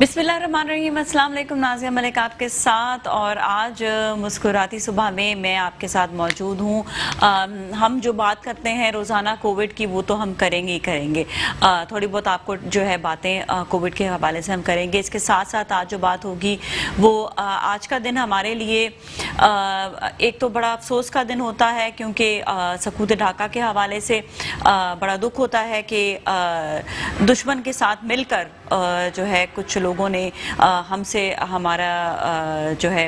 बिस्मिल्लाहिर्रहमानिर्रहीम। अस्सलाम वालेकुम। नाज़िया मलिक आपके साथ, और आज मुस्कुराती सुबह में मैं आपके साथ मौजूद हूँ। हम जो बात करते हैं रोज़ाना कोविड की, वो तो हम करेंगे ही करेंगे। थोड़ी बहुत आपको जो है बातें कोविड के हवाले से हम करेंगे। इसके साथ साथ आज जो बात होगी वो आज का दिन हमारे लिए एक तो बड़ा अफसोस का दिन होता है, क्योंकि सकूत ढाका के हवाले से बड़ा दुख होता है कि दुश्मन के साथ मिलकर जो है कुछ लोगों ने हमसे हमारा जो है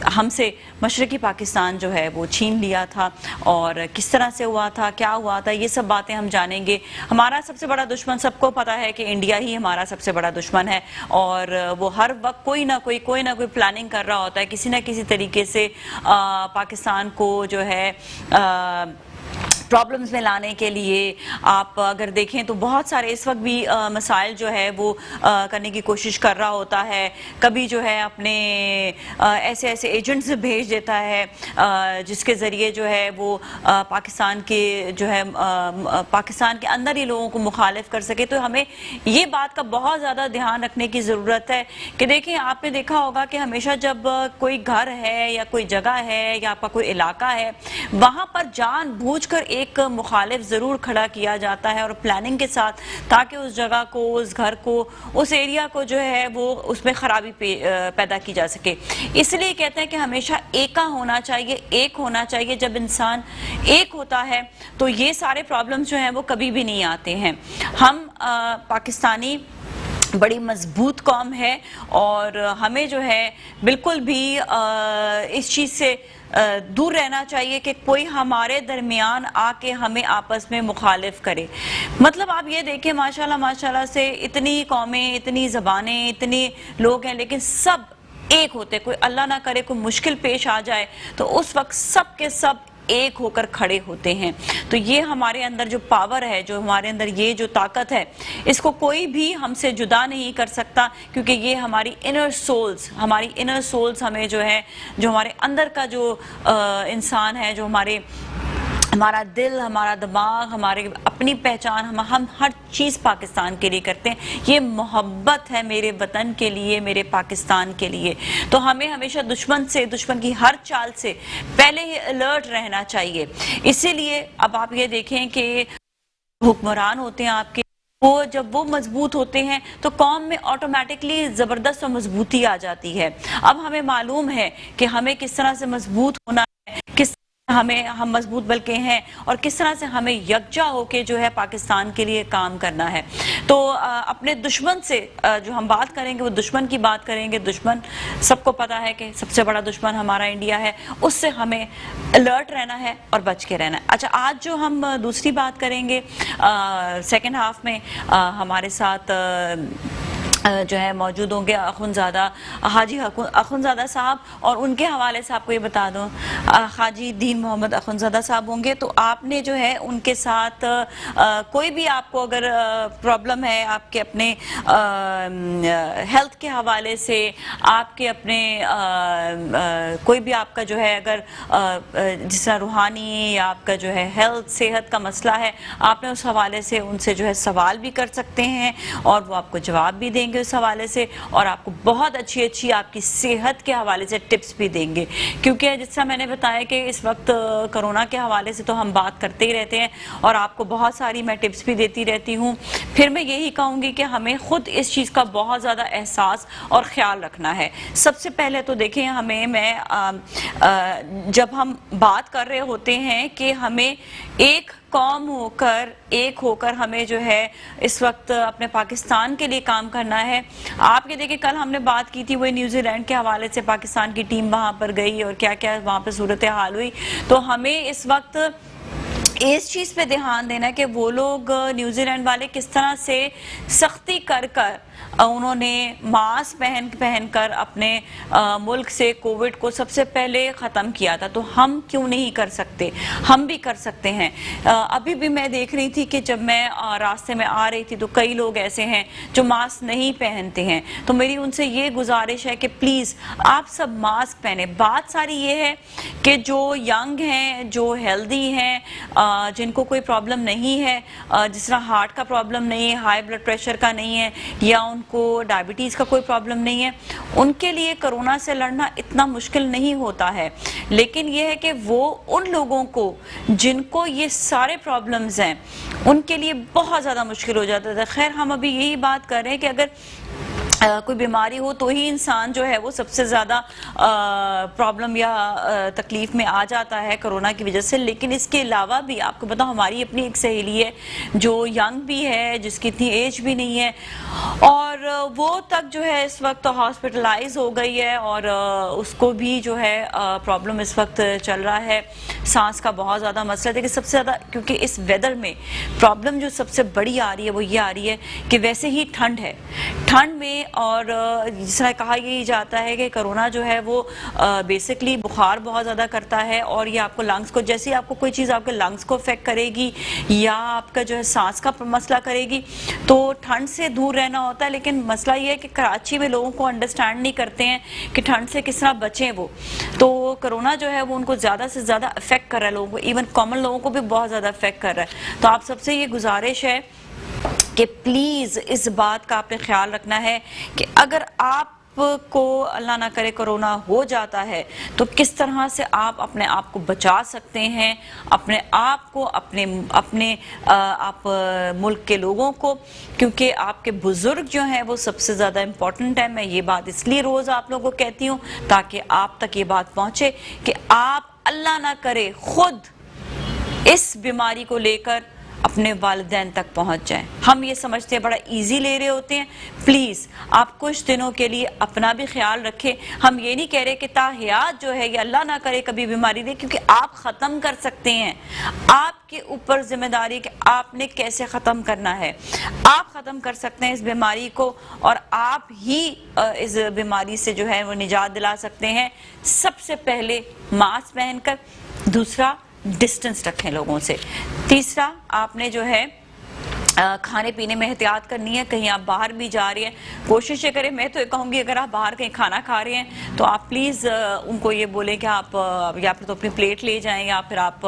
हमसे मशरकी पाकिस्तान जो है वो छीन लिया था, और किस तरह से हुआ था, क्या हुआ था, ये सब बातें हम जानेंगे। हमारा सबसे बड़ा दुश्मन, सबको पता है कि इंडिया ही हमारा सबसे बड़ा दुश्मन है, और वो हर वक्त कोई ना कोई प्लानिंग कर रहा होता है किसी ना किसी तरीके से पाकिस्तान को जो है प्रॉब्लम्स में लाने के लिए। आप अगर देखें तो बहुत सारे इस वक्त भी मसाइल जो है वो करने की कोशिश कर रहा होता है। कभी जो है अपने ऐसे ऐसे एजेंट्स भेज देता है जिसके ज़रिए जो है वो पाकिस्तान के जो है पाकिस्तान के अंदर ही लोगों को मुखालिफ कर सके। तो हमें ये बात का बहुत ज़्यादा ध्यान रखने की ज़रूरत है कि देखें, आपने देखा होगा कि हमेशा जब कोई घर है या कोई जगह है या आपका कोई इलाका है, वहाँ पर जानबूझकर एक मुखालिफ ज़रूर खड़ा किया जाता है, और प्लानिंग के साथ, ताकि उस जगह को, उस घर को, उस एरिया को जो है वो उसमें ख़राबी पैदा की जा सके। इसलिए कहते हैं कि हमेशा एका होना चाहिए, एक होना चाहिए। जब इंसान एक होता है तो ये सारे प्रॉब्लम्स जो हैं वो कभी भी नहीं आते हैं। हम पाकिस्तानी बड़ी मजबूत कौम है, और हमें जो है बिल्कुल भी इस चीज़ से दूर रहना चाहिए कि कोई हमारे दरमियान आके हमें आपस में मुखालिफ करे। मतलब आप ये देखें, माशाल्लाह माशाल्लाह से इतनी कौमें, इतनी ज़बानें, इतने लोग हैं, लेकिन सब एक होते। कोई अल्लाह ना करे कोई मुश्किल पेश आ जाए तो उस वक्त सब के सब एक होकर खड़े होते हैं। तो ये हमारे अंदर जो पावर है, जो हमारे अंदर ये जो ताकत है, इसको कोई भी हमसे जुदा नहीं कर सकता, क्योंकि ये हमारी इनर सोल्स हमें जो है, जो हमारे अंदर का जो इंसान है, जो हमारा दिल, हमारा दिमाग, हमारे अपनी पहचान, हम हर चीज़ पाकिस्तान के लिए करते हैं। ये मोहब्बत है मेरे वतन के लिए, मेरे पाकिस्तान के लिए। तो हमें हमेशा दुश्मन की हर चाल से पहले ही अलर्ट रहना चाहिए। इसीलिए अब आप ये देखें कि हुक्मरान होते हैं आपके, वो जब वो मजबूत होते हैं तो कौम में ऑटोमेटिकली ज़बरदस्त और मजबूती आ जाती है। अब हमें मालूम है कि हमें किस तरह से मजबूत होना है, हम मजबूत बल्कि हैं, और किस तरह से हमें यकजा होके जो है पाकिस्तान के लिए काम करना है। तो अपने दुश्मन से जो हम बात करेंगे वो दुश्मन की बात करेंगे। दुश्मन सबको पता है कि सबसे बड़ा दुश्मन हमारा इंडिया है, उससे हमें अलर्ट रहना है और बच के रहना है। अच्छा, आज जो हम दूसरी बात करेंगे, सेकेंड हाफ में हमारे साथ जो है मौजूद होंगे अखुनज़ादा हाजी अखुनज़ादा साहब, और उनके हवाले से आपको ये बता दूं, हाजी दीन मोहम्मद अखुनज़ादा साहब होंगे। तो आपने जो है उनके साथ कोई भी आपको अगर प्रॉब्लम है आपके अपने हेल्थ के हवाले से, आपके अपने कोई भी आपका जो है अगर जिस तरह रूहानी या आपका जो है हेल्थ, सेहत का मसला है, आपने उस हवाले से उनसे जो है सवाल भी कर सकते हैं, और वो आपको जवाब भी देंगे उस हवाले से, और आपको बहुत अच्छी आपकी सेहत के हवाले से टिप्स भी देंगे। क्योंकि जिससे मैंने बताया कि इस वक्त कोरोना के हवाले से तो हम बात करते ही रहते हैं, और आपको बहुत सारी मैं टिप्स भी देती रहती हूँ। फिर मैं यही कहूँगी कि हमें खुद इस चीज़ का बहुत ज़्यादा एहसास और ख्याल रखना है। सबसे पहले तो देखें, जब हम बात कर रहे होते हैं कि हमें एक कौम होकर, एक होकर हमें जो है इस वक्त अपने पाकिस्तान के लिए काम करना है। आप ये देखिए, कल हमने बात की थी वही न्यूजीलैंड के हवाले से, पाकिस्तान की टीम वहाँ पर गई और क्या क्या वहाँ पर सूरत हाल हुई। तो हमें इस वक्त इस चीज़ पे ध्यान देना है कि वो लोग, न्यूजीलैंड वाले, किस तरह से सख्ती कर उन्होंने मास्क पहन कर अपने मुल्क से कोविड को सबसे पहले ख़त्म किया था। तो हम क्यों नहीं कर सकते? हम भी कर सकते हैं। अभी भी मैं देख रही थी कि जब मैं रास्ते में आ रही थी तो कई लोग ऐसे हैं जो मास्क नहीं पहनते हैं। तो मेरी उनसे ये गुजारिश है कि प्लीज़ आप सब मास्क पहने। बात सारी ये है कि जो यंग हैं, जो हेल्दी हैं, जिनको कोई प्रॉब्लम नहीं है, जिस तरह हार्ट का प्रॉब्लम नहीं है, हाई ब्लड प्रेशर का नहीं है, या उनको डायबिटीज़ का कोई प्रॉब्लम नहीं है, उनके लिए कोरोना से लड़ना इतना मुश्किल नहीं होता है। लेकिन ये है कि वो उन लोगों को जिनको ये सारे प्रॉब्लम्स हैं उनके लिए बहुत ज़्यादा मुश्किल हो जाता था। खैर, हम अभी यही बात कर रहे हैं कि अगर कोई बीमारी हो तो ही इंसान जो है वो सबसे ज़्यादा प्रॉब्लम या तकलीफ़ में आ जाता है कोरोना की वजह से। लेकिन इसके अलावा भी आपको बताऊं, हमारी अपनी एक सहेली है जो यंग भी है, जिसकी इतनी एज भी नहीं है, और वो तक जो है इस वक्त हॉस्पिटलाइज हो गई है और उसको भी जो है प्रॉब्लम इस वक्त चल रहा है, सांस का बहुत ज़्यादा मसला है। देखिए, सबसे ज़्यादा क्योंकि इस वेदर में प्रॉब्लम जो सबसे बड़ी आ रही है वो ये आ रही है कि वैसे ही ठंड है, ठंड में, और जिस तरह कहा यही जाता है कि कोरोना जो है वो बेसिकली बुखार बहुत ज़्यादा करता है और ये आपको लंग्स को, जैसे ही आपको कोई चीज़ आपके लंग्स को अफेक्ट करेगी या आपका जो है सांस का मसला करेगी तो ठंड से दूर रहना होता है। लेकिन मसला ये है कि कराची में लोगों को अंडरस्टैंड नहीं करते हैं कि ठंड से किस तरह बचें वो, तो कोरोना जो है वो उनको ज़्यादा से ज़्यादा अफेक्ट कर रहा है, लोगों को, इवन कॉमन लोगों को भी बहुत ज़्यादा अफेक्ट कर रहा है। तो आप सबसे ये गुजारिश है कि प्लीज़ इस बात का आपने ख्याल रखना है कि अगर आपको अल्लाह ना करे कोरोना हो जाता है तो किस तरह से आप अपने आप को बचा सकते हैं, अपने आप को, आप मुल्क के लोगों को, क्योंकि आपके बुजुर्ग जो हैं वो सबसे ज़्यादा इम्पोर्टेंट है। मैं ये बात इसलिए रोज़ आप लोगों को कहती हूँ ताकि आप तक ये बात पहुँचे कि आप अल्लाह ना करे खुद इस बीमारी को लेकर अपने वालिदैन तक पहुंच जाएं। हम ये समझते हैं बड़ा इजी ले रहे होते हैं। प्लीज़ आप कुछ दिनों के लिए अपना भी ख्याल रखें। हम ये नहीं कह रहे कि ताहियात जो है ये अल्लाह ना करे कभी बीमारी दे, क्योंकि आप ख़त्म कर सकते हैं। आपके ऊपर जिम्मेदारी कि आपने कैसे ख़त्म करना है। आप ख़त्म कर सकते हैं इस बीमारी को और आप ही इस बीमारी से जो है वो निजात दिला सकते हैं। सबसे पहले मास्क पहनकर, दूसरा डिस्टेंस रखें लोगों से, तीसरा आपने जो है खाने पीने में एहतियात करनी है। कहीं आप बाहर भी जा रही हैं, कोशिश ये करें, मैं तो ये कहूँगी अगर आप बाहर कहीं खाना खा रहे हैं तो आप प्लीज़ उनको ये बोलें कि आप या फिर तो अपनी प्लेट ले जाएं या फिर आप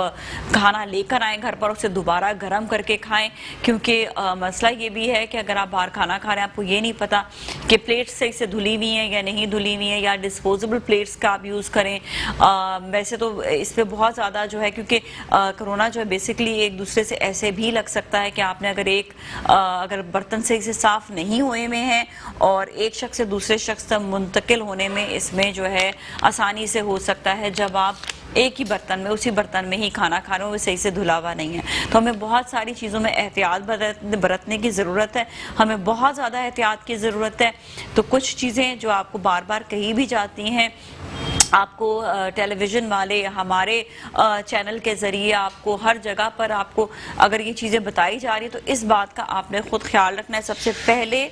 खाना लेकर आएँ घर पर, उसे दोबारा गर्म करके खाएं, क्योंकि मसला ये भी है कि अगर आप बाहर खाना खा रहे हैं आपको ये नहीं पता कि प्लेट सही से धुली हुई हैं या नहीं धुली हुई हैं, या डिस्पोजेबल प्लेट्स का आप यूज़ करें। वैसे तो इस पर बहुत ज़्यादा जो है, क्योंकि कोरोना जो है बेसिकली एक दूसरे से ऐसे भी लग सकता है कि आपने अगर बर्तन सही से साफ नहीं हुए में है और एक शख्स से दूसरे शख्स तक मुंतकिल होने में इसमें जो है आसानी से हो सकता है जब आप एक ही बर्तन में, उसी बर्तन में ही खाना खा रहे हो, वो सही से धुला हुआ नहीं है। तो हमें बहुत सारी चीज़ों में एहतियात बरतने की ज़रूरत है, हमें बहुत ज़्यादा एहतियात की ज़रूरत है। तो कुछ चीज़ें जो आपको बार बार कही भी जाती हैं, आपको टेलीविज़न वाले, हमारे चैनल के ज़रिए आपको हर जगह पर आपको अगर ये चीज़ें बताई जा रही है तो इस बात का आपने ख़ुद ख्याल रखना है। सबसे पहले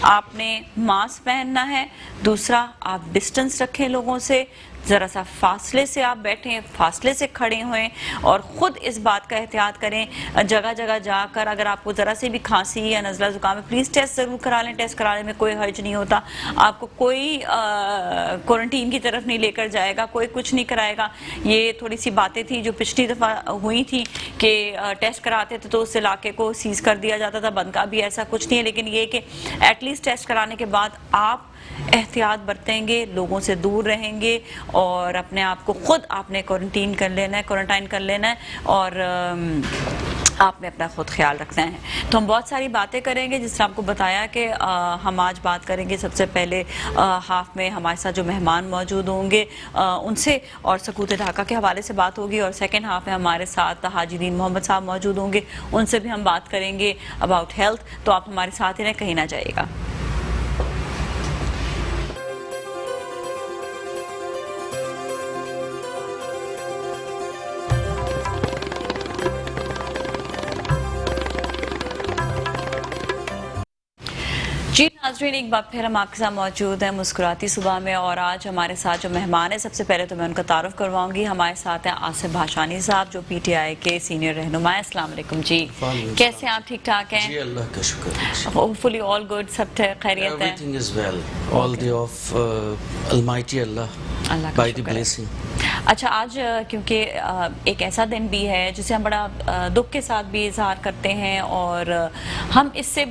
आपने मास्क पहनना है, दूसरा आप डिस्टेंस रखें लोगों से, ज़रा सा फासले से आप बैठें, फासले से खड़े हुए और ख़ुद इस बात का एहतियात करें। जगह जगह जाकर अगर आपको ज़रा से भी खांसी या नज़ला ज़ुकाम है, प्लीज़ टेस्ट ज़रूर करा लें। टेस्ट कराने में कोई हर्ज नहीं होता, आपको कोई क्वारंटीन की तरफ नहीं लेकर जाएगा, कोई कुछ नहीं कराएगा। ये थोड़ी सी बातें थी जो पिछली दफ़ा हुई थी कि टेस्ट कराते थे तो उस इलाके को सीज़ कर दिया जाता था, बंद का भी ऐसा कुछ नहीं है। लेकिन ये कि एटलीस्ट टेस्ट कराने के बाद आप एहतियात बरतेंगे, लोगों से दूर रहेंगे और अपने आप को खुद आपने क्वारंटाइन कर लेना है और आपने अपना खुद ख्याल रखना है। तो हम बहुत सारी बातें करेंगे, जिस तरह आपको बताया कि हम आज बात करेंगे सबसे पहले हाफ में हमारे साथ जो मेहमान मौजूद होंगे उनसे और सकूत ढाका के हवाले से बात होगी, और सेकंड हाफ में हमारे साथ हाजी दीन मोहम्मद साहब मौजूद होंगे, उनसे भी हम बात करेंगे अबाउट हेल्थ। तो आप हमारे साथ ही रहें, कहीं ना जाइएगा। जी नाज़रीन, एक बार फिर हम आपके साथ मौजूद हैं मुस्कुराती सुबह में, और आज हमारे साथ जो मेहमान है सबसे पहले तो मैं उनका तारुफ करवाऊंगी। हमारे साथ हैं आसिफ भाषानी साहब जो PTI के सीनियर रहनुमा हैं। अस्सलाम वालेकुम जी, कैसे हैं आप? ठीक ठाक हैं? जी अल्लाह का शुक्र। होपफुली ऑल गुड, सब खैरियत है? Everything is well. All the of Almighty Allah by the blessing. अच्छा, आज क्योंकि एक ऐसा दिन भी है जिसे हम बड़ा दुख के साथ भी इजहार करते हैं और हम इससे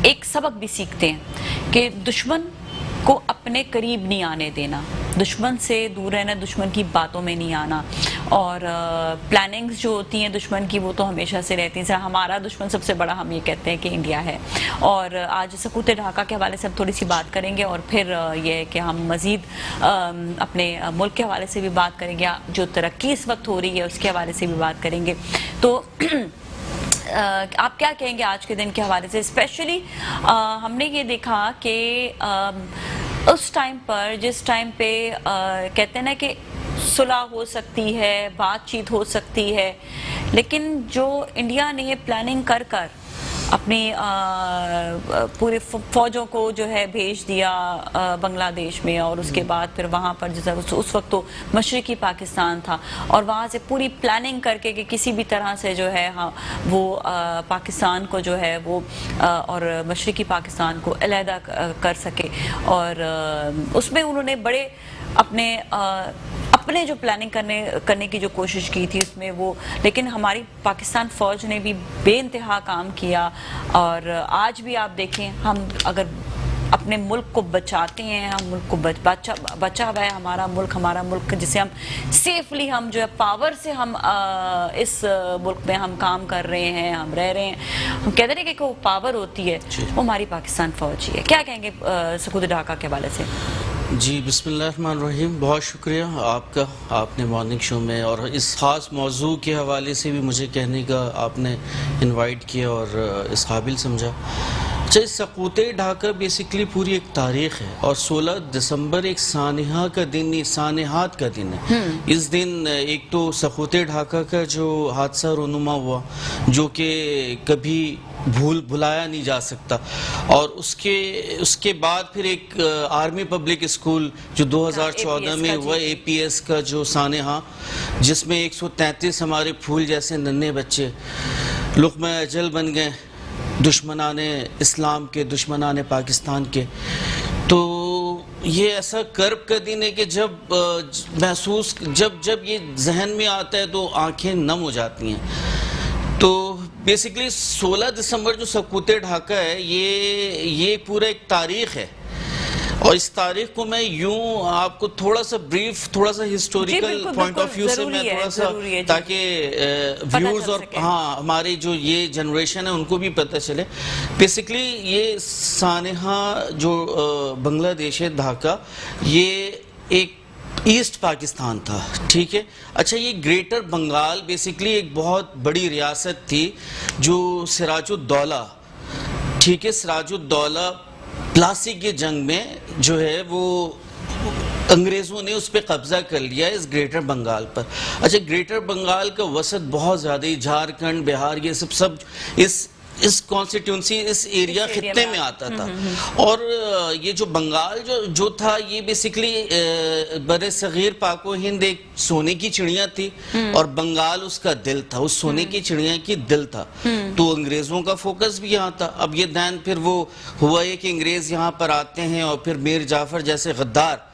एक सबक भी सीखते हैं कि दुश्मन को अपने करीब नहीं आने देना, दुश्मन से दूर रहना, दुश्मन की बातों में नहीं आना। और प्लानिंग्स जो होती हैं दुश्मन की वो तो हमेशा से रहती हैं। हमारा दुश्मन सबसे बड़ा हम ये कहते हैं कि इंडिया है। और आज सकूत ढाका के हवाले से हम थोड़ी सी बात करेंगे और फिर ये है कि हम मज़ीद अपने मुल्क के हवाले से भी बात करेंगे, जो तरक्की इस वक्त हो रही है उसके हवाले से भी बात करेंगे। तो आप क्या कहेंगे आज के दिन के हवाले से? स्पेशली हमने ये देखा कि उस टाइम पर, जिस टाइम पे कहते हैं ना कि सुलह हो सकती है, बातचीत हो सकती है, लेकिन जो इंडिया ने ये प्लानिंग कर कर अपनी पूरे फौजों को जो है भेज दिया बांग्लादेश में, और उसके बाद फिर वहाँ पर जैसा उस वक्त तो मशरक़ी पाकिस्तान था, और वहाँ से पूरी प्लानिंग करके कि किसी भी तरह से जो है वो पाकिस्तान को जो है वो और मशरक़ी पाकिस्तान को अलहदा कर सके। और उसमें उन्होंने बड़े अपने जो प्लानिंग करने की जो कोशिश की थी उसमें वो, लेकिन हमारी पाकिस्तान फ़ौज ने भी बेइंतहा काम किया। और आज भी आप देखें, हम अगर अपने मुल्क को बचाते हैं, हम मुल्क को बचा हुआ है हमारा मुल्क जिसे हम सेफली, हम जो है पावर से हम इस मुल्क में हम काम कर रहे हैं, हम रह रहे हैं। हम कहते हैं कि वो पावर होती है वो हमारी पाकिस्तान फ़ौज ही है। क्या कहेंगे सकूत ढाका के हवाले से? जी, बिस्मिल्लाहिर्रहमानिर्रहीम। बहुत शुक्रिया आपका, आपने मॉर्निंग शो में और इस ख़ास मौजू के हवाले से भी मुझे कहने का आपने इनवाइट किया और इस काबिल समझा। अच्छा, सकूत ढाका बेसिकली पूरी एक तारीख़ है और 16 दिसंबर एक सानिहा का दिन, सानिहात का दिन है। इस दिन एक तो सकूत ढाका का जो हादसा रोनुमा हुआ, जो कि कभी भुलाया नहीं जा सकता, और उसके बाद फिर एक आर्मी पब्लिक स्कूल जो 2014 में हुआ, APS का जो सानिहा, जिसमें 133 हमारे फूल जैसे नन्हे बच्चे लुक़्मा अजल बन गए, दुश्मनाने इस्लाम के, दुश्मनाने पाकिस्तान के। तो ये ऐसा कर्ब का दिन है कि जब ये जहन में आता है तो आंखें नम हो जाती हैं। तो बेसिकली 16 दिसंबर जो सकूत ढाका है, ये पूरा एक तारीख़ है, और इस तारीख को मैं यूं आपको थोड़ा सा ब्रीफ, थोड़ा सा हिस्टोरिकल पॉइंट ऑफ व्यू से मैं थोड़ा सा, ताकि व्यूअर्स और हमारी जो ये जनरेशन है उनको भी पता चले। बेसिकली ये सानिहा जो बांग्लादेश है, ढाका, ये एक ईस्ट पाकिस्तान था, ठीक है। अच्छा, ये ग्रेटर बंगाल बेसिकली एक बहुत बड़ी रियासत थी जो सिराजुद्दौला, ठीक है, सिराजुद्दौला प्लासी की जंग में जो है वो अंग्रेज़ों ने उस पर कब्जा कर लिया इस ग्रेटर बंगाल पर। अच्छा, ग्रेटर बंगाल का वसत बहुत ज़्यादा, झारखंड, बिहार, ये सब इस कॉन्स्टिट्यूंसी, इस एरिया खित्ते में आता था। और ये जो बंगाल जो था, ये बेसिकली बड़े सगीर पाको हिंद एक सोने की चिड़िया थी, और बंगाल उसका दिल था, उस सोने की चिड़िया की दिल था। तो अंग्रेज़ों का फोकस भी यहाँ था। अब ये दैन फिर वो हुआ है कि अंग्रेज़ यहाँ पर आते हैं और फिर मीर जाफ़र जैसे गद्दार,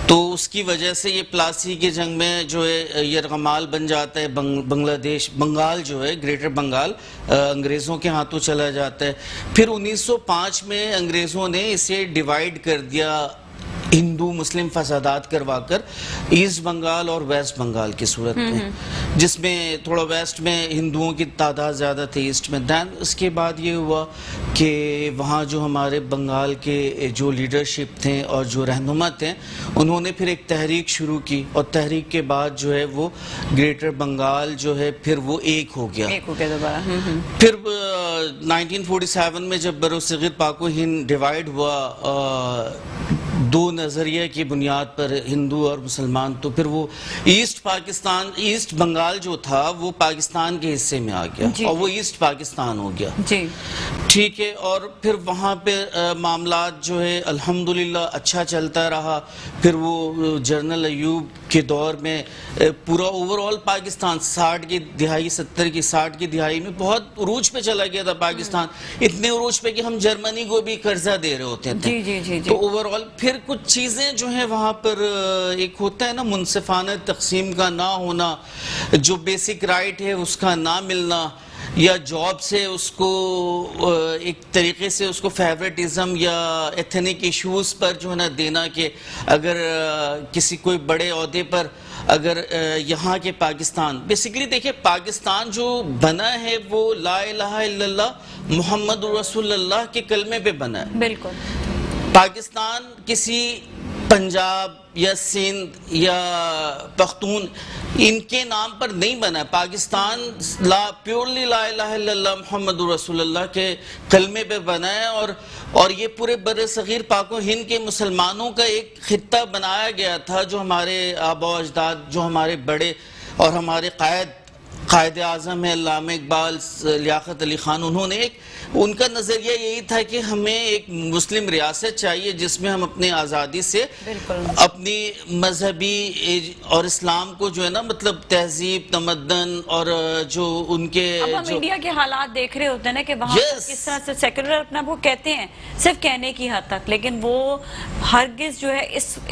तो उसकी वजह से ये प्लासी की जंग में जो है यरगमाल बन जाता है, बंगाल जो है ग्रेटर बंगाल अंग्रेज़ों के हाथों चला जाता है। फिर 1905 में अंग्रेज़ों ने इसे डिवाइड कर दिया, हिंदू मुस्लिम फसादात करवाकर, ईस्ट बंगाल और वेस्ट बंगाल की सूरत में, जिसमें थोड़ा वेस्ट में हिंदुओं की तादाद ज़्यादा थी, ईस्ट में। दैन उसके बाद ये हुआ कि वहाँ जो हमारे बंगाल के जो लीडरशिप थे और जो रहनुमा थे, उन्होंने फिर एक तहरीक शुरू की, और तहरीक के बाद जो है वो ग्रेटर बंगाल जो है फिर वो एक हो गया दोबारा। फिर 1947 में जब बरोसगीर पाको हिंद डिवाइड हुआ दो नज़रिया की बुनियाद पर, हिंदू और मुसलमान, तो फिर वो ईस्ट बंगाल जो था वो पाकिस्तान के हिस्से में आ गया और वो ईस्ट पाकिस्तान हो गया जी, ठीक है। और फिर वहाँ पे मामलात जो है अल्हम्दुलिल्लाह अच्छा चलता रहा। फिर वो जनरल अयूब के दौर में पूरा ओवरऑल पाकिस्तान 60 की दिहाई 70 की 60 की दिहाई में बहुत उरूज पे चला गया था पाकिस्तान, इतने उरूज पे कि हम जर्मनी को भी कर्जा दे रहे होते थे। जी। तो ओवरऑल फिर कुछ चीज़ें जो है वहाँ पर एक होता है ना मुनसिफाना तकसीम का ना होना, जो बेसिक राइट है उसका ना मिलना, या जॉब से उसको एक तरीके से उसको फेवरेटिज्म या एथनिक इश्यूज पर जो है ना देना कि अगर किसी कोई बड़े ओहदे पर अगर यहाँ के पाकिस्तान, बेसिकली देखिए पाकिस्तान जो बना है वो ला इलाहा इल्लल्लाह मुहम्मद रसूलुल्लाह के कलमे पे बना है। बिल्कुल। पाकिस्तान किसी पंजाब या सिंध या पख्तून इनके नाम पर नहीं बना है। पाकिस्तान प्योरली ला इलाहा इल्लल्लाह मुहम्मद रसूलुल्लाह के कलमे पे बना है और ये पूरे बर्रे सगीर पाको हिंद के मुसलमानों का एक खित्ता बनाया गया था, जो हमारे आबा अजदाद, जो हमारे बड़े और हमारे कायद आज़म है अल्लामा इकबाल, लियाकत अली खान, उन्होंने उनका नज़रिया यही था कि हमें एक मुस्लिम रियासत चाहिए जिसमें हम अपनी आज़ादी से अपनी मजहबी और इस्लाम को जो है ना मतलब तहजीब तमद्दन और जो उनके अब हम इंडिया के हालात देख रहे होते हैं ना कि वहाँ किस तरह से सेक्युलर अपना वो कहते हैं सिर्फ कहने की हद तक, लेकिन वो हरगिज जो है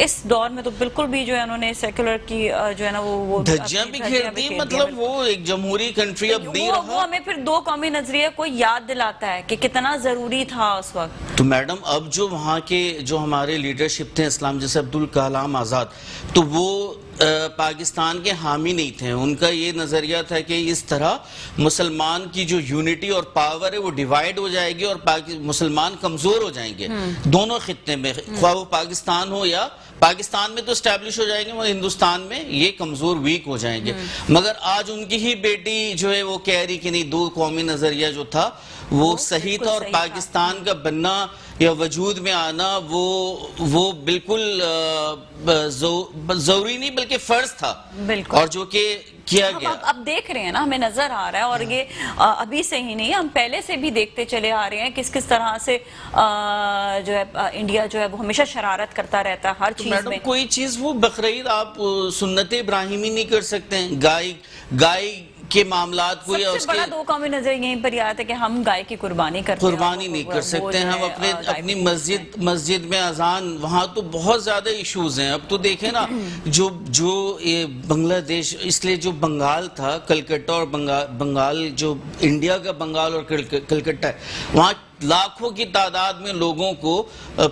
इस दौर में तो बिल्कुल भी जो है उन्होंने सेक्युलर की जो है ना वो धज्जियां भी खेल दी। मतलब वो एक जमहूरी कंट्री अब नहीं रहा। वो हमें फिर दो कौमी नजरिए को याद दिलाता है कि कितना जरूरी था उस वक्त। तो मैडम अब जो वहाँ के जो हमारे लीडरशिप थे इस्लाम जैसे अब्दुल कलाम आज़ाद, तो वो पाकिस्तान के हामी नहीं थे। उनका ये नज़रिया था कि इस तरह मुसलमान की जो यूनिटी और पावर है वो डिवाइड हो जाएगी और मुसलमान कमज़ोर हो जाएंगे दोनों खित्ते में, ख्वाह वो पाकिस्तान हो या पाकिस्तान में तो स्टैब्लिश हो जाएंगे मगर हिंदुस्तान में ये कमज़ोर वीक हो जाएंगे। मगर आज उनकी ही बेटी जो है वो कह रही कि नहीं, दो कौमी नज़रिया जो था वो सही था और पाकिस्तान का बनना या वजूद में आना वो बिल्कुल जरूरी नहीं बल्कि फर्ज था, और जो कि किया गया। अब देख रहे हैं ना, हमें नजर आ रहा है और ये अभी से ही नहीं, हम पहले से भी देखते चले आ रहे हैं किस किस तरह से जो है इंडिया जो है वो हमेशा शरारत करता रहता है हर चीज में। कोई चीज वो बकरीद आप सुन्नत इब्राहिमी नहीं कर सकते हैं, गाय के मामलात को या उसके बड़ा दो कौमी नजर यहीं पर आता है कि हम गाय की कुर्बानी करते हैं, कुर्बानी नहीं कर सकते हैं हम अपनी मस्जिद में अजान, वहाँ तो बहुत ज्यादा इश्यूज हैं। अब तो देखें ना जो ये बांग्लादेश, इसलिए जो बंगाल था, कलकत्ता और बंगाल जो इंडिया का बंगाल और कलकत्ता है, वहाँ लाखों की तादाद में लोगों को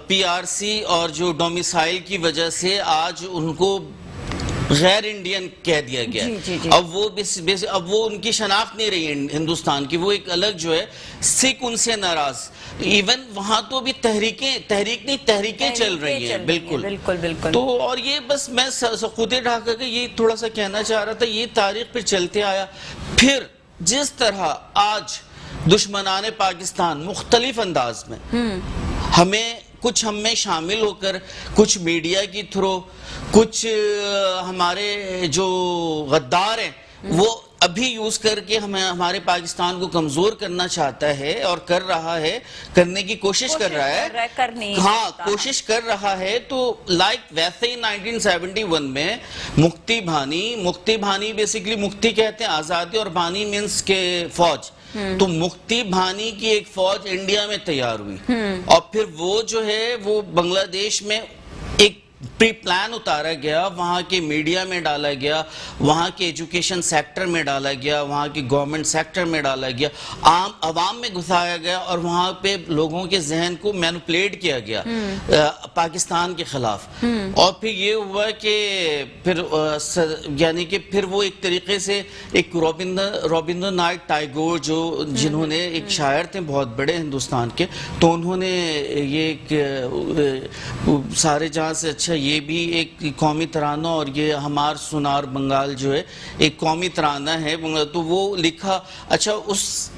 पीआरसी और जो डोमिसाइल की वजह से आज उनको गैर इंडियन कह दिया गया। जी। अब वो उनकी शनाख्त नहीं रही हिंदुस्तान की, वो एक अलग जो है सिख उनसे नाराज। इवन वहां तो अभी तहरीकें चल रही हैं। बिल्कुल। तो और ये बस मैं सक़ूत-ए ढाका का ये थोड़ा सा कहना चाह रहा था, ये तारीख पर चलते आया। फिर जिस तरह आज दुश्मनाने पाकिस्तान मुख्तलिफ अंदाज में कुछ हम में शामिल होकर, कुछ मीडिया की थ्रू, कुछ हमारे जो गद्दार हैं वो अभी यूज करके हमारे पाकिस्तान को कमजोर करना चाहता है और कर रहा है, करने की कोशिश कर रहा है, कोशिश कर रहा है। तो वैसे ही 1971 में मुक्ति भानी बेसिकली मुक्ति कहते हैं आजादी और भानी मीन्स के फौज, तो मुक्ति भानी की एक फौज इंडिया में तैयार हुई और फिर वो जो है वो बांग्लादेश में एक प्री प्लान उतारा गया, वहाँ के मीडिया में डाला गया, वहाँ के एजुकेशन सेक्टर में डाला गया, वहाँ के गवर्नमेंट सेक्टर में डाला गया, आम आवाम में घुसाया गया और वहाँ पे लोगों के जहन को मैनिपुलेट किया गया पाकिस्तान के खिलाफ। और फिर ये हुआ कि फिर यानी कि फिर वो एक तरीके से एक रविंद्रनाथ टैगोर जिन्होंने एक शायर थे बहुत बड़े हिंदुस्तान के, तो उन्होंने ये सारे जहाँ से अच्छा ये भी एक कौमी तराना और ये हमार सुनार बंगाल जो है एक कौमी तराना है, तो वो लिखा। अच्छा उस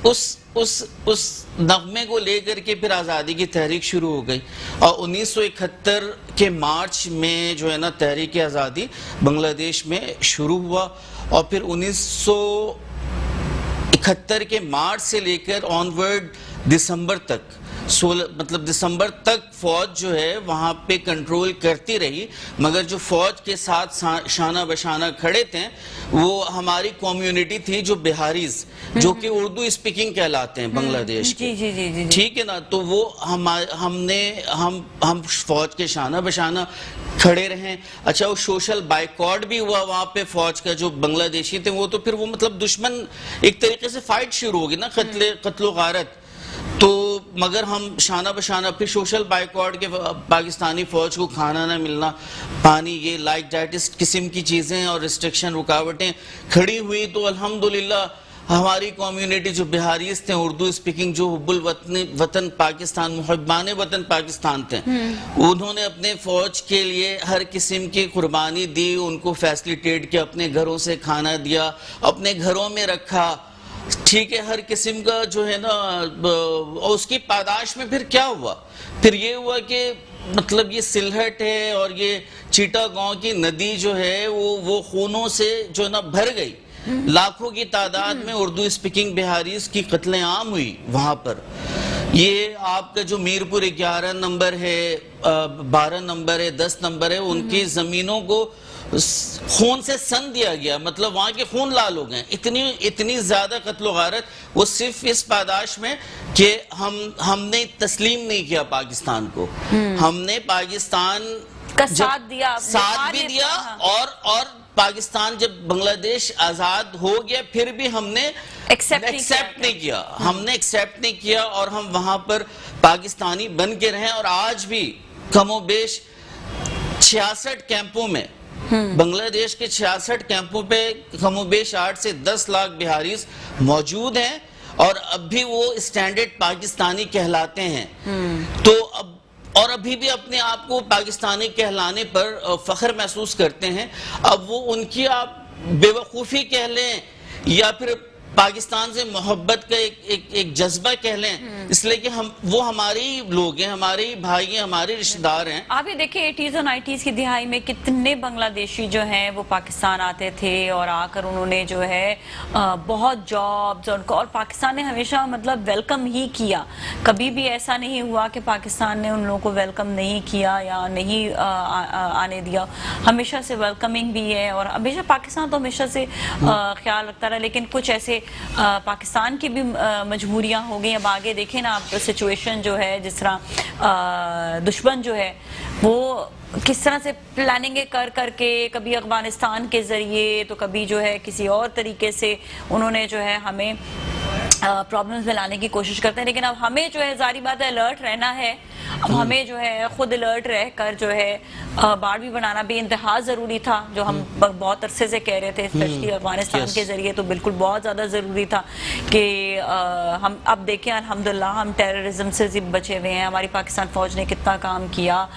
नगमे को लेकर के फिर आज़ादी की तहरीक शुरू हो गई और 1971 के मार्च में जो है ना तहरीक आज़ादी बांग्लादेश में शुरू हुआ और फिर 1971 के मार्च से लेकर ऑनवर्ड दिसंबर तक 16 मतलब दिसंबर तक फौज जो है वहां पे कंट्रोल करती रही, मगर जो फौज के साथ शाना बशाना खड़े थे वो हमारी कम्युनिटी थी जो बिहारीज, जो कि उर्दू स्पीकिंग कहलाते हैं बांग्लादेश के। जी जी जी जी ठीक है ना, तो वो हम फौज के शाना बशाना खड़े रहे। अच्छा, वो सोशल बाइकॉट भी हुआ वहां पे फौज का, जो बांग्लादेशी थे वो तो फिर वो मतलब दुश्मन एक तरीके से फाइट शुरू होगी ना, कत्लो गारत। तो मगर हम शाना बशाना फिर सोशल बाइकॉट के, पाकिस्तानी फौज को खाना ना मिलना, पानी, ये लाइक दैट इस किस्म की चीजें और रिस्ट्रिक्शन, रुकावटें खड़ी हुई। तो अल्हम्दुलिल्लाह हमारी कम्युनिटी जो बिहारीज थे, उर्दू स्पीकिंग, जो हुब्बुल वतन पाकिस्तान, मुहब्बाने वतन पाकिस्तान थे, उन्होंने अपने फौज के लिए हर किस्म की कुर्बानी दी, उनको फैसिलिटेट किया, अपने घरों से खाना दिया, अपने घरों में रखा। ठीक है, हर किस्म का जो है ना। और उसकी पादाश में फिर क्या हुआ? फिर ये हुआ कि मतलब ये सिलहट है और ये चीटा गांव की नदी जो है वो खूनों से जो ना भर गई। लाखों की तादाद में उर्दू स्पीकिंग बिहारीज की कत्लेआम हुई वहां पर। ये आपका जो मीरपुर 11 नंबर है, 12 नंबर है, 10 नंबर है, उनकी जमीनों को खून से सन दिया गया, मतलब वहां के खून लाल हो गए। इतनी ज्यादा कत्लो गारत, वो सिर्फ इस पादाश में कि हमने तस्लीम नहीं किया पाकिस्तान को। हमने पाकिस्तान का साथ दिया, साथ भी दिया। और पाकिस्तान जब बांग्लादेश आजाद हो गया फिर भी हमने एक्सेप्ट नहीं किया। हमने एक्सेप्ट नहीं किया और हम वहां पर पाकिस्तानी बन के रहे। और आज भी कमोबेश 66 कैंपों में, बांग्लादेश के 66 कैंपों पे कमोबेश 8 से 10 लाख बिहारीज मौजूद हैं और अब भी वो स्टैंडर्ड पाकिस्तानी कहलाते हैं। तो अब और अभी भी अपने आप को पाकिस्तानी कहलाने पर फख्र महसूस करते हैं। अब वो उनकी आप बेवकूफ़ी कह लें या फिर पाकिस्तान से मोहब्बत का एक जज्बा कह लें, इसलिए कि वो हमारे ही लोग हैं, हमारे ही भाई हैं, हमारे रिश्तेदार हैं। आप ये देखिए 80s और 90s की दिहाई में कितने बांग्लादेशी जो हैं वो पाकिस्तान आते थे और आकर उन्होंने जो है बहुत जॉब्स उनको, और पाकिस्तान ने हमेशा मतलब वेलकम ही किया। कभी भी ऐसा नहीं हुआ कि पाकिस्तान ने उन लोगों को वेलकम नहीं किया या नहीं आने दिया। हमेशा से वेलकमिंग भी है और हमेशा पाकिस्तान तो हमेशा से ख्याल रखता रहा। लेकिन कुछ ऐसे पाकिस्तान की भी मजबूरियां हो गई। अब आगे देखें ना आप सिचुएशन जो है, जिस तरह दुश्मन जो है वो किस तरह से प्लानिंग कर करके, कभी अफगानिस्तान के जरिए तो कभी जो है किसी और तरीके से उन्होंने जो है हमें प्रॉब्लम्स में लाने की कोशिश करते हैं। लेकिन अब हमें जो है जारी बात है अलर्ट रहना है। अब हमें जो है खुद अलर्ट रह कर जो है बाढ़ भी बनाना भी इंतहा ज़रूरी था, जो हम बहुत अरसे से कह रहे थे, स्पेशली अफगानिस्तान के ज़रिए तो बिल्कुल बहुत ज़्यादा ज़रूरी था कि हम अब देखें अल्हम्दुलिल्लाह हम टेररिज्म से जिब बचे हुए हैं। हमारी पाकिस्तान फ़ौज ने कितना काम किया,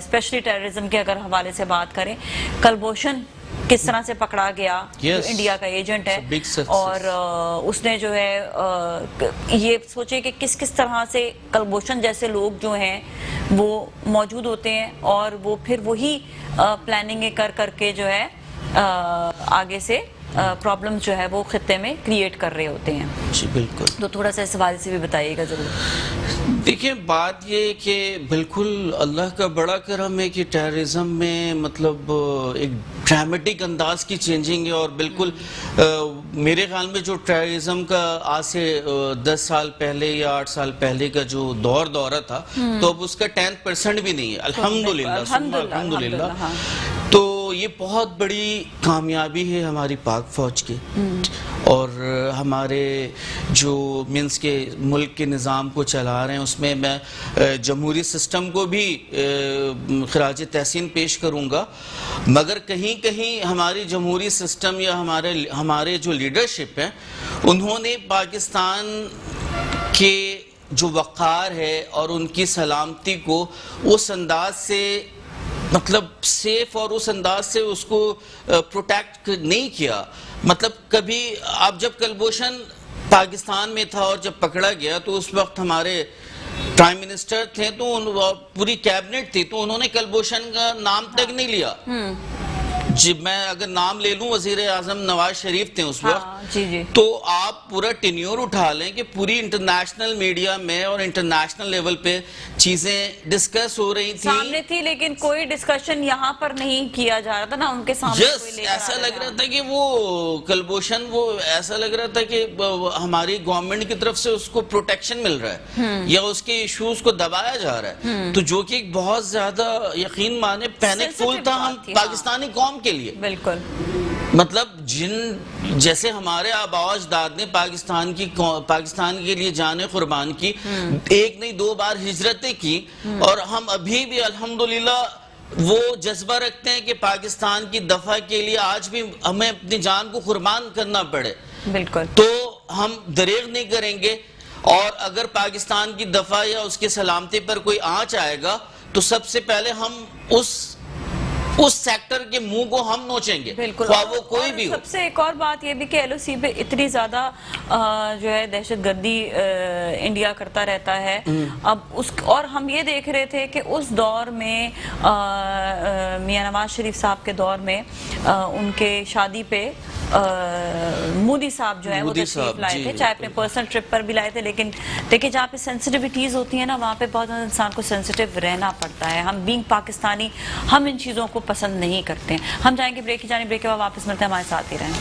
स्पेशली टेररिज्म के अगर हवाले से बात करें। कुलभूषण किस तरह से पकड़ा गया, जो इंडिया का एजेंट है, और उसने जो है ये सोचे कि किस किस तरह से कुलभूषण जैसे लोग जो हैं वो मौजूद होते हैं और वो फिर वही प्लानिंग कर करके जो है आगे से प्रॉब्लम जो है वो खित्ते में क्रिएट कर रहे होते हैं। जी बिल्कुल। तो थोड़ा सा इस हवाले से भी बताइएगा जरूर। देखिए, बात ये कि बिल्कुल अल्लाह का बड़ा करम है कि टेररिज्म में मतलब एक ड्रामेटिक अंदाज की चेंजिंग है। और बिल्कुल मेरे ख्याल में जो टेररिज्म का आज से 10 साल पहले या 8 साल पहले का जो दौरा था, तो अब उसका 10% भी नहीं है, अल्हम्दुलिल्लाह अल्हम्दुलिल्लाह। तो ये बहुत बड़ी कामयाबी है हमारी पाक फौज की और हमारे जो मीन्स के मुल्क के निज़ाम को चला रहे हैं, उसमें मैं जमहूरी सिस्टम को भी खराज तहसीन पेश करूँगा। मगर कहीं कहीं हमारी जमहूरी सिस्टम या हमारे जो लीडरशिप है, उन्होंने पाकिस्तान के जो वक़ार है और उनकी सलामती को उस अंदाज से मतलब सेफ और उस अंदाज से उसको प्रोटेक्ट नहीं किया। मतलब कभी आप जब कुलभूषण पाकिस्तान में था और जब पकड़ा गया तो उस वक्त हमारे प्राइम मिनिस्टर थे, तो पूरी कैबिनेट थी, तो उन्होंने कुलभूषण का नाम तक नहीं लिया। जी, मैं अगर नाम ले लूं, वजीर आजम नवाज शरीफ थे उस हाँ, वक्त। जी जी। तो आप पूरा टेन्योर उठा लें कि पूरी इंटरनेशनल मीडिया में और इंटरनेशनल लेवल पे चीजें डिस्कस हो रही थी, सामने थी, लेकिन कोई डिस्कशन यहाँ पर नहीं किया जा रहा था ना उनके सामने। यस, ऐसा लग रहा था कि वो कलभूषण, वो ऐसा लग रहा था कि हमारी गवर्नमेंट की तरफ से उसको प्रोटेक्शन मिल रहा है या उसके इश्यूज को दबाया जा रहा है, तो जो कि एक बहुत ज्यादा यकीन माने पैनिक फुल था हम पाकिस्तानी कौम के लिए। बिल्कुल, मतलब जैसे हमारे आबा अजदाद ने पाकिस्तान के लिए जाने कुर्बान की, एक नहीं 2 बार हिजरतें की, और हम अभी भी अल्हम्दुलिल्लाह वो जज्बा रखते हैं कि पाकिस्तान की दफा के लिए आज भी हमें अपनी जान को कुर्बान करना पड़े, बिल्कुल, तो हम दरेग नहीं करेंगे। और अगर पाकिस्तान की दफा या उसकी सलामती पर कोई आंच आएगा तो सबसे पहले हम उस सेक्टर के मुंह को हम नोचेंगे, बिल्कुल। वो कोई भी हो। सबसे एक और बात ये भी कि एलओसी पे इतनी ज्यादा जो है दहशतगर्दी इंडिया करता रहता है। अब उस और हम ये देख रहे थे कि उस दौर में मियां नवाज शरीफ साहब के दौर में उनके शादी पे मोदी साहब जो है वो तशरीफ लाए थे, चाहे अपने पर्सनल ट्रिप पर भी लाए थे, लेकिन देखिए जहाँ पे सेंसिटिविटीज होती है ना, वहाँ पे बहुत इंसान को सेंसिटिव रहना पड़ता है। हम बीइंग पाकिस्तानी, हम इन चीज़ों को पसंद नहीं करते हैं। हम जाएंगे ब्रेक की जाने, ब्रेक के बाद वापस मिलते हैं, हमारे साथ ही रहें।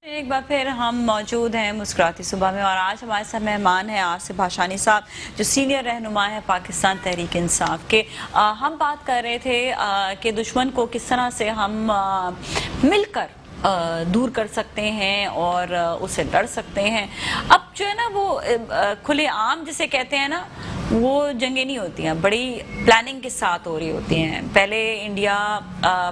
एक बार फिर हम मौजूद हैं मुस्कुराती सुबह में, और आज हमारे साथ मेहमान हैं आसिफ भाषानी साहब, जो सीनियर रहनुमा है पाकिस्तान तहरीक इंसाफ के। हम बात कर रहे थे कि दुश्मन को किस तरह से हम मिलकर दूर कर सकते हैं और उसे लड़ सकते हैं। अब जो है ना वो खुले आम जिसे कहते हैं ना, वो जंगें नहीं होती हैं, बड़ी प्लानिंग के साथ हो रही होती हैं। पहले इंडिया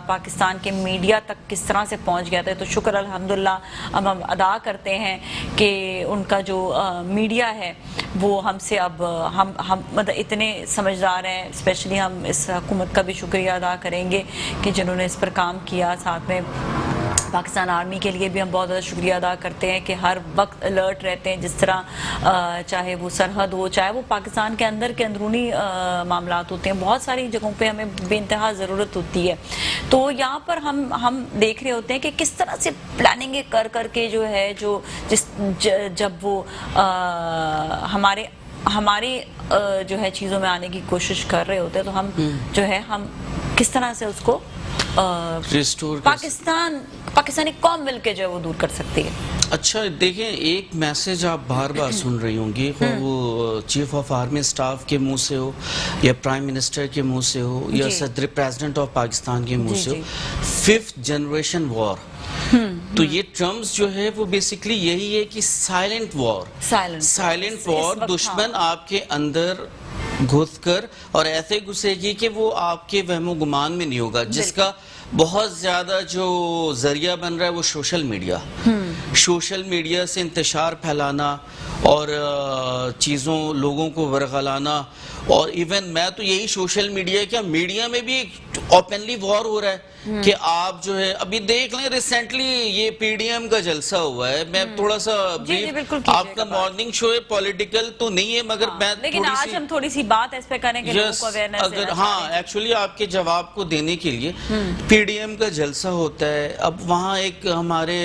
पाकिस्तान के मीडिया तक किस तरह से पहुंच गया था, तो शुक्र अल्हम्दुलिल्लाह अब हम अदा करते हैं कि उनका जो मीडिया है वो हमसे अब हम मतलब इतने समझदार हैं। स्पेशली हम इस हुकूमत का भी शुक्रिया अदा करेंगे कि जिन्होंने इस पर काम किया। साथ में पाकिस्तान आर्मी के लिए भी हम बहुत ज़्यादा शुक्रिया अदा करते हैं कि हर वक्त अलर्ट रहते हैं, जिस तरह चाहे वो सरहद हो, चाहे वो पाकिस्तान के अंदर के अंदरूनी मामलात होते हैं, बहुत सारी जगहों पे हमें बेइंतहा ज़रूरत होती है। तो यहाँ पर हम देख रहे होते हैं कि किस तरह से प्लानिंग कर करके जो है जब वो हमारे जो है चीज़ों में आने की कोशिश कर रहे होते हैं, तो हम जो है हम किस तरह से उसको पाकिस्तानी कौम मिलके जो है वो दूर कर सकती है। अच्छा देखें, एक मैसेज आप बार बार सुन रही होंगी, वो चीफ ऑफ आर्मी स्टाफ के मुंह से हो या प्राइम मिनिस्टर के मुंह से हो या सदर प्रेसिडेंट ऑफ पाकिस्तान के मुंह से हो, 5th जनरेशन वॉर। तो ये टर्म्स जो है वो बेसिकली यही है कि साइलेंट वॉर, दुश्मन आपके अंदर घुसकर और ऐसे घुसेगी कि वो आपके वहमो गुमान में नहीं होगा, जिसका बहुत ज्यादा जो जरिया बन रहा है वो सोशल मीडिया से इंतशार फैलाना और लोगों को वरगलाना। और इवन मैं तो यही सोशल मीडिया में भी ओपनली वॉर हो रहा है कि आप जो है अभी देख लें, रिसेंटली ये पीडीएम का जलसा हुआ है। मैं थोड़ा सा आपका मॉर्निंग शो है, पॉलिटिकल तो नहीं है, मगर मैं लेकिन आज हम थोड़ी सी बात इस पे करेंगे लोगों को अवेयरनेस अगर हाँ एक्चुअली आपके जवाब को देने के लिए पीडीएम का जलसा होता है। अब वहाँ एक हमारे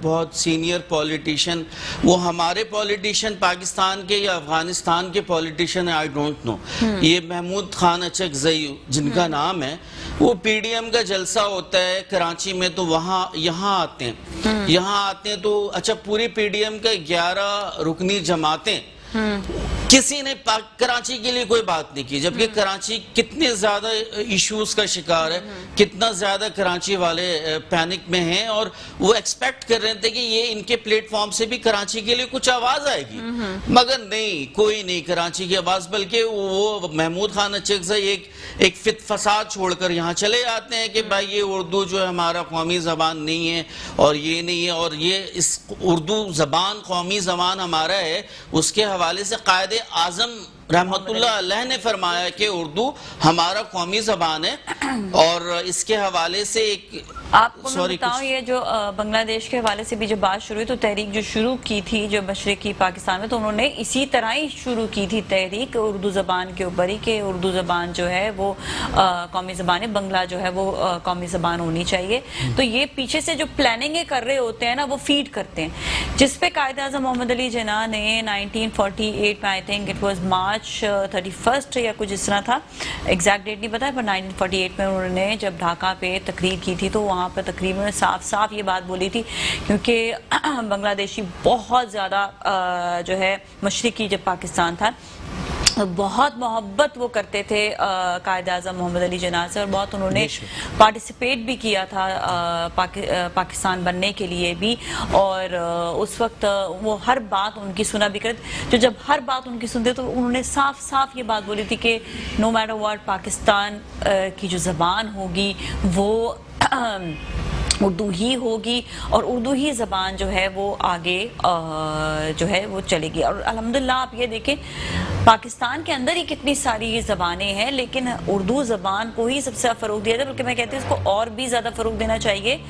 बहुत सीनियर पॉलिटिशियन, वो हमारे पॉलिटिशियन पाकिस्तान के या अफगानिस्तान के पॉलिटिशियन है, आई डोंट नो, ये महमूद खान अचकज़ई जिनका नाम है, वो पीडीएम का जलसा होता है कराची में, तो यहाँ आते हैं तो अच्छा पूरी पीडीएम का 11 रुकनी जमातें, किसी ने कराची के लिए कोई बात नहीं की, जबकि कराची कितने ज्यादा इश्यूज का शिकार है, कितना ज्यादा कराची वाले पैनिक में हैं और वो एक्सपेक्ट कर रहे थे कि ये इनके प्लेटफॉर्म से भी कराची के लिए कुछ आवाज आएगी, मगर नहीं, कोई नहीं कराची की आवाज, बल्कि वो महमूद खान अचकज़ई एक फसाद छोड़कर यहाँ चले आते हैं कि भाई ये उर्दू जो है हमारा कौमी जबान नहीं है और ये नहीं है, और ये इस उर्दू जबान कौमी जबान हमारा है, उसके हवाले से कायदे आजम रहमतुल्लाह अलैह ने फरमाया कि उर्दू हमारा कौमी जबान है। और इसके हवाले से एक आपको मैं बताऊं, ये जो बांग्लादेश के हवाले से भी जब बात शुरू हुई तो तहरीक जो शुरू की थी जो मशरिकी पाकिस्तान में, तो उन्होंने इसी तरह ही शुरू की थी तहरीक उर्दू ज़बान के ऊपर ही कि उर्दू ज़बान जो है वो कौमी ज़बान है, बंगला जो है वो कौमी ज़बान होनी चाहिए। तो ये पीछे से जो प्लानिंग कर रहे होते हैं ना, वो फीड करते हैं, जिस पे कायद-ए-आज़म मोहम्मद अली जिन्ना ने 1948 में, आई थिंक इट वाज मार्च 31 या कुछ इस तरह था, एग्जैक्ट डेट नहीं पता है, पर 1948 में उन्होंने जब ढाका पे तकरीर की थी तो वहाँ पर तकरीर में साफ साफ ये बात बोली थी, क्योंकि बांग्लादेशी बहुत ज़्यादा जो है मशरिकी जब पाकिस्तान था बहुत मोहब्बत वो करते थे कायद-ए-आज़म मोहम्मद अली जिन्ना से, और बहुत उन्होंने पार्टिसिपेट भी किया था पाकिस्तान बनने के लिए भी। और उस वक्त वो हर बात उनकी सुना भी करते, तो जब हर बात उनकी सुनते तो उन्होंने साफ साफ ये बात बोली थी कि नो मैटर व्हाट, पाकिस्तान की जो ज़बान होगी वो उर्दू ही होगी, और उर्दू ही ज़बान जो है वो आगे जो है वो चलेगी। और अल्हम्दुलिल्लाह आप ये देखें पाकिस्तान के अंदर ही कितनी सारी ज़बानें हैं, लेकिन उर्दू ज़बान को ही सबसे ज़्यादा फ़रोग दिया जाए, बल्कि मैं कहती हूँ इसको और भी ज़्यादा फ़रोग देना चाहिए।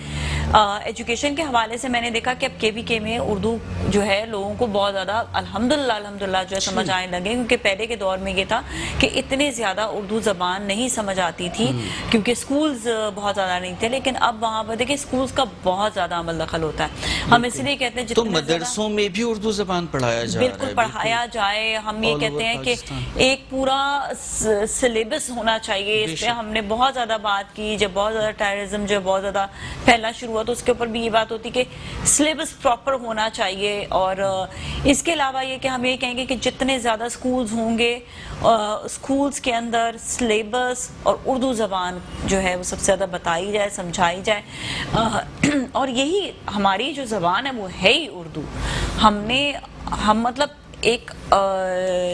एजुकेशन के हवाले से मैंने देखा कि अब KVK में उर्दू जो है लोगों को बहुत ज़्यादा अल्हम्दुलिल्लाह जो है समझ आने लगे, क्योंकि पहले के दौर में ये था कि इतने ज़्यादा उर्दू ज़बान नहीं समझ आती थी क्योंकि स्कूल्स बहुत ज़्यादा नहीं थे, लेकिन अब वहाँ पर देखिए स्कूल्स का बहुत ज़्यादा अमल दखल होता है। हम इसलिए कहते हैं तो मदरसों में भी उर्दू ज़बान पढ़ाया जाए, बिल्कुल पढ़ाया जाए। हम ये कहते हैं कि एक पूरा सिलेबस होना चाहिए। इस पे हमने बहुत ज़्यादा बात की, जब बहुत ज़्यादा टेररिज्म जो बहुत ज़्यादा फैलना शुरू हुआ तो उसके ऊपर भी ये बात होती कि सिलेबस प्रॉपर होना चाहिए। और इसके अलावा ये कि हम ये कहेंगे कि जितने ज़्यादा स्कूल्स होंगे स्कूल्स के अंदर सिलेबस और उर्दू ज़बान जो है वो सबसे ज़्यादा बताई जाए, समझाई जाए। और यही हमारी जो ज़बान है वो है ही उर्दू। हम मतलब एक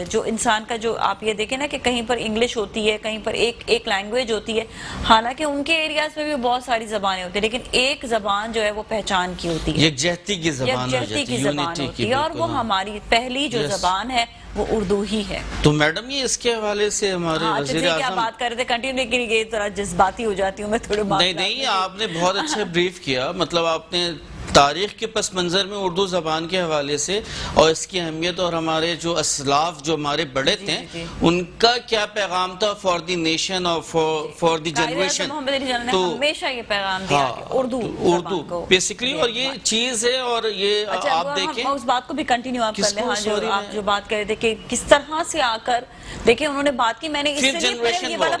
जो इंसान का जो आप ये देखें ना कि कहीं पर इंग्लिश होती है, कहीं पर एक लैंग्वेज होती है, हालांकि उनके एरियाज में भी बहुत सारी ज़बानें होती है, लेकिन एक ज़बान जो है वो पहचान की होती है, यकजहती की ज़बान होती है, और वो हमारी पहली जो ज़बान है वो उर्दू ही है। तो मैडम ये इसके हवाले से हमारे वज़ीर-ए-आज़म क्या बात कर रहे थे कंटिन्यू, लेकिन ये थोड़ा जज्बाती हो जाती हूँ मैं थोड़ी बात। नहीं आपने बहुत अच्छा ब्रीफ किया, मतलब आपने तारीख के पस मंज़र में उर्दू ज़बान के हवाले से और इसकी अहमियत और हमारे जो असलाफ जो हमारे बड़े थे उनका क्या पैगाम था फॉर द नेशन और फॉर द जनरेशन। तो हमेशा ये पैगाम दिया कि उर्दू बेसिकली, और ये चीज़ है। और ये आप देखें उस बात को भी कंटिन्यू आप कर ले। हाँ, जो आप जो बात कर रहे थे कि किस तरह से आकर देखिए उन्होंने बात की, मैंने इसलिए ये वाला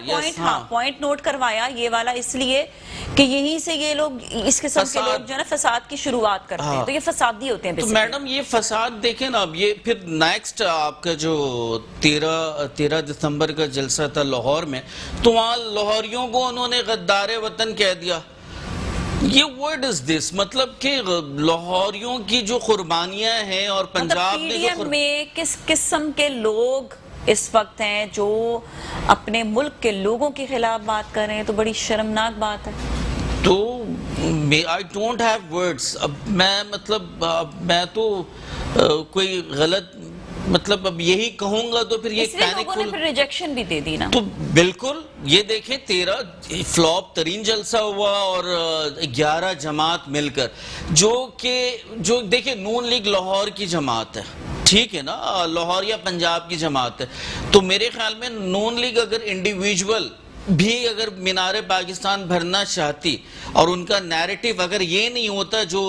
पॉइंट नोट करवाया, ये वाला इसलिए कि यहीं से ये लोग इस किस्म के लोग जो है ना फसाद की शुरुआत करते हैं, तो ये फसादी होते हैं। तो मैडम ये फसाद देखें ना, अब ये फिर नेक्स्ट आपका जो 13 दिसंबर का जलसा था लाहौर में, तो वहाँ लाहौरियों को उन्होंने गद्दार वतन कह दिया। ये वर्ड इज दिस, मतलब कि लाहौरियों की जो कुर्बानियां हैं और पंजाब में किस किस्म के लोग इस वक्त हैं जो अपने मुल्क के लोगों के खिलाफ बात कर रहे हैं, तो बड़ी शर्मनाक बात है। तो आई डोंट हैव वर्ड्स। अब मैं मतलब मैं तो कोई गलत मतलब अब यही कहूंगा तो फिर ये पैनिक रिजेक्शन भी दे दी ना। तो बिल्कुल ये देखें 13 फ्लॉप तरीन जलसा हुआ और 11 जमात मिलकर जो देखिए नून लीग लाहौर की जमात है, ठीक है ना, लाहौर या पंजाब की जमात है। तो मेरे ख्याल में नून लीग अगर इंडिविजुअल भी अगर मीनारे पाकिस्तान भरना चाहती और उनका नैरेटिव अगर ये नहीं होता जो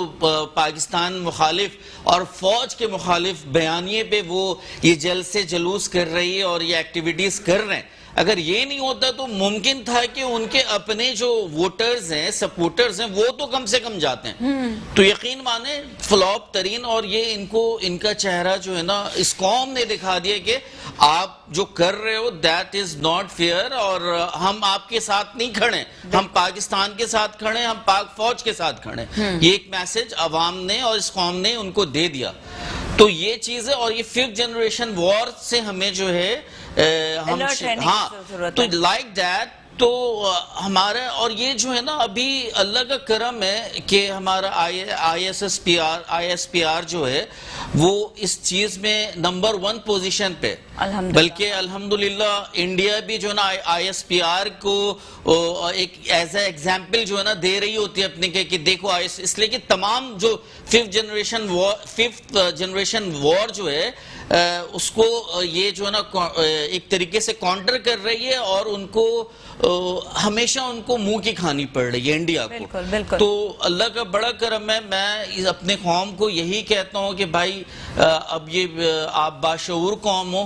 पाकिस्तान मुखालिफ और फौज के मुखालिफ बयानिए पे वो ये जलसे जुलूस कर रही है और ये एक्टिविटीज कर रहे हैं, अगर ये नहीं होता तो मुमकिन था कि उनके अपने जो वोटर्स हैं, सपोर्टर्स हैं, वो तो कम से कम जाते हैं। तो यकीन माने फ्लॉप तरीन, और ये इनका चेहरा जो है ना इस कौम ने दिखा दिया कि आप जो कर रहे हो दैट इज नॉट फेयर, और हम आपके साथ नहीं खड़े, हम पाकिस्तान के साथ खड़े, हम पाक फौज के साथ खड़े। ये एक मैसेज अवाम ने और इस कौम ने उनको दे दिया। तो ये चीज है, और ये 5th जनरेशन वॉर से हमें जो है हम तो लाइक दैट तो हमारा, और ये जो है ना अभी अल्लाह का करम है कि हमारा ISPR जो है वो इस चीज में नंबर 1 पोजीशन पे, बल्कि अल्हम्दुलिल्लाह इंडिया भी जो है ना ISPR को एक एज ए एग्जाम्पल जो है ना दे रही होती है अपने के कि देखो इसलिए कि तमाम जो फिफ्थ जनरेशन वॉर जो है उसको ये जो है ना एक तरीके से काउंटर कर रही है और उनको हमेशा उनको मुंह की खानी पड़ रही है इंडिया को। बिल्कुल, बिल्कुल। तो अल्लाह का बड़ा करम है। मैं अपने कौम को यही कहता हूँ कि भाई अब ये आप बाशऊर कौम हो,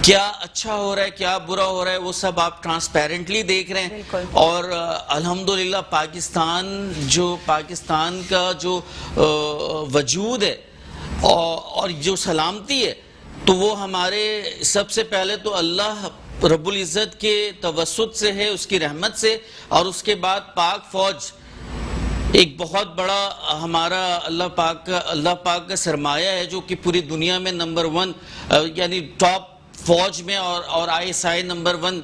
क्या अच्छा हो रहा है क्या बुरा हो रहा है वो सब आप ट्रांसपेरेंटली देख रहे हैं। और अल्हम्दुलिल्लाह पाकिस्तान का जो वजूद है और जो सलामती है तो वो हमारे सबसे पहले तो अल्लाह रब्बुल इज़्ज़त के तवस्सुत से है, उसकी रहमत से, और उसके बाद पाक फौज एक बहुत बड़ा हमारा अल्लाह पाक का सरमाया है जो कि पूरी दुनिया में नंबर 1 यानी टॉप फौज में और ISI नंबर 1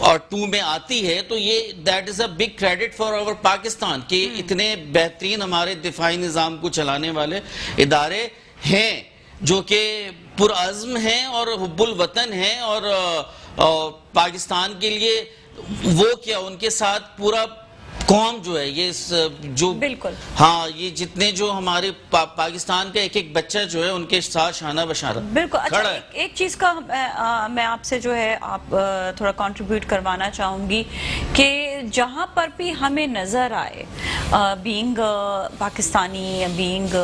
और 2 में आती है। तो ये that is a big credit for our Pakistan कि इतने बेहतरीन हमारे दिफाई निज़ाम को चलाने वाले इदारे हैं जो कि पुरअज़्म हैं और हुब्बुल वतन हैं और पाकिस्तान के लिए वो क्या उनके साथ पूरा कौम जो है ये जो बिल्कुल हाँ ये जितने जो हमारे पाकिस्तान का एक बच्चा जो है उनके साथ शाना बशाना बिल्कुल। अच्छा, एक चीज का मैं आपसे जो है आप थोड़ा कंट्रीब्यूट करवाना चाहूंगी कि जहां पर भी हमें नजर आए बीइंग पाकिस्तानी बीइंग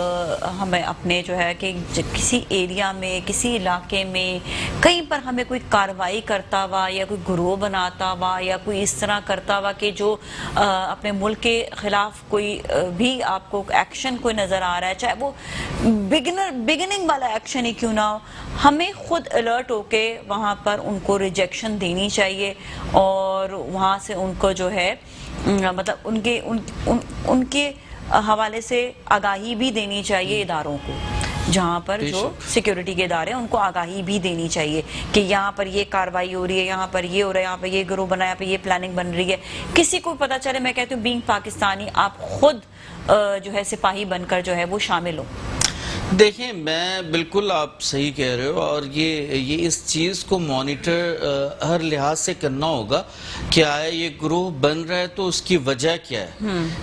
हमें अपने जो है कि किसी एरिया में किसी इलाके में कहीं पर हमें कोई कार्रवाई करता हुआ या कोई गिरोह बनाता हुआ या कोई इस तरह करता हुआ कि जो अपने मुल्क के खिलाफ कोई भी आपको एक्शन कोई नजर आ रहा है, चाहे वो बिगिनिंग वाला एक्शन ही क्यों ना हो, हमें खुद अलर्ट होके वहां पर उनको रिजेक्शन देनी चाहिए और वहां से उनको जो है मतलब उनके हवाले से आगाही भी देनी चाहिए इदारों को, जहाँ पर जो सिक्योरिटी के इदारे हैं उनको आगाही भी देनी चाहिए कि यहाँ पर ये कार्रवाई हो रही है, यहाँ पर ये हो रहा है, यहाँ पर ये गिरोह बना है, यहाँ पर ये प्लानिंग बन रही है, किसी को पता चले। मैं कहती हूँ बीइंग पाकिस्तानी आप खुद जो है सिपाही बनकर जो है वो शामिल हो। देखिए मैं बिल्कुल आप सही कह रहे हो और ये इस चीज़ को मॉनिटर हर लिहाज से करना होगा। क्या है ये ग्रोह बन रहा है तो उसकी वजह क्या है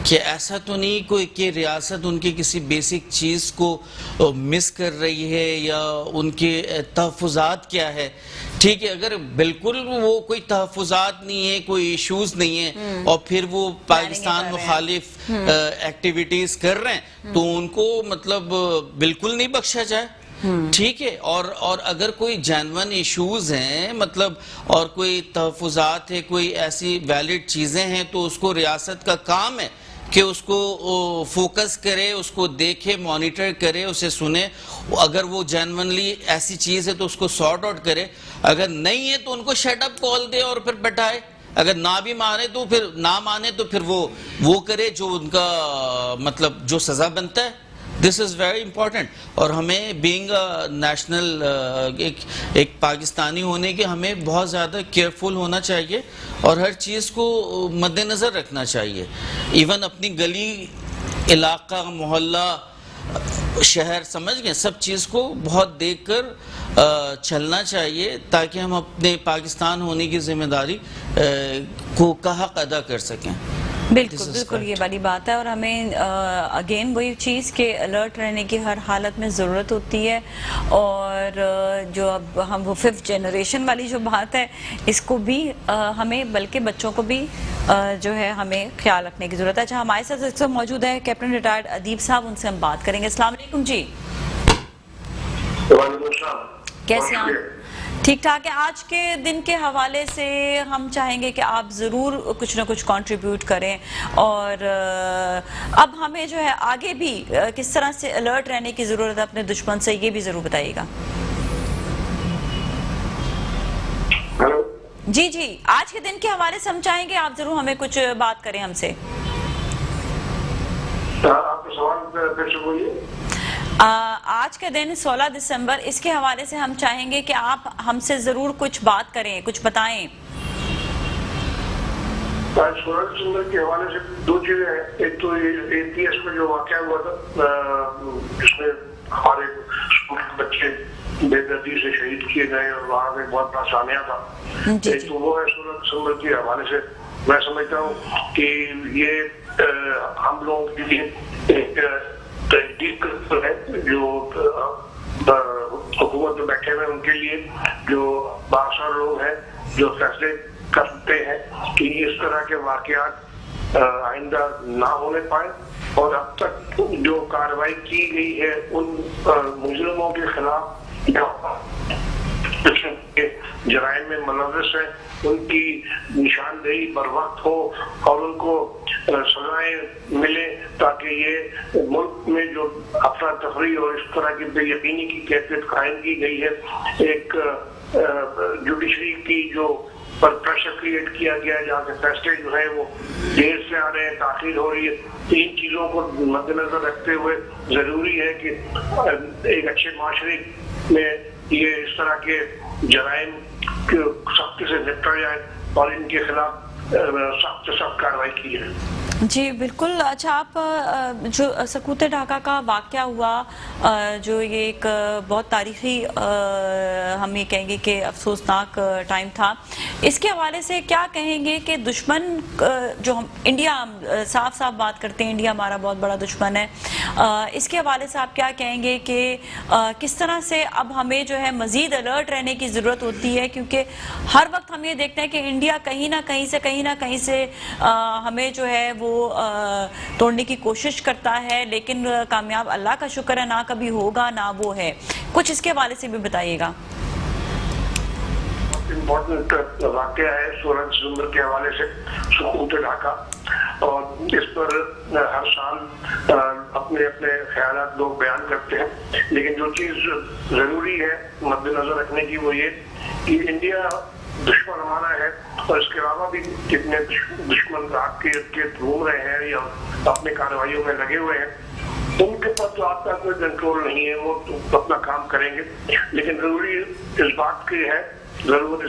कि ऐसा तो नहीं कोई कि रियासत उनकी किसी बेसिक चीज़ को मिस कर रही है या उनके तहफ़्फ़ुज़ात क्या है। ठीक है, अगर बिल्कुल वो कोई तहफ़्फ़ुज़ात नहीं है, कोई इश्यूज नहीं है और फिर वो पाकिस्तान मुखालिफ एक्टिविटीज कर रहे हैं तो उनको मतलब बिल्कुल नहीं बख्शा जाए। ठीक है, और अगर कोई जेन्युइन इश्यूज हैं मतलब और कोई तहफ़्फ़ुज़ात है, कोई ऐसी वैलिड चीजें हैं तो उसको रियासत का काम है कि उसको फोकस करे, उसको देखे, मॉनिटर करे, उसे सुने। अगर वो जेन्युइनली ऐसी चीज है तो उसको सॉर्ट आउट करे, अगर नहीं है तो उनको शट अप कॉल दे और फिर बैठाए। अगर ना भी माने तो फिर ना माने तो फिर वो करे जो उनका मतलब जो सजा बनता है। This is very important. और हमें बीइंग नेशनल एक पाकिस्तानी होने के हमें बहुत ज़्यादा केयरफुल होना चाहिए और हर चीज़ को मद्देनज़र रखना चाहिए। इवन अपनी गली, इलाका, मोहल्ला, शहर, समझ गए, सब चीज़ को बहुत देखकर चलना चाहिए ताकि हम अपने पाकिस्तान होने की जिम्मेदारी को का हक अदा कर सकें। बिल्कुल बिल्कुल ये वाली बात है और हमें अगेन वही चीज़ के अलर्ट रहने की हर हालत में ज़रूरत होती है। और जो अब हम वो 5th जनरेशन वाली जो बात है इसको भी हमें बल्कि बच्चों को भी जो है हमें ख्याल रखने की ज़रूरत है। अच्छा, हमारे साथ इस वक्त मौजूद है कैप्टन रिटायर्ड अदीब साहब, उनसे हम बात करेंगे। अस्सलाम वालेकुम जी, कैसे हैं आप? ठीक ठाक है। आज के दिन के हवाले से हम चाहेंगे कि आप ज़रूर कुछ ना कुछ कंट्रीब्यूट करें और अब हमें जो है आगे भी किस तरह से अलर्ट रहने की ज़रूरत है अपने दुश्मन से, ये भी ज़रूर बताइएगा। जी जी, आज के दिन के हवाले से हम चाहेंगे आप ज़रूर हमें कुछ बात करें हमसे। आपके सवाल फिर से बोलिए। आज के दिन 16 दिसंबर, इसके हवाले से हम चाहेंगे कि आप हमसे जरूर कुछ बात करें, कुछ बताएं। सूरज सुंदर के हवाले से दो चीजें हैं। एक तो ये APS में जो वाकया हुआ था, जिसमें हमारे स्कूल के बच्चे बेदर्दी से शहीद किए गए और वहां में बहुत बड़ा सामिया था। एक तो वो है सूरज सुंदर के हवाले से। मैं समझता हूँ कि ये हम लोगों के लिए एक तहदीद है, जो हुकूमत में बैठे हुए उनके लिए, जो बासार लोग हैं जो फैसले करते हैं कि इस तरह के वाकयात आइंदा ना होने पाए। और अब तक जो कार्रवाई की गई है उन मुजरिमों के खिलाफ जराइम में मुलव्वस है, उनकी निशानदेही बर वक्त हो और उनको सजाएं मिले, ताकि ये मुल्क में जो अफरा तफरी और इस तरह की बेयकीनी की कैफियत कायम की गई है, एक जुडिशरी की जो पर प्रेशर क्रिएट किया गया है, जहाँ के फैसले जो है वो देर से आ रहे हैं, ताखीर हो रही है। इन चीजों को मद्देनजर रखते हुए जरूरी है कि एक अच्छे माशरे में ये इस तरह के जराइम सख्ती से निपटा जाए और इनके खिलाफ सख्त से सख्त कार्रवाई की जाए। जी बिल्कुल। अच्छा, आप जो सकूते ढाका का वाक़या हुआ, जो ये एक बहुत तारीखी हम ये कहेंगे कि अफसोसनाक टाइम था, इसके हवाले से क्या कहेंगे कि दुश्मन जो हम इंडिया साफ साफ बात करते हैं, इंडिया हमारा बहुत बड़ा दुश्मन है, इसके हवाले से आप क्या कहेंगे कि किस तरह से अब हमें जो है मज़ीद अलर्ट रहने की ज़रूरत होती है, क्योंकि हर वक्त हम ये देखते हैं कि इंडिया कहीं ना कहीं से हमें जो है वो तोड़ने की कोशिश करता है, लेकिन कामयाब अल्लाह का शुक्र है ना कभी होगा ना वो है। कुछ इसके हवाले से भी बताइएगा। इम्पोर्टेंट वाकया है सूरज सुंदर के हवाले से सकूत ढाका, और इस पर हर साल अपने अपने ख्यालात लोग बयान करते हैं, लेकिन जो चीज जरूरी है मद्देनजर रखने की वो ये कि इंडिया दुश्मन हमारा है, और इसके अलावा भी कितने दुश्मन आपके घूम रहे हैं या अपने कार्रवाइयों में लगे हुए हैं, उनके पर तो आपका कोई कंट्रोल नहीं है, वो तो अपना काम करेंगे। लेकिन जरूरत इस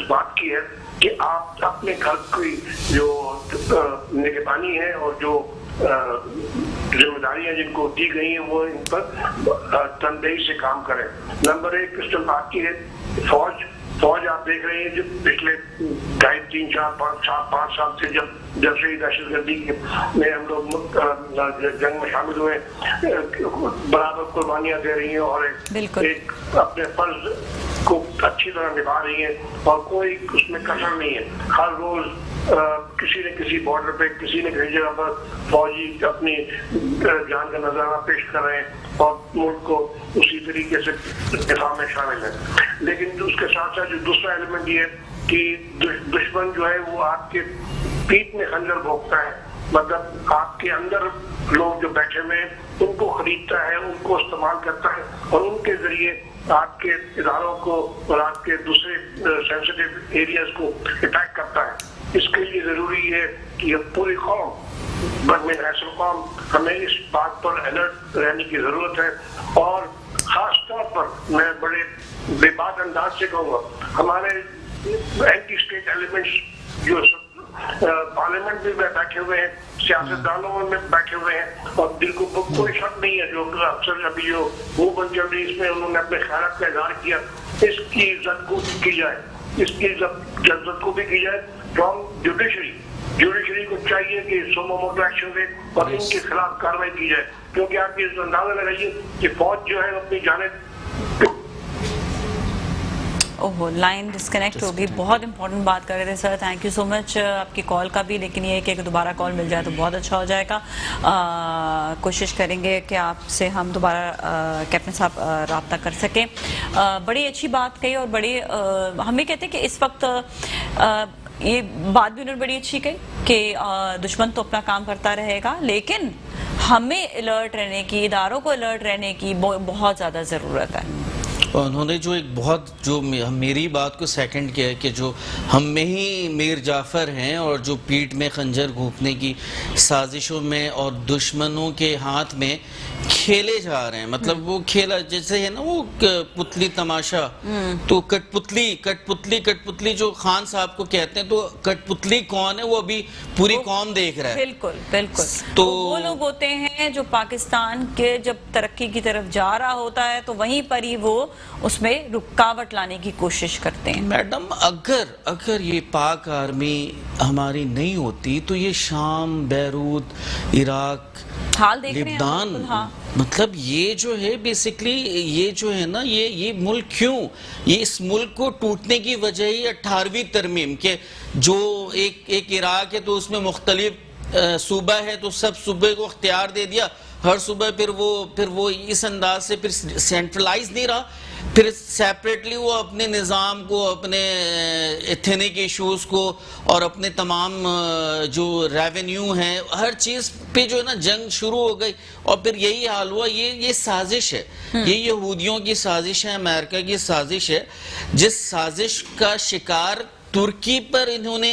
बात की है कि आप अपने घर की जो निगरानी है और जो जिम्मेदारियां जिनको दी गई हैं वो इन पर तनदेही से काम करें। नंबर एक इस बात की है, फौज आप देख रहे हैं जो पिछले 2.5, 3, 4, 5 साल से जब से ही दहशतगर्दी में हम लोग जंग में शामिल हुए, बराबर कुर्बानियां दे रही हैं और एक अपने फर्ज को अच्छी तरह निभा रही है, और कोई उसमें कसर नहीं है। हर रोज किसी न किसी बॉर्डर पे, किसी न किसी जगह पर फौजी अपनी जान का नजारा पेश कर रहे हैं और मुल्क को उसी तरीके से दिफा में शामिल है। लेकिन उसके साथ साथ जो दूसरा एलिमेंट ये है कि दुश्मन जो है वो आपके पीठ में खंजर भोंकता है, मतलब आपके अंदर लोग जो बैठे हुए हैं उनको खरीदता है, उनको इस्तेमाल करता है और उनके जरिए आपके इदारों को और आपके दूसरे सेंसिटिव एरियाज को अटैक करता है। इसके लिए जरूरी है कि पूरी कौम कौम हमें इस बात पर अलर्ट रहने की जरूरत है, और खास तौर पर मैं बड़े बेबाक अंदाज से कहूँगा, हमारे एंटी स्टेट एलिमेंट्स जो पार्लियामेंट में बैठे हुए हैं, सियासतदानों में बैठे हुए हैं, और दिल को कोई शक नहीं है जो अक्सर अभी जो मूवमेंट चल रही है इसमें उन्होंने अपने ख्यालात का इजहार किया, इसकी इज्जत को की जाए, इसकी इज्जत को भी की जाए फ्रॉम जुडिशरी को चाहिए कि सुमो मोटो एक्शन ले और इनके खिलाफ कार्रवाई की जाए, क्योंकि आप ये अंदाजा लगाइए कि फौज जो है अपनी जाने ओहो, लाइन डिस्कनेक्ट होगी। बहुत इंपॉर्टेंट बात कर रहे थे sir, thank you so much आपकी कॉल का भी, लेकिन ये है कि दोबारा कॉल मिल जाए तो बहुत अच्छा हो जाएगा। कोशिश करेंगे कि आपसे हम दोबारा कैप्टन साहब रब्ता कर सकें। बड़ी अच्छी बात कही, और बड़ी हमें कहते हैं कि इस वक्त ये बात भी उन्होंने बड़ी अच्छी कही कि दुश्मन तो अपना काम करता रहेगा, लेकिन हमें अलर्ट रहने की, इदारों को अलर्ट रहने की बहुत ज़्यादा ज़रूरत है। उन्होंने जो एक बहुत जो मेरी बात को सेकंड किया कि जो हम में ही मीर जाफर हैं और जो पीठ में खंजर घोंपने की साजिशों में और दुश्मनों के हाथ में खेले जा रहे हैं। मतलब वो खेला जैसे है ना वो पुतली तमाशा, तो कठपुतली जो खान साहब को कहते हैं, तो कठपुतली कौन है वो अभी पूरी कौम देख रहा है। बिल्कुल बिल्कुल। तो वो लोग होते हैं जो पाकिस्तान के जब तरक्की की तरफ जा रहा होता है तो वहीं पर ही वो उसमें रुकावट लाने की कोशिश करते हैं। मैडम अगर ये पाक आर्मी हमारी नहीं होती तो ये शाम, बैरूत, इराक, हाल देख रहे हैं लिबनान, बिल्कुल, हाँ। मतलब ये जो है बेसिकली ये जो है ना ये मुल्क क्यों, ये इस मुल्क को टूटने की वजह ही 18वीं तरमीम के जो एक इराक है तो उसमें मुख्तलिफ सूबा है तो सब सूबे को इख्तियार दे दिया, हर सूबा फिर वो इस अंदाज से फिर सेंट्रलाइज नहीं रहा, फिर सेपरेटली वो अपने निज़ाम को, अपने एथनिक इश्यूज को और अपने तमाम जो रेवेन्यू है हर चीज़ पे जो है ना जंग शुरू हो गई। और फिर यही हाल हुआ। ये साजिश है, ये यहूदियों की साजिश है, अमेरिका की साजिश है, जिस साजिश का शिकार तुर्की पर इन्होंने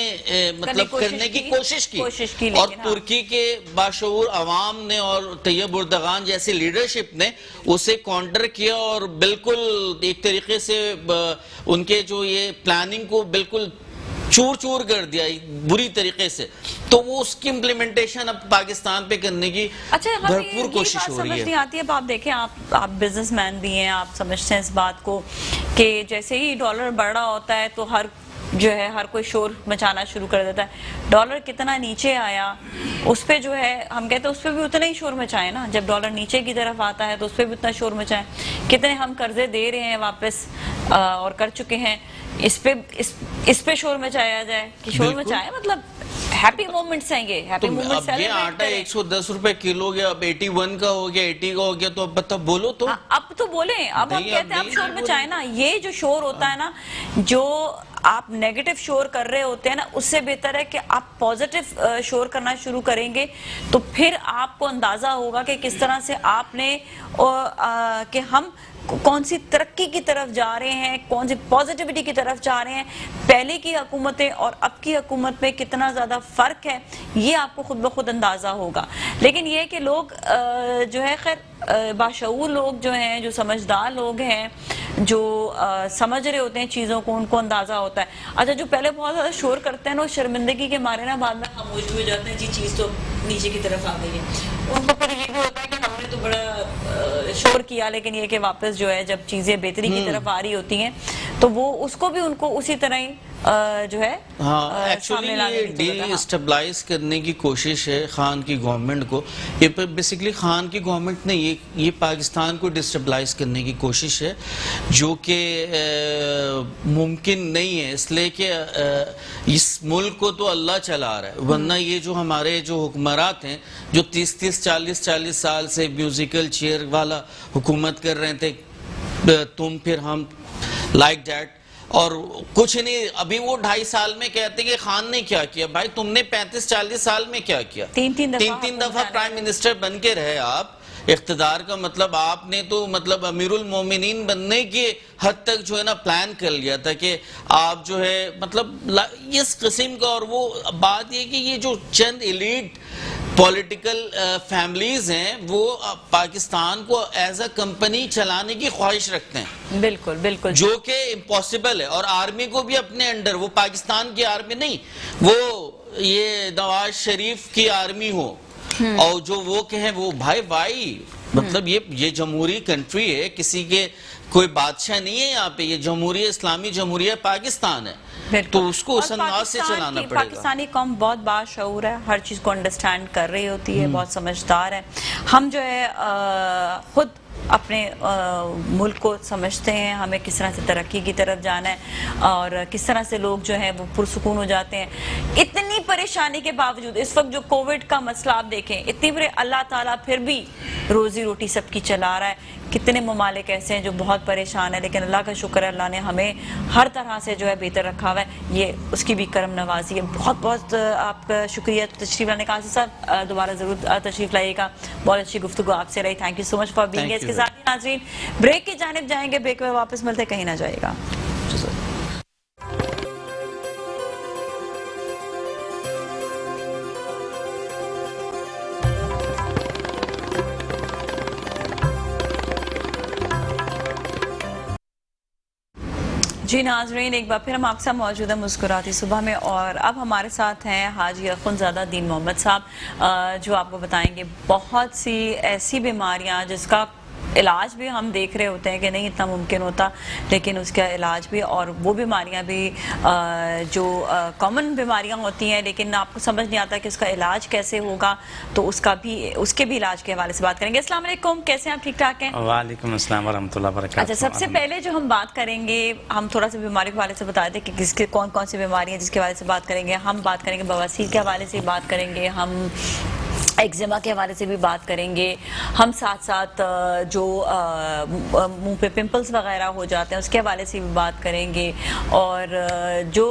मतलब करने की कोशिश की और तुर्की के बाशऊर अवाम ने और तैयब उर्दगान जैसी लीडरशिप ने उसे काउंटर किया और बिल्कुल एक तरीके से उनके जो ये प्लानिंग को बिल्कुल चूर चूर कर दिया बुरी तरीके से। तो वो उसकी इम्प्लीमेंटेशन अब पाकिस्तान पे करने की भरपूर कोशिश हो रही है। समझ नहीं आती है। अब आप देखें, आप बिजनेसमैन भी हैं, आप समझते हैं इस बात को कि जैसे ही डॉलर बढ़ रहा होता है तो हर कोई शोर मचाना शुरू कर देता है। डॉलर कितना नीचे आया उस पे जो है हम कहते हैं उस पे भी उतना ही शोर मचाए ना। जब डॉलर नीचे की तरफ आता है तो उस पे भी उतना शोर मचाए। कितने हम कर्जे दे रहे हैं वापस और कर चुके हैं, इस पे शोर मचाया जाए कि शोर मचाए। मतलब हैप्पी मोमेंट्स हैं ये, हैप्पी मोमेंट्स। अब ये आटा 110 रुपए किलो गया, अब 81 का हो गया, 80 का हो गया, तो अब बता बोलो तो। अब तो बोले, अब हम कहते हैं अब शोर मचाए ना। ये जो शोर होता है ना, जो आप नेगेटिव शोर कर रहे होते हैं ना, उससे बेहतर है कि आप पॉजिटिव शोर करना शुरू करेंगे तो फिर आपको अंदाजा होगा कि किस तरह से आपने कि हम कौन सी तरक्की की तरफ जा रहे हैं, कौन सी पॉजिटिविटी की तरफ जा रहे हैं। पहले की हुकूमतें और अब की हुकूमत में कितना ज़्यादा फ़र्क है ये आपको खुद ब खुद अंदाज़ा होगा। लेकिन ये कि लोग जो है खैर बाशऊर लोग जो हैं, जो समझदार लोग हैं, जो समझ रहे होते हैं चीज़ों को, उनको अंदाज़ा होता है। अच्छा, जो पहले बहुत ज़्यादा शोर करते हैं ना, शर्मिंदगी के मारे ना बाद में खामोश भी हो जाते हैं जी, चीज़ तो नीचे की तरफ आ गई है। उनको फिर ये भी होता है कि हमने तो बड़ा शोर किया, लेकिन ये कि वापस जो है जब चीज़ें बेहतरी की तरफ आ रही होती हैं तो वो उसको भी उनको उसी तरह ही जो है एक्चुअली ये डिस्टेबलाइज करने की कोशिश है खान की गवर्नमेंट को। ये बेसिकली खान की गवर्नमेंट ने ये पाकिस्तान को डिस्टेबलाइज करने की कोशिश है, जो कि मुमकिन नहीं है, इसलिए कि इस मुल्क को तो अल्लाह चला रहा है। वरना ये जो हमारे जो हुक्मरात हैं जो 30-30, 40-40 साल से म्यूजिकल चेयर वाला हुकूमत कर रहे थे, तुम फिर हम लाइक दैट, और कुछ नहीं। अभी वो 2.5 साल में कहते हैं कि खान ने क्या किया। भाई तुमने 35-40 साल में क्या किया? तीन दफा प्राइम मिनिस्टर बन के रहे आप। इख्तिदार का मतलब आपने तो मतलब अमीरुल मोमिनीन बनने के हद तक जो है ना प्लान कर लिया था कि आप जो है मतलब इस किस्म का। और वो बात ये कि ये जो चंद एलीट पॉलिटिकल फैमिलीज हैं वो पाकिस्तान को एज अ कंपनी चलाने की ख्वाहिश रखते हैं। बिल्कुल बिल्कुल, जो कि इम्पॉसिबल है। और आर्मी को भी अपने अंडर, वो पाकिस्तान की आर्मी नहीं, वो ये नवाज शरीफ की आर्मी हो और जो वो कहें वो भाई मतलब ये जमहूरी कंट्री है, किसी के कोई बादशाह नहीं है यहाँ पे। ये जमहूरी इस्लामी जमहूरिया पाकिस्तान है, तो उसको उस अंदाज से चलाना पड़ेगा। पाकिस्तानी कौम बहुत बाशऊर है, हर चीज को अंडरस्टैंड कर रही होती है, बहुत समझदार है। हम जो है खुद अपने मुल्क को समझते हैं, हमें किस तरह से तरक्की की तरफ जाना है और किस तरह से लोग जो है वो पुरसुकून हो जाते हैं। इतनी परेशानी के बावजूद इस वक्त जो कोविड का मसला आप देखें, इतनी बड़े अल्लाह ताला फिर भी रोजी रोटी सबकी चला रहा है। कितने ममालिक ऐसे हैं जो बहुत परेशान है, लेकिन अल्लाह का शुक्र है, अल्लाह ने हमें हर तरह से जो है बेहतर रखा हुआ है, ये उसकी भी करम नवाजी है। बहुत बहुत आपका शुक्रिया तशरीफ लाने का। आसिफ साहब दोबारा ज़रूर तशरीफ लाइएगा, बहुत अच्छी गुफ्तगू आपसे रही। Thank you so much for being. इसके साथ ही नाज़रीन ब्रेक की जानिब जाएंगे, ब्रेक में वापस मिलते, कहीं ना जाएगा। जी नाज़रीन, एक बार फिर हम आपके साथ मौजूद हैं मुस्कुराती सुबह में, और अब हमारे साथ हैं हाजी अखुनज़ादा दीन मोहम्मद साहब, जो आपको बताएंगे बहुत सी ऐसी बीमारियां जिसका इलाज भी हम देख रहे होते हैं कि नहीं इतना मुमकिन होता, लेकिन उसका इलाज भी, और वो बीमारियां भी जो कॉमन बीमारियां होती हैं, लेकिन आपको समझ नहीं आता कि उसका इलाज कैसे होगा, तो उसके भी इलाज के हवाले से बात करेंगे। अस्सलाम वालेकुम, कैसे हैं आप? ठीक ठाक हैं? वालेकुम अस्सलाम वरहमतुल्लाहि वबरकातुहू। अच्छा, सबसे पहले जो हम बात करेंगे, हम थोड़ा सा बीमारी के हवाले से बता दें कि किसके कौन कौन सी बीमारी है जिसके हवाले से बात करेंगे। हम बात करेंगे बवासीर के हवाले से बात करेंगे, हम एक्जिमा के हवाले से भी बात करेंगे, हम साथ साथ जो मुंह पे पिंपल्स वगैरह हो जाते हैं उसके हवाले से भी बात करेंगे, और जो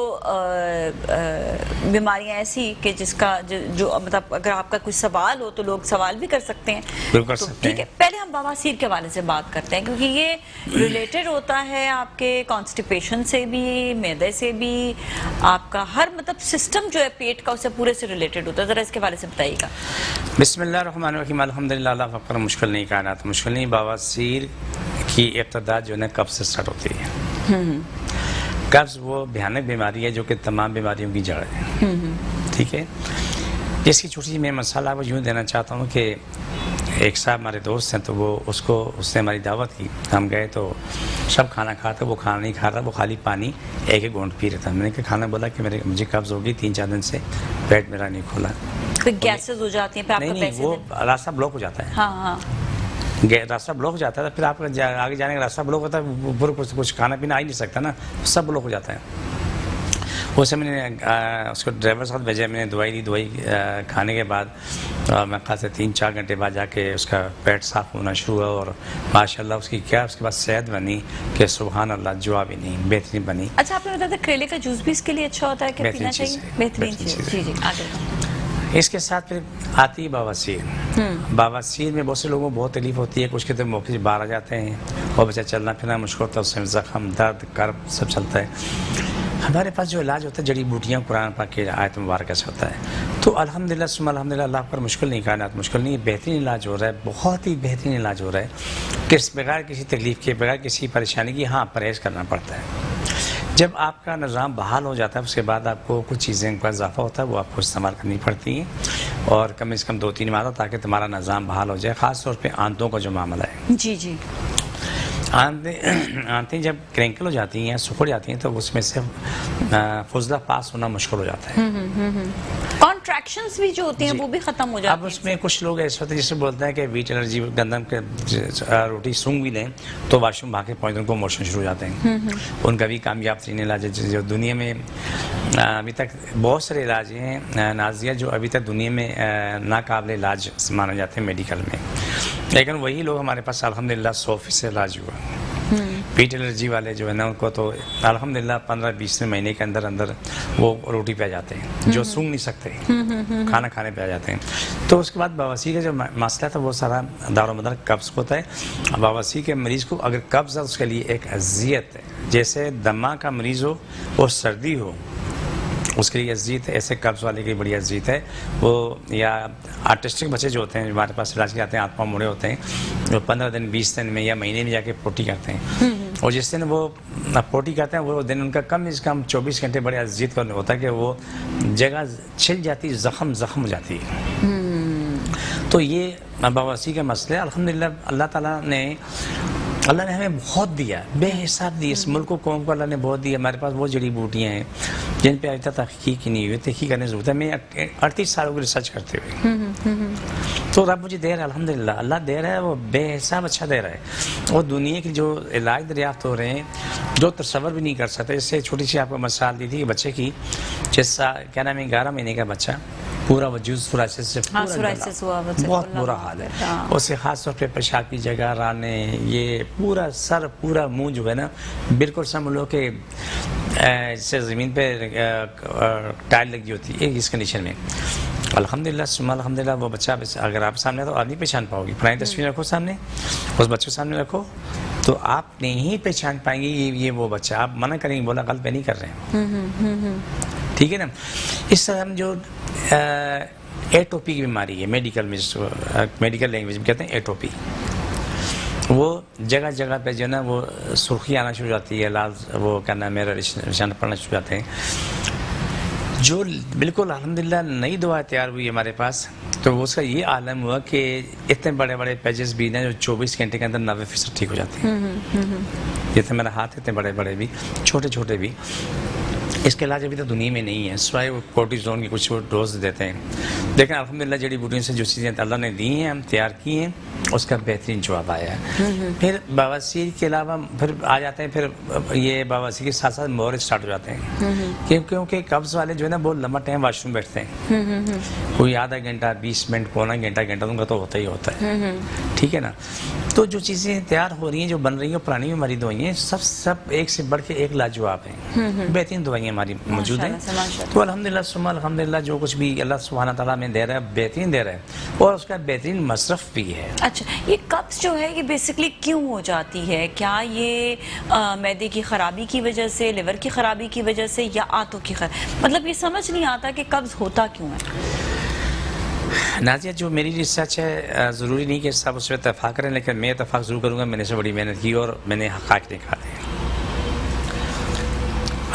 बीमारियां ऐसी कि जिसका जो मतलब अगर आपका कुछ सवाल हो तो लोग सवाल भी कर सकते हैं, तो ठीक है। पहले हम बवासीर के हवाले से बात करते हैं, क्योंकि ये रिलेटेड होता है आपके कॉन्स्टिपेशन से भी, मैदे से भी, आपका हर मतलब सिस्टम जो है पेट का उससे पूरे से रिलेटेड होता है। ज़रा इसके हवाले से बताइएगा। बिस्मिल्लाहिर्रहमानिर्रहीम, अल्हम्दुलिल्लाह, अल्लाह फ़क्र मुश्किल नहीं कायनात मुश्किल नहीं। बवासीर की इब्तिदा जो है कब्ज़ से स्टार्ट होती है। कब्ज़ वो भयानक बीमारी है जो कि तमाम बीमारियों की जड़ है, ठीक है। इसकी छोटी सी मैं मसाला आपको यूँ देना चाहता हूँ कि एक साहब हमारे दोस्त हैं, तो उसने हमारी दावत की, हम गए तो सब खाना खाते, वो खाना नहीं खा रहा, वो खाली पानी एक एक घूंट पी रहा था। मैंने कहा खाना, बोला कि मुझे कब्ज़ होगी, 3-4 दिन से पेट मेरा नहीं खुला, गैसेस हो जाती हैं, नहीं वो रास्ता ब्लॉक हो जाता है। हाँ, रास्ता ब्लॉक हो जाता है, तो फिर आपका आगे जाने का रास्ता ब्लॉक होता है, पूरा कुछ खाना पीना आ ही नहीं सकता ना, सब ब्लॉक हो जाता है। उसे मैंने उसको ड्राइवर साथ भेजा, मैंने दवाई दी, दवाई खाने के बाद मैं खास 3-4 घंटे बाद जाके उसका पेट साफ होना शुरू हुआ, और माशाल्लाह उसकी उसके बाद सेहत बनी कि सुभान अल्लाह, जवाब ही नहीं, बेहतरीन बनी। अच्छा, आपने बताया था करेले का जूस भी इसके लिए अच्छा होता है, क्या पीना चाहिए? बेहतरीन चीज़। जी जी, आगे। इसके साथ फिर आती है बवासीर। बवासीर में बहुत से लोगों को बहुत तकलीफ होती है, कुछ के तो मौके से बाहर आ जाते हैं और बच्चा चलना फिरना मुश्किल होता है, उसमें ज़ख्म, दर्द, कर्ब सब चलता है। हमारे पास जो इलाज होता है जड़ी बूटियाँ, कुरान पाक के आयत मुबारक से होता है, तो अल्हम्दुलिल्लाह सुम्मा अल्हम्दुलिल्लाह, अल्लाह पर मुश्किल नहीं, कायनात मुश्किल नहीं, बेहतरीन इलाज हो रहा है, बहुत ही बेहतरीन इलाज हो रहा है, बगैर किसी तकलीफ के, बगैर किसी परेशानी की। हाँ, परहेज़ करना पड़ता है। जब आपका निज़ाम बहाल हो जाता है, उसके बाद आपको कुछ चीज़ें का इजाफा होता है, वो आपको इस्तेमाल करनी पड़ती हैं, और कम से कम 2-3 माह ताकि तुम्हारा निज़ाम बहाल हो जाए। ख़ास तौर पे आंतों का जो मामला है, जी जी, आंतें जब क्रैंकल हो जाती हैं, सुखड़ जाती हैं, तो उसमें से फुजला पास होना मुश्किल हो जाता है। कॉन्ट्रैक्शंस भी जो होती हैं वो भी ख़त्म हो जाती हैं। अब उसमें कुछ लोग ऐसे होते हैं जिससे बोलते हैं कि वीट एलर्जी, गंदम के रोटी सूंघ भी लें तो वाशरूम भाग के पहुँचते, उनको मोशन शुरू हो जाते हैं। उनका भी कामयाब तरीन इलाज है, जो दुनिया में अभी तक बहुत सारे इलाज हैं नाजिया, जो अभी तक दुनिया में नाकाबिल इलाज माने जाते हैं मेडिकल में, लेकिन वही लोग हमारे पास अल्हम्दुलिल्लाह 100% इलाज हुआ। वीट एलर्जी वाले जो है ना, उनको तो अल्हम्दुलिल्लाह 15-20 महीने के अंदर अंदर वो रोटी पे आ जाते हैं, जो सूंघ नहीं सकते, खाना खाने पे आ जाते हैं। तो उसके बाद बवासीर का जो मसला था वो सारा दारोमदार कब्ज़ होता है। बवासीर के मरीज़ को अगर कब्ज़ है, उसके लिए एक अज़ियत है, जैसे दमा का मरीज़ हो और सर्दी हो, उसके लिए अजीत है, ऐसे कब्ज़ वाले की बड़ी अजीत है वो। या आर्टिस्टिक बच्चे जो होते हैं हमारे पास इलाज के आते हैं, आत्मा मुड़े होते हैं, जो 15 दिन 20 दिन में या महीने में जाके पोटी करते हैं, और जिस दिन वो पोटी करते हैं वो दिन उनका कम से कम 24 घंटे बड़े अजीत का होता है कि वो जगह छिल जाती, ज़ख्म हो जाती है। तो ये बवासीर का मसला, अल्हम्दुलिल्लाह अल्लाह ने हमें बहुत दिया, बेहिसाब दी, इस मुल्क को, कौम को अल्लाह ने बहुत दिया। हमारे पास बहुत जड़ी बूटियाँ हैं जिन पे अभी तक तहकीक नहीं हुई, तहकीक करने की ज़रूरत है। मैं 38 सालों की रिसर्च करते हुए, तो रब मुझे दे रहा है, अल्हम्दुलिल्लाह अल्लाह दे रहा है, वो बेहिसाब अच्छा दे रहा है। और दुनिया के जो इलाज दरियाफ्त हो रहे हैं, जो तसव्वुर भी नहीं कर सकते। इससे छोटी सी आपको मिसाल दी थी बच्चे की, जिसका क्या नाम है, 11 महीने का बच्चा, पूरा वजूद सोराइसिस से हाँ, पूरा सोराइसिस गला, हुआ वजह बहुत अल्लाह बुरा माफ़ हाल है। करे, हाँ। उससे खास तौर पे पेशाब की जगह, राने, ये पूरा सर, पूरा मुंह जो है ना, बिल्कुल समझ लो कि जैसे ज़मीन पे टाइल लगी होती है इस कंडीशन में। अल्हम्दुलिल्लाह सुम्मा अल्हम्दुलिल्लाह वो बच्चा अगर आप सामने तो आप नहीं पहचान पाओगी। पुरानी तस्वीर रखो सामने, उस बच्चे को सामने रखो तो आप नहीं पहचान पाएंगे ये वो बच्चा। आप मना करेंगे, बोला गलत पे नहीं कर रहे हैं, ठीक है ना। इस तरह हम जो एटोपी की बीमारी है, मेडिकल लैंग्वेज में कहते हैं एटोपी, वो जगह जगह पे जो है ना वो सुर्खी आना शुरू हो जाती है, लाल वो क्या नाम है निशान पड़ना शुरू हो जाते हैं। जो बिल्कुल अल्हम्दुलिल्लाह नई दवा तैयार हुई हमारे पास, तो उसका ये आलम हुआ कि इतने बड़े बड़े पेजेस भी ना जो 24 घंटे के अंदर 90% ठीक हो जाते हैं। जितने मेरा हाथ इतने बड़े बड़े भी, छोटे छोटे भी, इसके इलाज अभी तो दुनिया में नहीं है, सिवाय वो कोर्टिजोन की कुछ वो डोज देते हैं। लेकिन अल्हम्दुलिल्लाह जड़ी बूटियों से जो चीज़ें अल्लाह ने दी हैं, हम तैयार की हैं, उसका बेहतरीन जवाब आया है। फिर बवासीर के अलावा फिर आ जाते हैं, फिर ये बवासीर के साथ साथ मोर स्टार्ट हो जाते हैं, क्योंकि कब्ज़ वाले जो है ना बहुत लंबा टाइम वॉशरूम बैठते हैं, कोई आधा घंटा, 20 मिनट, पौना घंटा उनका तो होता ही होता है, ठीक है ना। तो जो चीज़ें तैयार हो रही हैं, जो बन रही हैं, पुरानी हमारी दवाइयाँ सब एक से बढ़ के एक लाजवाब हैं, बेहतरीन दवाइयाँ हमारी मौजूद हैं। तो अल्हम्दुलिल्लाह सुम्मा अल्हम्दुलिल्लाह जो कुछ भी अल्लाह सुब्हाना तआला में दे रहा है बेहतरीन दे रहा है, और उसका बेहतरीन मसरफ भी है। अच्छा, ये कब्ज़ जो है ये बेसिकली क्यों हो जाती है? क्या ये मैदे की ख़राबी की वजह से, लिवर की ख़राबी की वजह से, या आंतों की मतलब ये समझ नहीं आता कि कब्ज़ होता क्यों है? नाज़िया, जो मेरी रिसर्च है, ज़रूरी नहीं कि सब उस पर इत्तेफाक करें, लेकिन मैं इत्तेफाक ज़रूर करूँगा। मैंने से बड़ी मेहनत की और मैंने हक़ाइक़ निकाले।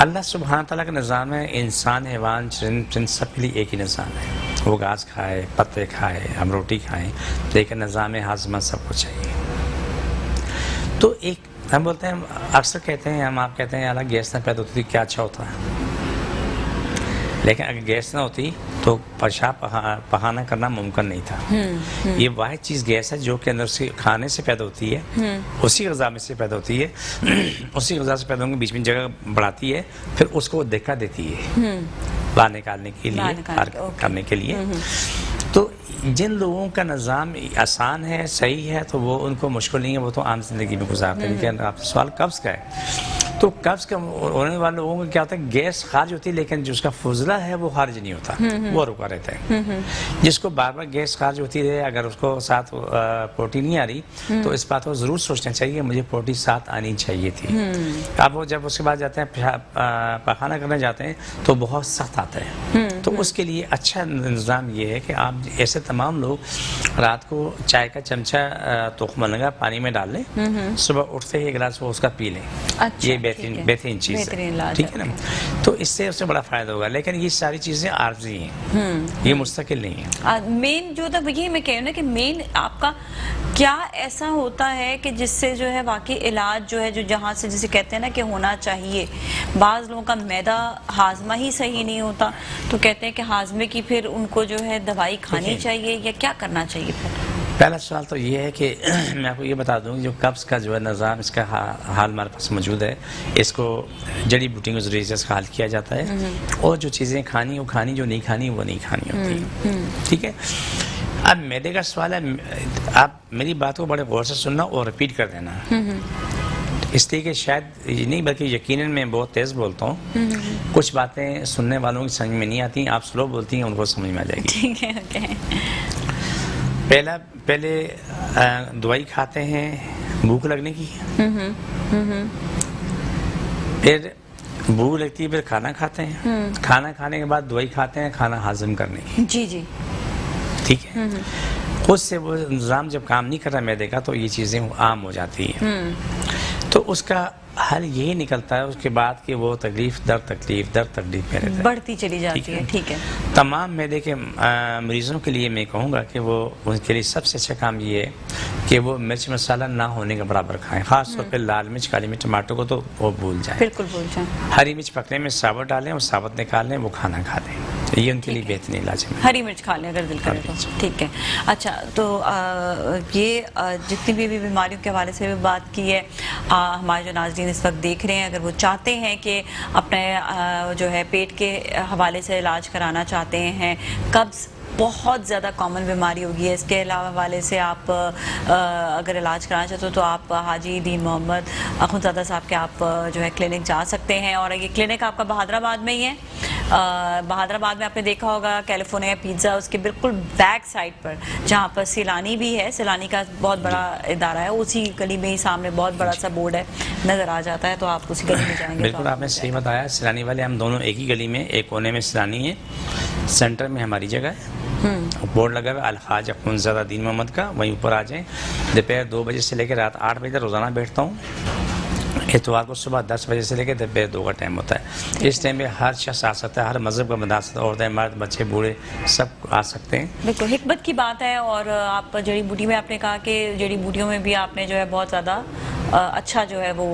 अल्लाह सुब्हान तआला का निज़ाम है, इंसान, हैवान, जिन सब के लिए एक ही निज़ाम है। वो घास खाए, पत्ते खाए, हम रोटी खाएं, लेकिन निज़ाम हाज़मा सबको चाहिए। तो एक हम बोलते हैं, अक्सर कहते हैं आप कहते हैं अल्लाह गैस ना पैदा होती क्या अच्छा होता है, लेकिन अगर गैस ना होती तो पेशाब पखाना करना मुमकिन नहीं था। ये वाहिद चीज़ गैस है जो कि अंदर से खाने से पैदा होती है, उसी ग़िज़ा में से पैदा होती है, उसी ग़िज़ा से पैदा होकर बीच में जगह बढ़ाती है, फिर उसको देखा देती है बाहर निकालने के लिए, करने के लिए। तो जिन लोगों का निज़ाम आसान है, सही है, तो वो उनको मुश्किल नहीं है, वो तो आम जिंदगी में गुजारते हैं। लेकिन आपका सवाल कब्ज़ का है, तो कब्ज़ का होने वाले लोगों को क्या होता है, गैस खारिज होती है, लेकिन जो उसका फुजला है वो खारिज नहीं होता, वो रुका रहता है। जिसको बार बार गैस खारिज होती रहे, अगर उसको साथ प्रोटीन नहीं आ रही, तो इस बात को ज़रूर सोचना चाहिए कि मुझे प्रोटीन साथ आनी चाहिए थी। अब वो जब उसके बाद जाते हैं पखाना करने जाते हैं तो बहुत सख्त आता है। तो उसके लिए अच्छा निज़ाम ये है कि आप ऐसे तमाम लोग रात को चाय का चमचा तुखमरंगा पानी में डाल लें, सुबह उठते ही एक गिलास वो उसका पी लें। अच्छा, ये बेहतरीन चीज़ है, ठीक है ना। तो इससे उससे बड़ा फ़ायदा होगा। लेकिन ये सारी चीज़ें आर्जी हैं, ये मुस्तकिल नहीं है। मेन जो था यही मैं कह रही हूँ ना कि मेन आपका क्या ऐसा होता है कि जिससे जो है वाकई इलाज जो है, जो जहाँ से जिसे कहते हैं ना कि होना चाहिए। बाज़ लोगों का मैदा हाजमा ही सही नहीं होता, तो कहते हैं कि हाजमे की फिर उनको जो है दवाई खानी चाहिए, या क्या करना चाहिए फिर? पहला सवाल तो ये है कि मैं आपको ये बता दूं, जो कब्ज़ का जो है निज़ाम, इसका हाल हमारे पास मौजूद है। इसको जड़ी बूटियों के ज़रिए से हाल किया जाता है, और जो चीज़ें खानी वो खानी, जो नहीं खानी वो नहीं खानी होती, ठीक है। अब मैदे का सवाल है, आप मेरी बात को बड़े गौर से सुनना और रिपीट कर देना, इसलिए कि शायद नहीं बल्कि यकीनन मैं बहुत तेज़ बोलता हूँ, कुछ बातें सुनने वालों की समझ में नहीं आती, आप स्लो बोलती हैं, उनको समझ में आ जाएगी, ठीक है। ओके। पहले दवाई खाते हैं भूख लगने की, फिर भूख लगती है, फिर खाना खाते हैं, खाना खाने के बाद दवाई खाते हैं खाना हाजम करने की, जी जी, ठीक है। खुद से वो निज़ाम जब काम नहीं कर रहा मैदे का, तो ये चीज़ें आम हो जाती हैं। तो उसका हल यही निकलता है उसके बाद कि वो तकलीफ दर तकलीफ में रहता है, बढ़ती चली जाती है, ठीक है। तमाम मैदे के मरीज़ों के लिए मैं कहूँगा कि वो उनके लिए सबसे अच्छा काम ये है कि वो मिर्च मसाला ना होने के बराबर खाएं। ख़ास तौर पे लाल मिर्च, काली मिर्च, टमाटर को तो वो भूल जाएं, बिल्कुल भूल जाएं। हरी मिर्च पकने में साबुत डालें और साबुत निकाल लें, वो खाना खा लें। ये उनके लिए बेहतरीन इलाज है। हरी मिर्च खा लें अगर दिल करे तो, ठीक है। अच्छा, तो ये जितनी भी बीमारियों के हवाले से भी बात की है, हमारे जो नाज़रीन इस वक्त देख रहे हैं, अगर वो चाहते हैं कि अपने जो है पेट के हवाले से इलाज कराना चाहते हैं, कब्ज़ बहुत ज़्यादा कॉमन बीमारी होगी है, इसके अलावा वाले से आप अगर इलाज कराना चाहते हो तो आप हाजी दीन मोहम्मद अखुंज़ादा साहब के आप जो है क्लिनिक जा सकते हैं। और ये क्लिनिक आपका बहादुराबाद में ही है। बहादुराबाद में आपने देखा होगा कैलिफोर्निया पिज़्ज़ा, उसके बिल्कुल बैक साइड पर जहाँ पर सिलानी भी है, सिलानी का बहुत बड़ा इदारा है, उसी गली में ही सामने बहुत बड़ा सा बोर्ड है, नज़र आ जाता है, तो आप उसी गली में जाएंगे। बिल्कुल आपने सही बताया, सिलानी वाले हम दोनों एक ही गली में, एक कोने में सिलानी है, सेंटर में हमारी जगह है। बोर्ड लगा हुआ है अलहाज अखुंज़ादा दीन मोहम्मद का, वहीं ऊपर आ जाएं। दोपहर 2 बजे से लेकर रात 8 बजे तक रोज़ाना बैठता हूँ। इतवार को सुबह 10 बजे से लेकर दोपहर 2 का टाइम होता है। इस टाइम में हर शख्स आ सकता है, हर मज़हब का बंदा आ सकता है, औरतें, मर्द, बच्चे, बूढ़े सब आ सकते हैं। बिल्कुल हिकमत की बात है। और आप जड़ी बूटी में आपने कहा कि जड़ी बूटियों में भी आपने जो है बहुत ज़्यादा अच्छा जो है वो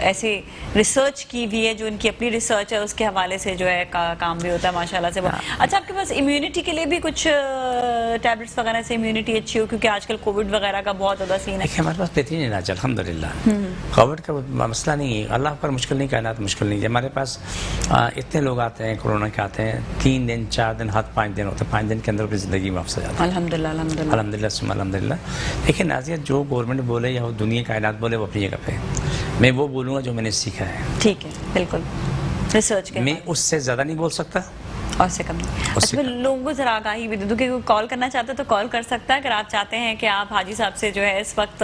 ऐसे रिसर्च की हुई है, जो इनकी अपनी रिसर्च है उसके हवाले से जो है काम भी होता है माशाल्लाह से। अच्छा, आपके पास इम्यूनिटी के लिए भी कुछ टैबलेट्स वगैरह से इम्यूनिटी अच्छी हो, क्योंकि आजकल कोविड वगैरह का बहुत ज़्यादा सीन है। हमारे पास बेहतरीन इलाज अल्हम्दुलिल्लाह, कोविड का मसला नहीं है, अल्लाह पर मुश्किल नहीं, कायनात मुश्किल नहीं है। हमारे पास इतने लोग आते हैं कोरोना के, आते हैं 3 दिन 4 दिन हद 5 दिन होते हैं, 5 दिन के अंदर अपनी ज़िंदगी वापस आ जाती है। अल्हम्दुलिल्लाह अल्हम्दुलिल्लाह अल्हम्दुलिल्लाह अल्हम्दुलिल्लाह। देखिए नाज़िया, जो गवर्नमेंट बोले या वो दुनिया कायनात बोले, वो अपनी जगह पे, मैं वो बोलूँगा जो मैंने सीखा है। ठीक है, बिल्कुल रिसर्च के, मैं उससे ज़्यादा नहीं बोल सकता और से कम नहीं। अच्छा, मैं लोगों को जरा आगाही भी दे दूँ कि कोई कॉल करना चाहता है तो कॉल कर सकता है। अगर आप चाहते हैं कि आप हाजी साहब से जो है इस वक्त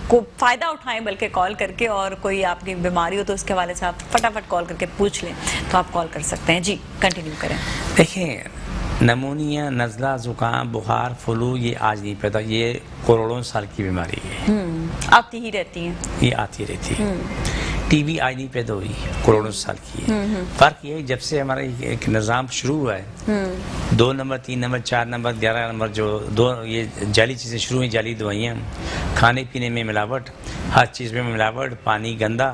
को फ़ायदा उठाएं, बल्कि कॉल करके, और कोई आपकी बीमारी हो तो उसके हवाले से आप फटाफट कॉल करके पूछ लें, तो आप कॉल कर सकते हैं। जी कंटिन्यू करें। देखिए, नमूनिया, नज़ला, ज़ुकाम, बुखार, फ्लू ये आज नहीं पैदा, ये करोड़ों साल की बीमारी है, आती ही रहती हैं, ये आती रहती है। टीबी आज नहीं पैदा हुई, करोड़ों साल की है। फ़र्क ये है जब से हमारा एक निज़ाम शुरू हुआ है, 2 नंबर 3 नंबर 4 नंबर 11 नंबर जो ये जाली चीज़ें शुरू हुई, जाली दवाइयाँ, खाने पीने में मिलावट, हर चीज़ में मिलावट, पानी गंदा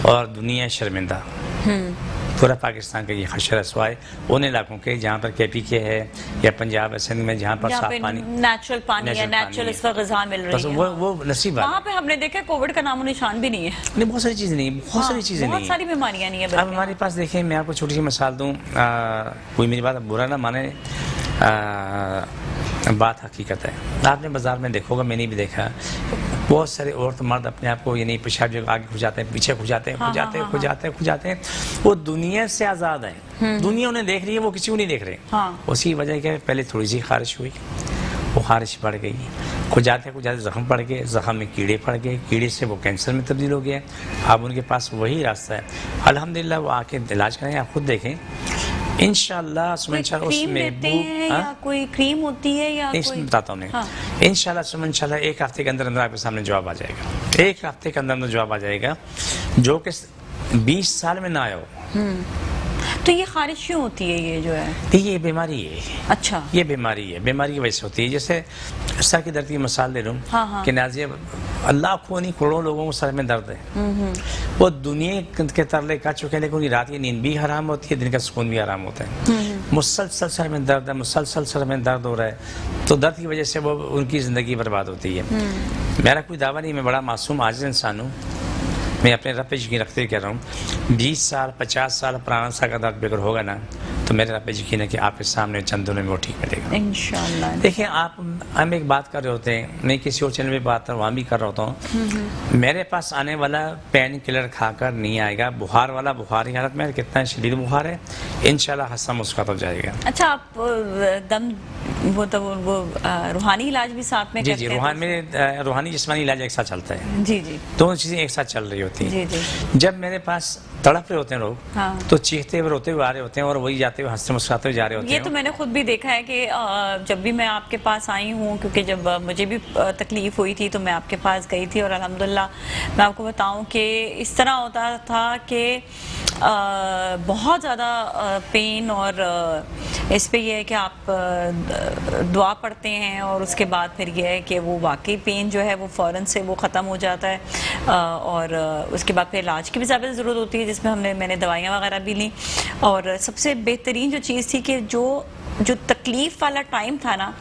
और दुनिया शर्मिंदा। पूरा पाकिस्तान का ये खशर रसवा है उन इलाकों के जहाँ पर KPK है या पंजाब सिंध में, जहाँ पर साफ पानी, नेचुरल पानी है, नेचुरल इस वक्त ग़िज़ा मिल रही है, वो नसीब है। वहाँ पे हमने देखा कोविड का नामो निशान भी नहीं है। नहीं, बहुत सारी चीज़ें नहीं, बहुत सारी चीज़ें नहीं, बहुत सारी बीमारियाँ नहीं है। अब हमारे पास देखिए, मैं आपको छोटी सी मिसाल दूँ, कोई मेरी बात बुरा ना माने, बात हकीकत है। आपने बाज़ार में देखोगा, मैंने भी देखा, बहुत सारे औरत मर्द अपने आप को यानी पेशाब जगह आगे खुजाते हैं, पीछे खुजाते हैं, खुजाते हैं। वो दुनिया से आज़ाद है, दुनिया उन्हें देख रही है, वो किसी को नहीं देख रहे। उसी वजह क्या है, पहले थोड़ी सी खारिश हुई, वो खारिश बढ़ गई, खुजाते ज़ख्म पड़ गए, ज़ख्म में कीड़े पड़ गए, कीड़े से वो कैंसर में तब्दील हो गया। अब उनके पास वही रास्ता है, अल्हम्दुलिल्लाह वो आके इलाज करें। आप खुद देखें इंशाअल्लाह उसमें कोई क्रीम होती है या कोई, बताता हूँ इंशाअल्लाह 1 हफ्ते के अंदर अंदर आपके सामने जवाब आ जाएगा। 1 हफ्ते के अंदर अंदर जवाब आ जाएगा, जो कि 20 साल में ना आया हो। तो ये खारिश क्यों होती है, ये जो है ये बीमारी है। अच्छा, ये बीमारी है, बीमारी की वजह से होती है। जैसे सर की दर्द की मिसाल दे लूँ कि नाज़िया, लाखों नहीं करोड़ों लोगों को सर में दर्द है, वो दुनिया के तरले कर चुके हैं, लेकिन उनकी रात की नींद भी हराम होती है, दिन का सुकून भी हराम होता है। मुसलसल सर में दर्द है, मुसलसल सर में दर्द हो रहा है, तो दर्द की वजह से वो उनकी ज़िंदगी बर्बाद होती है। मेरा कोई दावा नहीं, मैं बड़ा मासूम आजिज़ इंसान हूँ, मैं अपने रब पे यकीन रखते हुए कह रहा हूँ, 20 साल 50 साल पुराना सा का दर्द बेगर होगा ना, तो मेरे रब पे यकीन है कि आपके सामने चंद दिनों में वो ठीक मिलेगा इंशाअल्लाह। देखिए, हम एक बात कर रहे होते हैं, मैं किसी और चैनल में बात कर, वहाँ भी कर रहा होता हूँ, मेरे पास आने वाला पेन किलर खाकर नहीं आएगा। बुखार वाला बुखारी हालत में, कितना शदीद बुखार है, इंशाल्लाह हंसा मुस्कुराता हो जाएगा। अच्छा, आप दम वो रूहानी इलाज भी साथ में जी, रूहानी जिस्मानी इलाज एक साथ चलता है। जी, दोनों चीज़ें एक साथ चल रही होती हैं। जी। जब मेरे पास तड़प रहे होते हैं लोग, तो चीखते हुए रोते हुए आ रहे होते हैं, और वही जाते हुए हंसते मुस्कुराते हुए जा रहे होते हैं। ये तो मैंने खुद भी देखा है कि जब भी मैं आपके पास आई हूँ, क्योंकि जब मुझे भी तकलीफ हुई थी तो मैं आपके पास गई थी, और अल्हम्दुलिल्लाह मैं आपको बताऊँ कि इस तरह होता था कि बहुत ज़्यादा पेन और इस पे ये है कि आप दुआ पढ़ते हैं और उसके बाद फिर ये है कि वो वाकई पेन जो है वो फ़ौरन से वो ख़त्म हो जाता है और उसके बाद फिर इलाज की भी ज़्यादा ज़रूरत होती है, जिसमें मैंने दवाइयाँ वगैरह भी ली। और सबसे बेहतरीन जो चीज़ थी कि जो तकलीफ़ वाला टाइम था ना,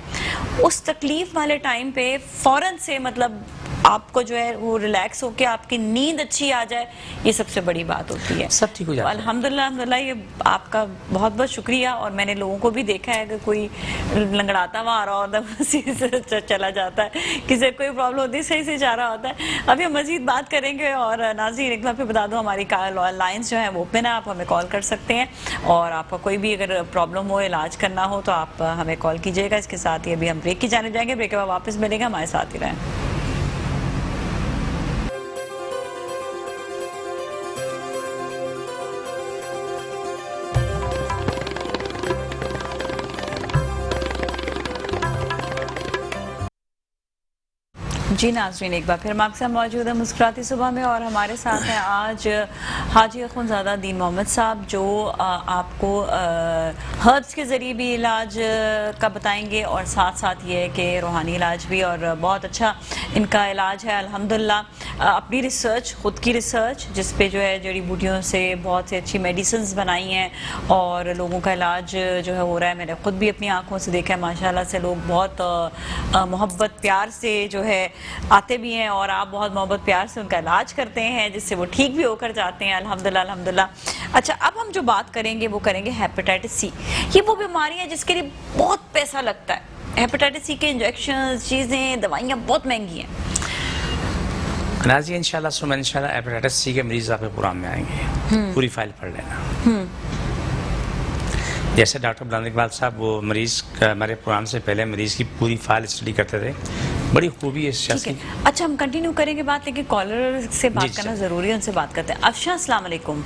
उस तकलीफ़ वाले टाइम पे फ़ौरन से मतलब आपको जो है वो रिलैक्स होके आपकी नींद अच्छी आ जाए, ये सबसे बड़ी बात होती है। सब ठीक हो जाता है। अल्हम्दुलिल्लाह अल्हम्दुलिल्लाह, ये आपका बहुत बहुत शुक्रिया। और मैंने लोगों को भी देखा है कि कोई लंगड़ाता हुआ आ रहा होता है उसी से चला जाता है, किसी कोई प्रॉब्लम होती है सही से जा रहा होता है। अभी हम मज़ीद बात करेंगे। और नाज़रीन एक बार फिर बता दूँ, हमारी लाइन्स जो हैं वो ओपन है, आप हमें कॉल कर सकते हैं। और आपका कोई भी अगर प्रॉब्लम हो, इलाज करना हो, तो आप हमें कॉल कीजिएगा। इसके साथ ही अभी हम ब्रेक की जाने जाएंगे, ब्रेक के बाद वापस मिलेंगे, हमारे साथ ही रहें। जी नाज़रीन, एक बार फिर हम आपके साथ मौजूद है मुस्कुराती सुबह में। और हमारे साथ हैं आज हाजी अख़ुंज़ादा दीन मोहम्मद साहब, जो आपको हर्ब्स के ज़रिए भी इलाज का बताएंगे और साथ साथ ये है कि रूहानी इलाज भी। और बहुत अच्छा इनका इलाज है अल्हम्दुलिल्लाह। अपनी रिसर्च, ख़ुद की रिसर्च, जिस पे जो है जड़ी बूटियों से बहुत सी अच्छी मेडिसिन्स बनाई हैं और लोगों का इलाज जो है हो रहा है। मैंने ख़ुद भी अपनी आँखों से देखा है, माशाल्लाह से लोग बहुत मोहब्बत प्यार से जो है आते भी हैं और आप बहुत मोहब्बत प्यार से उनका इलाज करते हैं, जिससे वो ठीक भी होकर जाते हैं अल्हम्दुलिल्लाह अल्हम्दुलिल्लाह। अच्छा, अब हम जो बात करेंगे वो करेंगे हेपेटाइटिस सी। ये वो बीमारी है जिसके लिए बहुत पैसा लगता है। हेपेटाइटिस सी के इंजेक्शन, चीज़ें, दवाइयाँ बहुत महंगी हैं। नाज़ी इंशाल्लाह हेपेटाइटिस सी के मरीज आपके प्रोग्राम में आएंगे, पूरी फाइल पढ़ लेना। जैसे डॉक्टर बुलाने इकबाल साहब वो मरीज का हमारे प्रोग्राम से पहले मरीज की पूरी फाइल स्टडी करते थे, बड़ी खूबी है शख्स की। अच्छा, हम कंटिन्यू करेंगे बात, लेकिन कॉलर से बात करना ज़रूरी है, उनसे बात करते हैं। अफशा, अस्सलाम वालेकुम।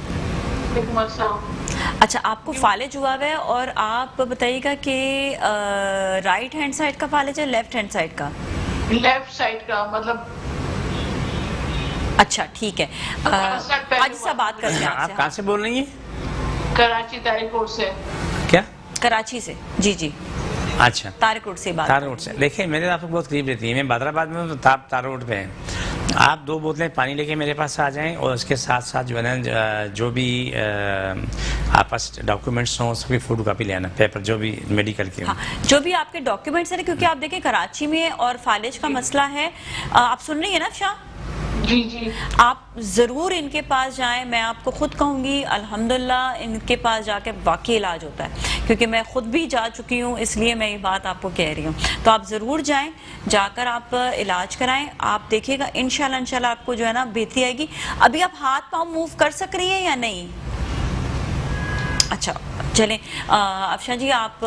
अच्छा, आपको फालिज हुआ है और आप बताइएगा कि राइट हैंड साइड का फालिज है, लेफ्ट हैंड साइड का? लेफ्ट साइड का, मतलब अच्छा ठीक है। आज से बात करते हैं। आप कहाँ से बोल रही हैं? कराची तारिक रोड से। क्या? कराची से? जी जी। अच्छा, तारिक रोड से बात। तारिक रोड से। देखिए, मेरे आपको बहुत करीब रहती है, मैं बदराबाद में हूँ, तो आप तारिक रोड पे हैं। आप 2 बोतलें पानी लेके मेरे पास आ जाएं और उसके साथ साथ जो है ना, जो भी आपस डॉक्यूमेंट्स हों उसकी फोटो कापी लेना, पेपर जो भी मेडिकल के। हाँ, जो भी आपके डॉक्यूमेंट्स हैं, क्योंकि आप देखें कराची में और फालिज का मसला है। आप सुन रही है ना शाह? जी जी, आप ज़रूर इनके पास जाएं। मैं आपको खुद कहूँगी अल्हम्दुलिल्लाह इनके पास जाके वाकई इलाज होता है, क्योंकि मैं खुद भी जा चुकी हूँ, इसलिए मैं ये बात आपको कह रही हूँ। तो आप ज़रूर जाएं, जाकर आप इलाज कराएं। आप देखिएगा इंशाल्लाह इंशाल्लाह आपको जो है ना बेहतरी आएगी। अभी आप हाथ पाँव मूव कर सक रही हैं या नहीं? अच्छा चलें, अफशा जी आप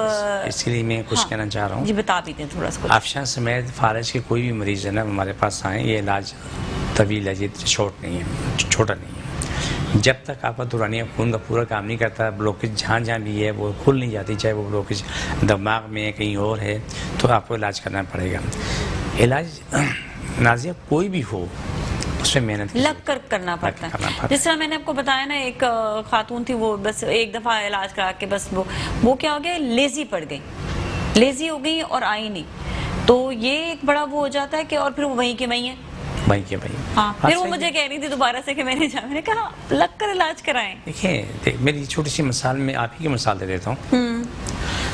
इसके लिए मैं कुछ कहना चाह रहा हूँ। जी बता भी दें थोड़ा सा। अफशा समेत फालिज के कोई भी मरीज है ना हमारे पास आए, ये इलाज तवील है, ये शॉर्ट नहीं है, छोटा नहीं है। जब तक आपका दुरानिया खून का पूरा काम नहीं करता, ब्लॉकेज जहाँ जहाँ भी है वो खुल नहीं जाती, चाहे वो ब्लॉकेज दिमाग में कहीं और है, तो आपको इलाज करना पड़ेगा। इलाज नाज़िया कोई भी हो उसमें मेहनत लग कर करना पड़ता है। जिस तरह मैंने आपको बताया ना, एक खातून थी, वो बस एक दफ़ा इलाज करा के बस वो क्या हो गया, लेजी पड़ गई, लेजी हो गई और आई नहीं। तो ये एक बड़ा वो हो जाता है कि और फिर वो वहीं के वहीं है, वहीं के वहीं। हाँ, फिर वो मुझे कह रही थी दोबारा से कि मैंने कहा लग कर इलाज कराएं। देखिए, मेरी छोटी सी मिसाल में आप ही की मिसाल दे देता हूँ।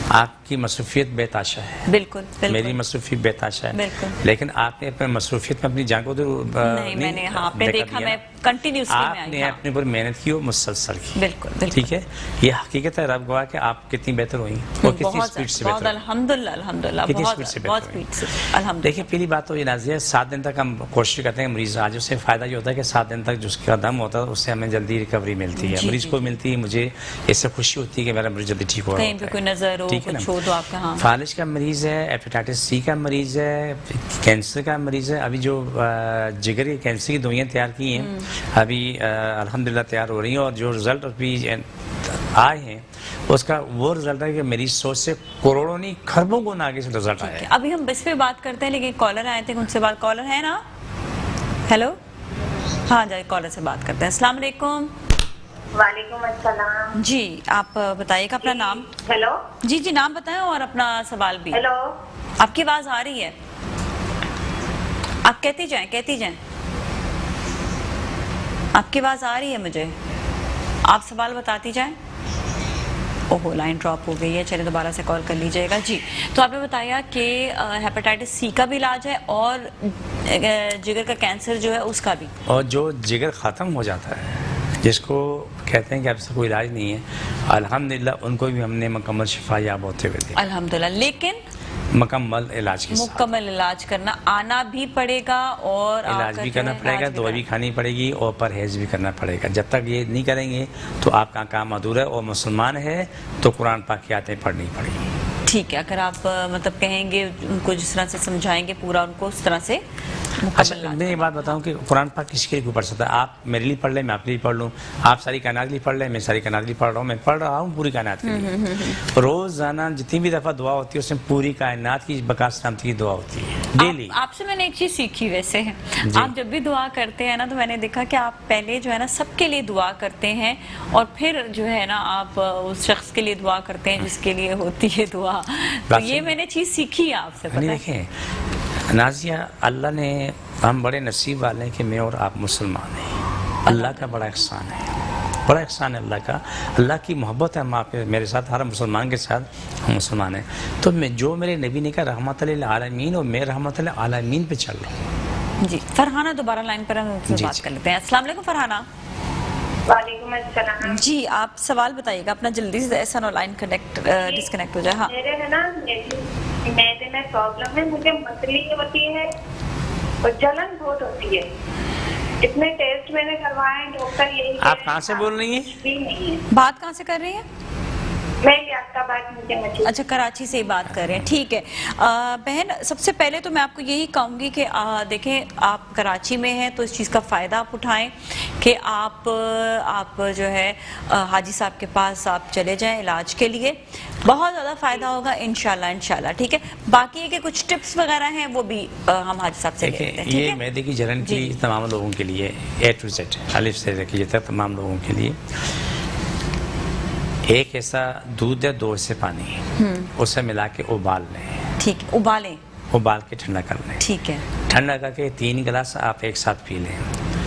आपकी मसरूफियत बेताशा है, बिल्कुल, मेरी मसरूफियत बेताशा है, बिल्कुल। लेकिन आपने अपने मसरूफियत में अपनी जान को तो नहीं, मैंने आपने देखा मैं कंटिन्यूसली आपने अपने ऊपर मेहनत की और मुसलसल की। बिल्कुल, ठीक है, ये हकीकत है। रब गवाह कि आप कितनी बेहतर हुई और कितनी स्पीड से बेहतर, अल्हम्दुलिल्लाह अल्हम्दुलिल्लाह, कितनी बहुत स्पीड से बहुत बेहतर स्पीड से अल्हम्दुलिल्लाह। देखिए, पहली बात तो ये नाज़िया, 7 दिन तक हम कोशिश करते हैं मरीज आज, उससे फ़ायदा ये होता है कि 7 दिन तक जिसका दम होता है उससे हमें जल्दी रिकवरी मिलती है, मरीज को मिलती है, मुझे इससे खुशी होती है कि मेरा मरीज जल्दी ठीक हो रहा है। कहीं पे कोई नजर हो, कुछ हो तो आपका। हाँ, फालिज का मरीज है, हेपेटाइटिस सी का मरीज है, कैंसर का मरीज है। अभी जो जिगर के कैंसर की दवाइयाँ तैयार की हैं, अभी अल्हम्दुलिल्लाह तैयार हो रही हैं, और जो रिजल्ट अभी आए हैं उसका वो रिजल्ट है कि मेरी सोच से करोड़ों नहीं खरबों को आगे से रिजल्ट आया है। अभी हम इस पे बात करते हैं, लेकिन कॉलर आए थे, उनसे बात। कॉलर है ना? हेलो, हाँ जी, कॉलर से बात करते हैं। अस्सलाम वालेकुम। वालेकुम अस्सलाम। जी आप बताइएगा अपना नाम। हेलो जी जी नाम बताएं और अपना सवाल भी। हेलो। आपकी आवाज आ रही है, आप कहती जाएं कहती जाएं। आपकी आवाज आ रही है मुझे, आप सवाल बताती जाएं। ओहो लाइन ड्रॉप हो गई है, चलिए दोबारा से कॉल कर लीजिएगा। जी तो आपने बताया कि हेपेटाइटिस सी का भी इलाज है और जिगर का कैंसर जो है उसका भी। और जो जिगर ख़त्म हो जाता है, जिसको कहते हैं कि अब से कोई इलाज नहीं है, अल्हम्दुलिल्लाह उनको भी हमने मुकम्मल शिफा याब होते हुए देखा। अल्हम्दुलिल्लाह, लेकिन मुकम्मल इलाज के साथ मुकम्मल इलाज करना आना भी पड़ेगा और इलाज आपका भी जो करना है, पड़ेगा, इलाज भी दवा भी खानी पड़ेगी और परहेज भी करना पड़ेगा। जब तक ये नहीं करेंगे तो आपका काम अधूरा है। और मुसलमान है तो कुरान पाक की आयतें पढ़नी पड़ेगी। ठीक है, अगर आप मतलब कहेंगे उनको जिस तरह से समझाएंगे पूरा उनको उस तरह से अच्छा मुकम्मल इलाज। मैं ये बात बताऊं कि कुरान पाक किसके लिए पढ़ सकता है? आप मेरे लिए पढ़ लें, मैं आपके लिए पढ़ लूँ, आप सारी कायनात के लिए पढ़ लें, मैं सारी कायनात के लिए पढ़ रहा हूँ, मैं पढ़ रहा हूँ पूरी कायनात के लिए। रोज़ाना जितनी भी दफ़ा दुआ होती है उसमें पूरी कायनात की बका सलामती की दुआ होती है डेली। आपसे मैंने एक चीज सीखी वैसे है, आप जब भी दुआ करते हैं ना तो मैंने देखा कि आप पहले जो है ना सबके लिए दुआ करते हैं और फिर जो है ना आप उस शख्स के लिए दुआ करते हैं जिसके लिए होती है दुआ। तो ये मैंने चीज सीखी है आपसे, पता है? देखें नाजिया, अल्लाह ने, हम बड़े नसीब वाले हैं कि मैं और आप मुसलमान हैं। अल्लाह का बड़ा एहसान है, बड़ा एहसान है अल्लाह का। अल्लाह की मोहब्बत है हम आपके मेरे साथ, हर मुसलमान के साथ। हम मुसलमान हैं तो मैं जो मेरे नबी ने कहा रहमतुल आलमीन, और मैं रहमतुल आलमीन पे चल रहा हूँ। जी फरहाना दोबारा लाइन पर हम उनसे जी, बात जी। कर लेते हैं। अस्सलाम वालेकुम फरहाना। वालेकुम अस्सलाम। जी आप सवाल बताइएगा अपना, जल्दी से ऐसा ना लाइन कनेक्ट डिस्कनेक्ट हो जाए। हाँ मेरे है ना मैदे में प्रॉब्लम है, मुझे मतली होती है और जलन बहुत होती है। इतने टेस्ट मैंने करवाए हैं, डॉक्टर यही आप कहाँ से बोल रही हैं? भी नहीं है। बात कहाँ से कर रही हैं? मैं यादाबाद मुझे मछली। अच्छा कराची से ही बात कर रहे हैं, ठीक है। बहन सबसे पहले तो मैं आपको यही कहूँगी कि देखें आप कराची में हैं तो इस चीज़ का फ़ायदा आप उठाएं कि आप जो है हाजी साहब के पास आप चले जाएं इलाज के लिए, बहुत ज़्यादा फ़ायदा होगा इंशाल्लाह। ठीक है, बाकी है कि कुछ टिप्स वगैरह हैं वो भी हम हाजी साहब से ले लेते हैं। ठीक ये है, मैदे की जलन के लिए तमाम लोगों के लिए A to Z अलिफ से लेकर तक तमाम लोगों के लिए एक ऐसा दूध या 2 हिस्से पानी, उसे मिला के उबाल लें। ठीक है, उबालें, उबाल के ठंडा कर लें। ठीक है, ठंडा करके 3 गिलास आप एक साथ पी लें।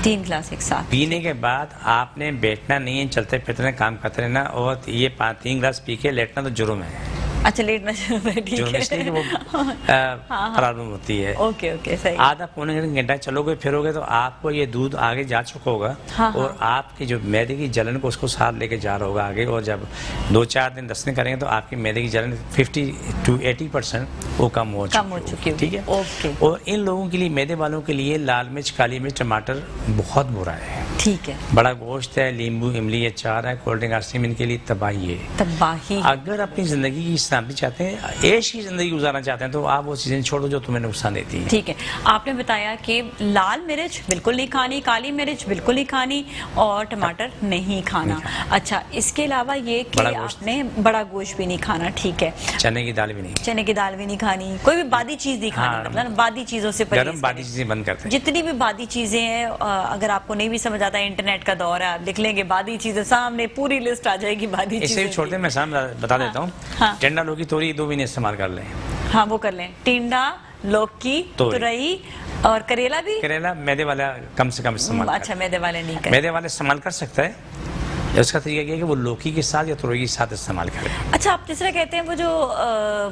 3 गिलास एक साथ। पीने के बाद आपने बैठना नहीं है, चलते फिरते काम करते रहना। और ये 3 गिलास पी के लेटना तो जुर्म है। अच्छा लेटना शुरू है, ठीक जुर्म है। इसलिए कि वो प्रॉब्लम होती है। ओके ओके सही। आधा पौने घंटा चलोगे फिरोगे तो आपको ये दूध आगे जा चुका होगा। हाँ, और आपकी जो मैदे की जलन को उसको साथ लेके जा रहा होगा आगे। और जब 2-4 दिन दस्तने करेंगे तो आपकी मैदे की जलन 50 to 80% वो कम हो चुकी है। ठीक है, ओके और इन लोगों के लिए, मैदे वालों के लिए लाल मिर्च, काली मिर्च, टमाटर बहुत बुरा है। ठीक है, बड़ा गोश्त है, नींबू, इमली, अचार है, कोल्ड ड्रिंक, आइसक्रीम, इनके लिए तबाही है। तबाही। अगर अपनी जिंदगी की सलामती चाहते हैं, ऐश की जिंदगी गुजारना चाहते हैं तो आप वो चीजें छोड़ो जो तुम्हें नुकसान देती है। ठीक है, आपने बताया कि लाल मिर्च बिल्कुल नहीं खानी, काली मिर्च बिल्कुल नहीं खानी और टमाटर नहीं खाना। अच्छा इसके अलावा ये कि आपने बड़ा गोश्त भी नहीं खाना। ठीक है, चने की दाल भी नहीं, चने की दाल भी नहीं खानी, कोई भी बादी चीज नहीं खानी। मतलब बादी चीजों से परहेज गरम बादी करें। चीजें बंद करते हैं। जितनी भी बादी चीजें हैं, अगर आपको नहीं भी समझ आता है, इंटरनेट का दौर है, आप लिख लेंगे बादी चीजें, सामने पूरी लिस्ट आ जाएगी बादी इसे भी चीजें। छोड़ते हैं, मैं सामने बता देता हूँ। हाँ। टिंडा, लौकी, तोरी, 2 महीने इस्तेमाल कर लें। हाँ वो कर लें, टिंडा, लौकी, तुरई और करेला भी। करेला मैदे वाला कम से कम इस्तेमाल अच्छा मैदे वाले नहीं करें। मैदे वाले इस्तेमाल कर सकता है। उसका तरीका क्या है कि वो लौकी के साथ या तुरई के साथ इस्तेमाल करें। अच्छा आप तीसरा कहते हैं वो जो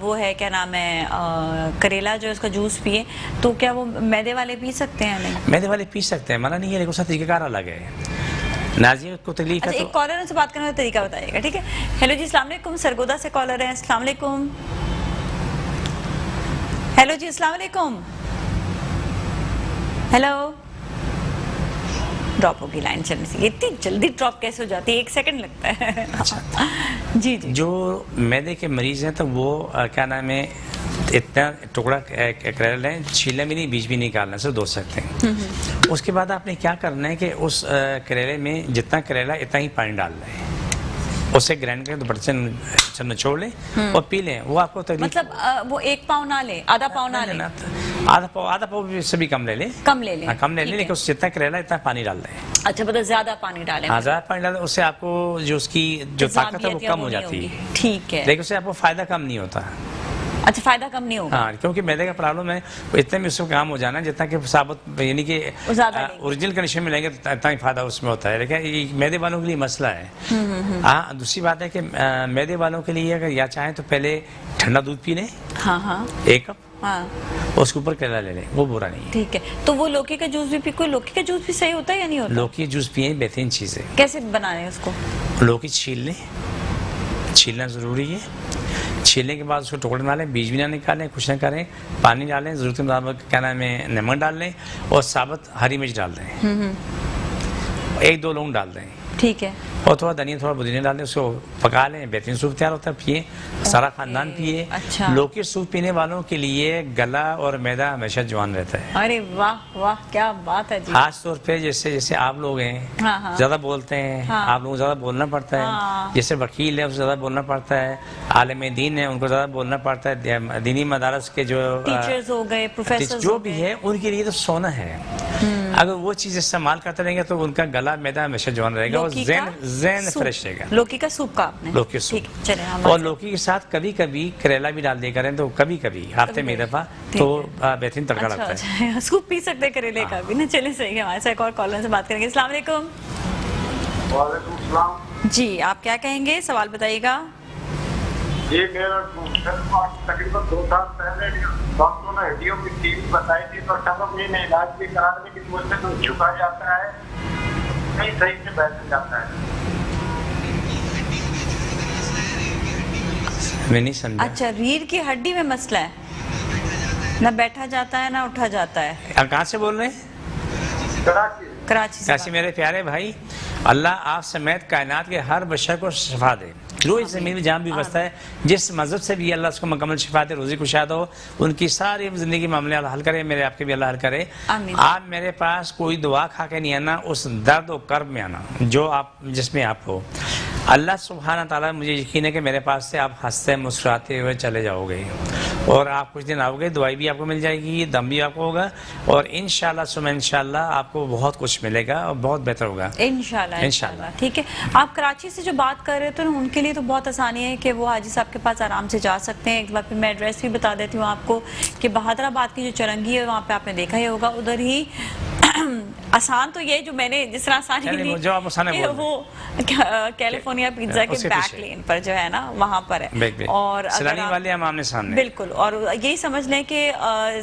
वो है क्या नाम है करेला जो उसका जूस पिए, तो क्या वो मैदे वाले पी सकते हैं? नहीं मैदे वाले पी सकते हैं, मना नहीं है, लेकिन उसका तरीका अलग है। नाजिया को तकलीफ है अच्छा, तो एक कॉलर से बात करने का तरीका बताइएगा। ठीक है, हेलो जी, अस्सलाम वालेकुम, सरगोदा से कॉलर है। अस्सलाम वालेकुम। हेलो जी, अस्सलाम वालेकुम। हेलो, ड्रॉप होगी लाइन चलने से। इतनी जल्दी ड्रॉप कैसे हो जाती है? 1 सेकंड लगता है। अच्छा। जी जी। जो मैदे के मरीज हैं तो वो क्या नाम है, इतना टुकड़ा करेला लें, छीलना भी नहीं, बीज भी नहीं निकालना, सिर्फ धो सकते हैं। उसके बाद आपने क्या करना है कि उस करेले में जितना करेला इतना ही पानी डाल लें, उसे ग्राइंड करें, दोपहर से निचोड़ लें और पी लें। वो आपको तकलीफ मतलब वो 1 पाव ना ले, आधा पाव ना ले। आधा पाव से भी कम ले लें, कम ले लें, हाँ, कम ले लें, ठीक लेकिन है। उससे जितना करेला इतना पानी डाल दें। अच्छा, मतलब ज्यादा पानी डालें, हाँ, ज्यादा पानी डालें, उससे आपको जो उसकी जो ताकत है वो जाबियत या कम हो नहीं जाती होगी। है, ठीक है। लेकिन उससे आपको फायदा कम नहीं होता। अच्छा, फायदा कम नहीं होगा। हाँ, क्योंकि मैदे का प्रॉब्लम है इतने में उसको काम हो जाना है जितना कि साबुत यानी कि वो ज्यादा लेंगे। ओरिजिनल कंडीशन में लेंगे तो इतना ही फायदा उसमें होता है, लेकिन ये मैदे वालों के लिए मसला है। हाँ, दूसरी बात है कि मैदे वालों के लिए अगर या चाहें तो पहले ठंडा दूध पी लें हाँ हाँ 1 कप, हाँ, उसके ऊपर करेला ले लें, वो बुरा नहीं है। ठीक है। तो वो लौकी का जूस भी पी, कोई लौकी का जूस भी सही होता है या नहीं होता? लौकी जूस पिए, बेहतरीन चीज़ है। कैसे बनाने हैं उसको? लौकी छील लें, छीलना ज़रूरी है। छीलने के बाद उसको टुकड़े डालें, बीज भी ना निकालें, कुछ ना करें, पानी डालें, ज़रूरत के मुताबिक क्या नाम है नमक डाल लें और साबुत हरी मिर्च डाल दें, 1-2 लौंग डाल दें, ठीक है। और थोड़ा धनिया थोड़ा पुदीना डाल दें, उसको पका लें, बेहतरीन सूप तैयार होता है, पिए, सारा खानदान पिए। अच्छा। लौकी सूप पीने वालों के लिए गला और मैदा हमेशा जवान रहता है। अरे वाह वाह, क्या बात है जी। खास तौर पे जैसे जैसे आप लोग हैं, हाँ, हाँ। ज्यादा बोलते हैं, हाँ। आप लोगों को ज्यादा बोलना पड़ता है। हाँ। जैसे वकील है उसको ज्यादा बोलना पड़ता है, आलिम दीन है उनको ज्यादा बोलना पड़ता है, दीनी मदारस के जो टीचर्स हो गए, प्रोफेसर जो भी है उनके लिए तो सोना है। अगर वो चीज इस्तेमाल करते रहेंगे तो उनका गला मैदा हमेशा जवान रहेगा और ज़हन फ्रेश रहेगा। लौकी का सूप का आपने? लौकी सूप। ठीक है, चले हम और आगे। लौकी के साथ कभी कभी करेला भी डाल दिया करें, तो कभी कभी हफ्ते में 1 दफा, ठीक तो है। बेहतरीन तड़का अच्छा, लगता है। अच्छा, सूप पी सकते हैं करेले का भी ना। चलिए सही है, हमारे साथ एक और कॉलर से बात करेंगे। अस्सलाम वालेकुम। वालेकुम सलाम जी, आप क्या कहेंगे, सवाल बताइएगा। ये मेरा तकरीबन 2 साल पहले डॉक्टर ने हड्डियों की टीम बताई थी, तो डॉक्टर मैंने इलाज भी करा, लेकिन मुझसे तो झुका जाता है, नहीं सही से बैठ जाता है। मैं नहीं समझा। अच्छा, रीढ़ की हड्डी में मसला है, ना बैठा जाता है ना उठा जाता है। आप कहाँ से बोल रहे हैं? कराची कराची से कैसे मेरे प्यारे भाई, अल्लाह आप समेत कायनात के हर बशर को शिफा दे, जो इस ज़मीन में जहाँ भी बसता है, जिस मज़हब से भी अल्लाह उसको मुकम्मल शिफा दे, रोज़ी कुशाद हो, उनकी सारी ज़िंदगी मामले अल्लाह हल करे, मेरे आपके भी अल्लाह हल करे। आमीन। आप मेरे पास कोई दुआ खा के नहीं आना, उस दर्द और कर्ब में आना जो आप जिसमें आप हो। अल्लाह सुब्हाना ताला, मुझे यकीन है कि मेरे पास से आप हंसते मुस्कुराते हुए चले जाओगे और आप कुछ दिन आओगे, दवाई भी आपको मिल जाएगी, दम भी आपको होगा, और इंशाल्लाह सुबह इंशाल्लाह आपको बहुत कुछ मिलेगा और बहुत बेहतर होगा इंशाल्लाह। इंशाल्लाह। ठीक है। आप कराची से जो बात कर रहे थे ना, उनके लिए तो बहुत आसानी है कि वो हाजी साहब के पास आराम से जा सकते हैं। एक बार फिर मैं एड्रेस भी बता देती हूँ आपको कि बहादुराबाद की जो चरंगी है वहाँ पे आपने देखा ही होगा, उधर ही आसान तो ये जो मैंने जिस तरह आसानी चलिए, ली वो जो आप आसान है कि बोल वो कैलिफोर्निया पिज्जा के उसके बैक पीछे। लेन पर जो है ना वहाँ पर है। और अगर सैलानी आप- वाले हम आमने सामने। बिल्कुल, और यही समझ लें कि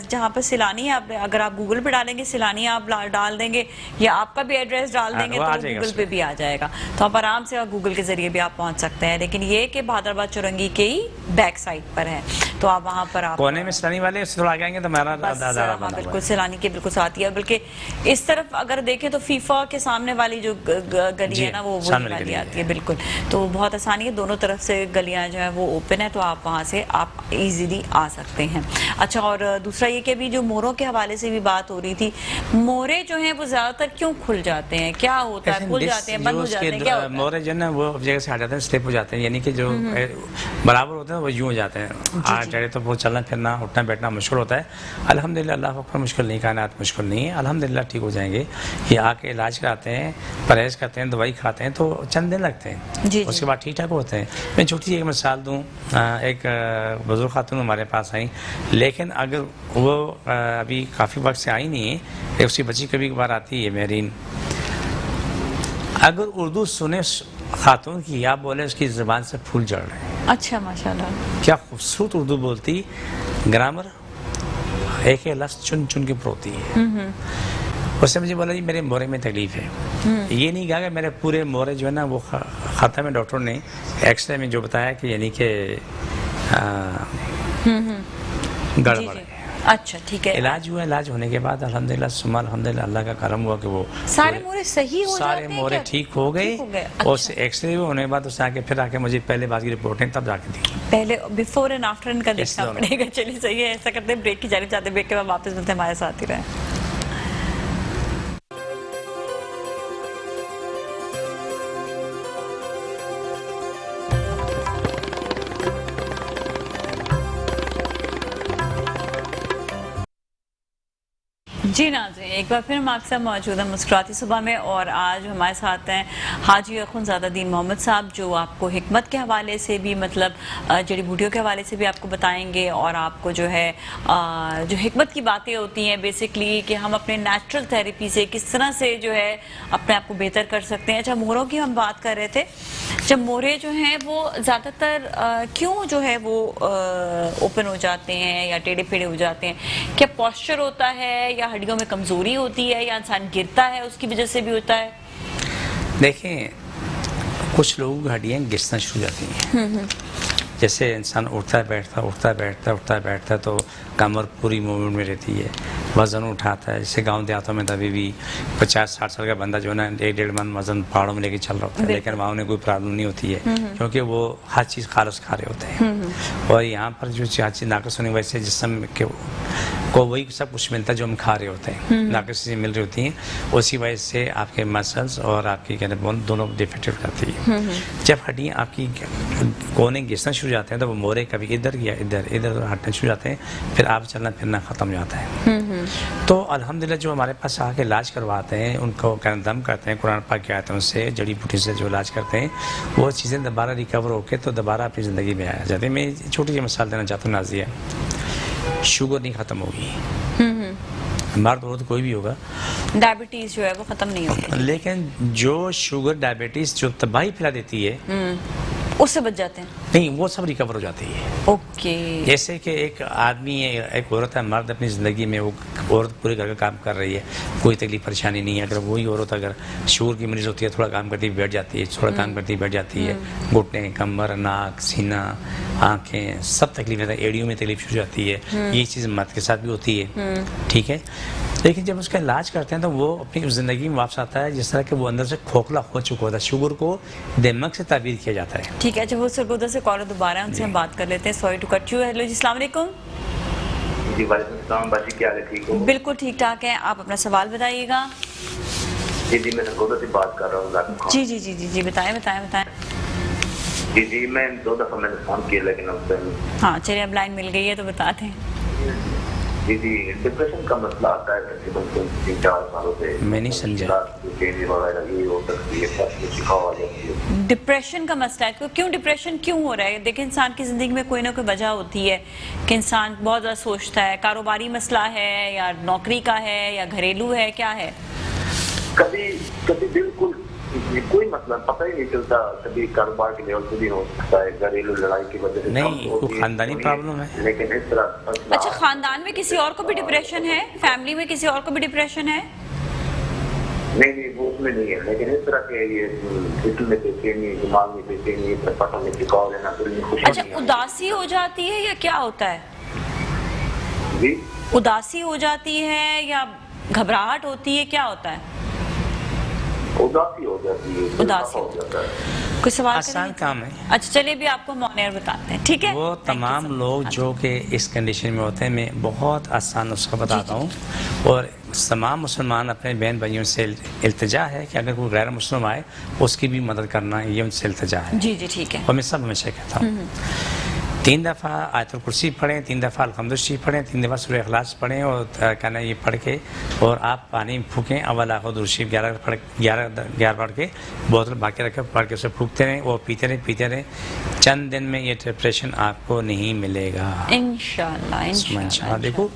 जहाँ पर सिलानी आप अगर आप गूगल पे डालेंगे सिलानी आप डाल देंगे या आपका भी एड्रेस डाल हाँ, देंगे वो तो आ वो जाएगा गूगल पे उसमें। भी आ जाएगा, तो आप आराम से गूगल के जरिए भी आप पहुँच सकते हैं। लेकिन ये कि बहादुराबाद चौरंगी के ही बैक साइड पर है, तो आप वहाँ पर आप कोने में सैलानी वाले उससे थोड़ा आगे आएंगे तो हमारा बस दादा हाँ, बना हुआ बिल्कुल है। सिलानी के बिल्कुल साथ ही है। बल्कि इस तरफ अगर देखें तो फीफा के सामने वाली जो गली जी, है ना वो सामने वही वाली वाली गली आती है। बिल्कुल, तो बहुत आसानी है, दोनों तरफ से गलियां जो है वो ओपन है, तो आप वहाँ से आप इजीली आ सकते हैं। अच्छा, और दूसरा ये कि अभी जो मोरों के हवाले से भी बात हो रही थी, मोरे जो हैं वो ज्यादातर क्यों खुल जाते हैं, क्या होता है, खुल जाते हैं, बंद हो जाते हैं, क्या होता है? मोरे जो ना वो जगह से हट जाते हैं, स्लिप हो जाते हैं, यानी कि जो बराबर होते हैं वो यूं हो जाते हैं। आज चढ़े तो वो चलना फिरना उठना बैठना मुश्किल होता है। अल्हम्दुलिल्लाह, अल्लाह पर मुश्किल नहीं, कायनात मुश्किल नहीं है, अल्हम्दुलिल्लाह ठीक हो जाएंगे। ये आके इलाज कराते हैं, परहेज करते हैं, दवाई खाते हैं, तो चंद दिन लगते हैं, जी, उसके जी। बाद ठीक ठाक होते हैं। मैं छोटी सी एक मिसाल दूँ, एक बुजुर्ग खातून हमारे पास आई, लेकिन अगर वो अभी काफ़ी वक्त से आई नहीं है, उसकी बच्ची कभी कभार आती है मेरीन, अगर उर्दू सुने खातून की, आप बोले उसकी ज़बान से फूल झड़ रहे हैं। अच्छा, माशाल्लाह। क्या खूबसूरत उर्दू बोलती, ग्रामर एक लफ्ज़ चुन चुन के परोती है। उससे मुझे बोला जी मेरे मोरे में तकलीफ है। ये नहीं कहा कि मेरे पूरे मोरे जो है ना वो ख़त्म है। डॉक्टर ने एक्सरे में जो बताया कि यानी कि गड़बड़ है। अच्छा, ठीक है। इलाज हुआ, इलाज होने के बाद अल्हम्दुलिल्लाह सुम्मा अल्हम्दुलिल्लाह अल्लाह का करम हुआ कि वो सारे मोरे सही हो सारे जाते हैं मोरे क्या? ठीक हो गए। ठीक हो गए, और अच्छा। एक्सरे होने के बाद उसने आके फिर आके मुझे पहले बात की रिपोर्टें तब जाके दी। पहले बिफोर एंड आफ्टर इनका Yes, देखना दोनों। पड़ेगा। चलिए सही है, ऐसा करते हैं, ब्रेक की जाने चाहते हैं, ब्रेक के बाद वापस मिलते हैं, हमारे साथ ही रहें। जी नाज़रीन, एक बार फिर हम आपके साथ मौजूद हैं मुस्कुराती सुबह में, और आज हमारे साथ हैं हाजी अखुंज़ादा-दीन मोहम्मद साहब, जो आपको हिकमत के हवाले से भी, मतलब जड़ी बूटियों के हवाले से भी आपको बताएंगे, और आपको जो है जो हिकमत की बातें होती हैं बेसिकली कि हम अपने नेचुरल थेरेपी से किस तरह से जो है अपने आप को बेहतर कर सकते हैं। अच्छा, मोहरों की हम बात कर रहे थे, जब मोहरे जो हैं वो ज़्यादातर क्यों जो है वो ओपन हो जाते हैं या टेढ़े पेढ़े हो जाते हैं? क्या पॉस्चर होता है, या हड्डियों में कमजोरी होती है, या इंसान गिरता है उसकी वजह से भी होता है? देखें, कुछ लोगों की हड्डियाँ घिसना शुरू हो जाती हैं। जैसे इंसान उठता है तो कमर पूरी मूवमेंट में रहती है, वज़न उठाता है। जैसे गांव देहातों में तभी भी 50-60 साल का बंदा जो है ना 1-1.5 मन वज़न पहाड़ों में लेके चल रहा होता है, लेकिन वहाँ उन्हें कोई प्रॉब्लम नहीं होती है, क्योंकि वो हर चीज़ खारस खा रहे होते हैं। और यहाँ पर जो चीज़ नाकस होने की वजह से जिस्म के को वही सब कुछ मिलता है जो हम खा रहे होते हैं, नाकस चीज़ें मिल रही होती हैं, उसी वजह से आपके मसल्स और आपकी कहते बोन दोनों डिफेक्टिव रहती है। जब हड्डियाँ आपकी कोने घिसना शुरू जाते हैं तो वो मोरे कभी इधर या इधर हटने शुरू जाते हैं, फिर आप चलना फिरना ख़त्म हो जाता है। तो अल्हम्दुलिल्लाह जो हमारे पास आके इलाज करवाते हैं, उनको दम करते हैं, कुरान पाक की आयतों से, जड़ी बूटी से जो इलाज करते हैं, वो चीज़ें दोबारा रिकवर होकर तो दोबारा अपनी ज़िंदगी में आ जाती है। मैं छोटी सी मिसाल देना चाहता हूँ नाज़िया, शुगर नहीं ख़त्म होगी, मर्द औरत कोई भी होगा, डायबिटीज जो है वो खत्म नहीं होती, लेकिन जो शुगर डायबिटीज जो तबाही फैला देती है उससे बच जाते हैं। नहीं, वो सब रिकवर हो जाती है। ओके। जैसे कि एक आदमी है, एक औरत है, मर्द अपनी ज़िंदगी में वो औरत पूरे घर का काम कर रही है, कोई तकलीफ परेशानी नहीं है। अगर वही औरत अगर शुगर की मरीज़ होती है, थोड़ा काम करती बैठ जाती है, थोड़ा काम करती बैठ जाती है, घुटने, कमर, नाक, सीना, आँखें, सब तकलीफ है, एड़ियों में तकलीफ शुरू हो जाती है। ये चीज़ मर्द के साथ भी होती है, ठीक है। लेकिन जब उसका इलाज करते हैं तो वो अपनी ज़िंदगी में वापस आता है, जिस तरह के वो अंदर से खोखला हो चुका होता है। शुगर को दिमाग से ताबीर किया जाता है। ठीक है। जब वो सरगोदा से कॉलर दोबारा उनसे हम बात कर लेते हैं। Sorry to cut you. Hello जी, अस्सलाम वालेकुम। जी वालेकुम सलाम। बाजी क्या हाल है? ठीक हो? बिल्कुल ठीक ठाक है, आप अपना सवाल बताइएगा। जी मैं सरगोदा से बात कर रहा हूँ। जी बताएं। जी मैं 2 दफ़ा मैंने फोन किया, लेकिन अब हाँ चलिए, अब लाइन मिल गई है तो बताते हैं। जी डिप्रेशन का मसला आता है तकरीबन 3-4 सालों से। मैं नहीं समझा। डिप्रेशन का मसला है, क्यों डिप्रेशन क्यों हो रहा है? देखिए, इंसान की जिंदगी में कोई ना कोई वजह होती है कि इंसान बहुत ज़्यादा सोचता है। कारोबारी मसला है, या नौकरी का है, या घरेलू है, क्या है? कभी बिल्कुल कोई मसला पता ही नहीं चलता। कभी कारोबार के लेवल पे भी हो सकता है, घरेलू लड़ाई की वजह से नहीं, कोई खानदानी प्रॉब्लम है, लेकिन इस तरह। अच्छा, खानदान में किसी और को भी डिप्रेशन है? फैमिली में किसी और को भी डिप्रेशन है? नहीं वो उसमें नहीं है, लेकिन इस तरह के ये दिल में बेचैनी, दिमाग में बेचैनी, पता नहीं टिकाव लेना, दिल में खुशी। अच्छा, उदासी हो जाती है या क्या होता है? जी, उदासी हो जाती है या घबराहट होती है, क्या होता है? उदासी हो जाती है। उदासी हो जाता है। कोई सवाल आसान काम है। अच्छा चलिए, भी आपको मॉनिटर बताते हैं, ठीक है? वो तमाम लोग जो कि इस कंडीशन में होते हैं, मैं बहुत आसान नुस्खा बताता हूँ, और तमाम मुसलमान अपने बहन भाइयों से इल्तिजा है कि अगर कोई गैर मुस्लिम आए उसकी भी मदद करना, ये उनसे इल्तिजा है। जी ठीक है। और मैं सब हमेशा कहता हूँ 3 दफ़ा आयतुल कुर्सी पढ़ें, 3 दफ़ा अल्हम्दुलिल्लाह पढ़ें, 3 दफ़ा सूरह इखलास पढ़ें, और कहना ये पढ़ के और आप पानी में फूकें। अव्वल आखिर दुरूद शरीफ 11 पढ़ के बोतल बाकी रखें, पढ़ के उसे फूकते रहें और पीते रहें। चंद दिन में ये डिप्रेशन आपको नहीं मिलेगा, इंशाअल्लाह। देखो,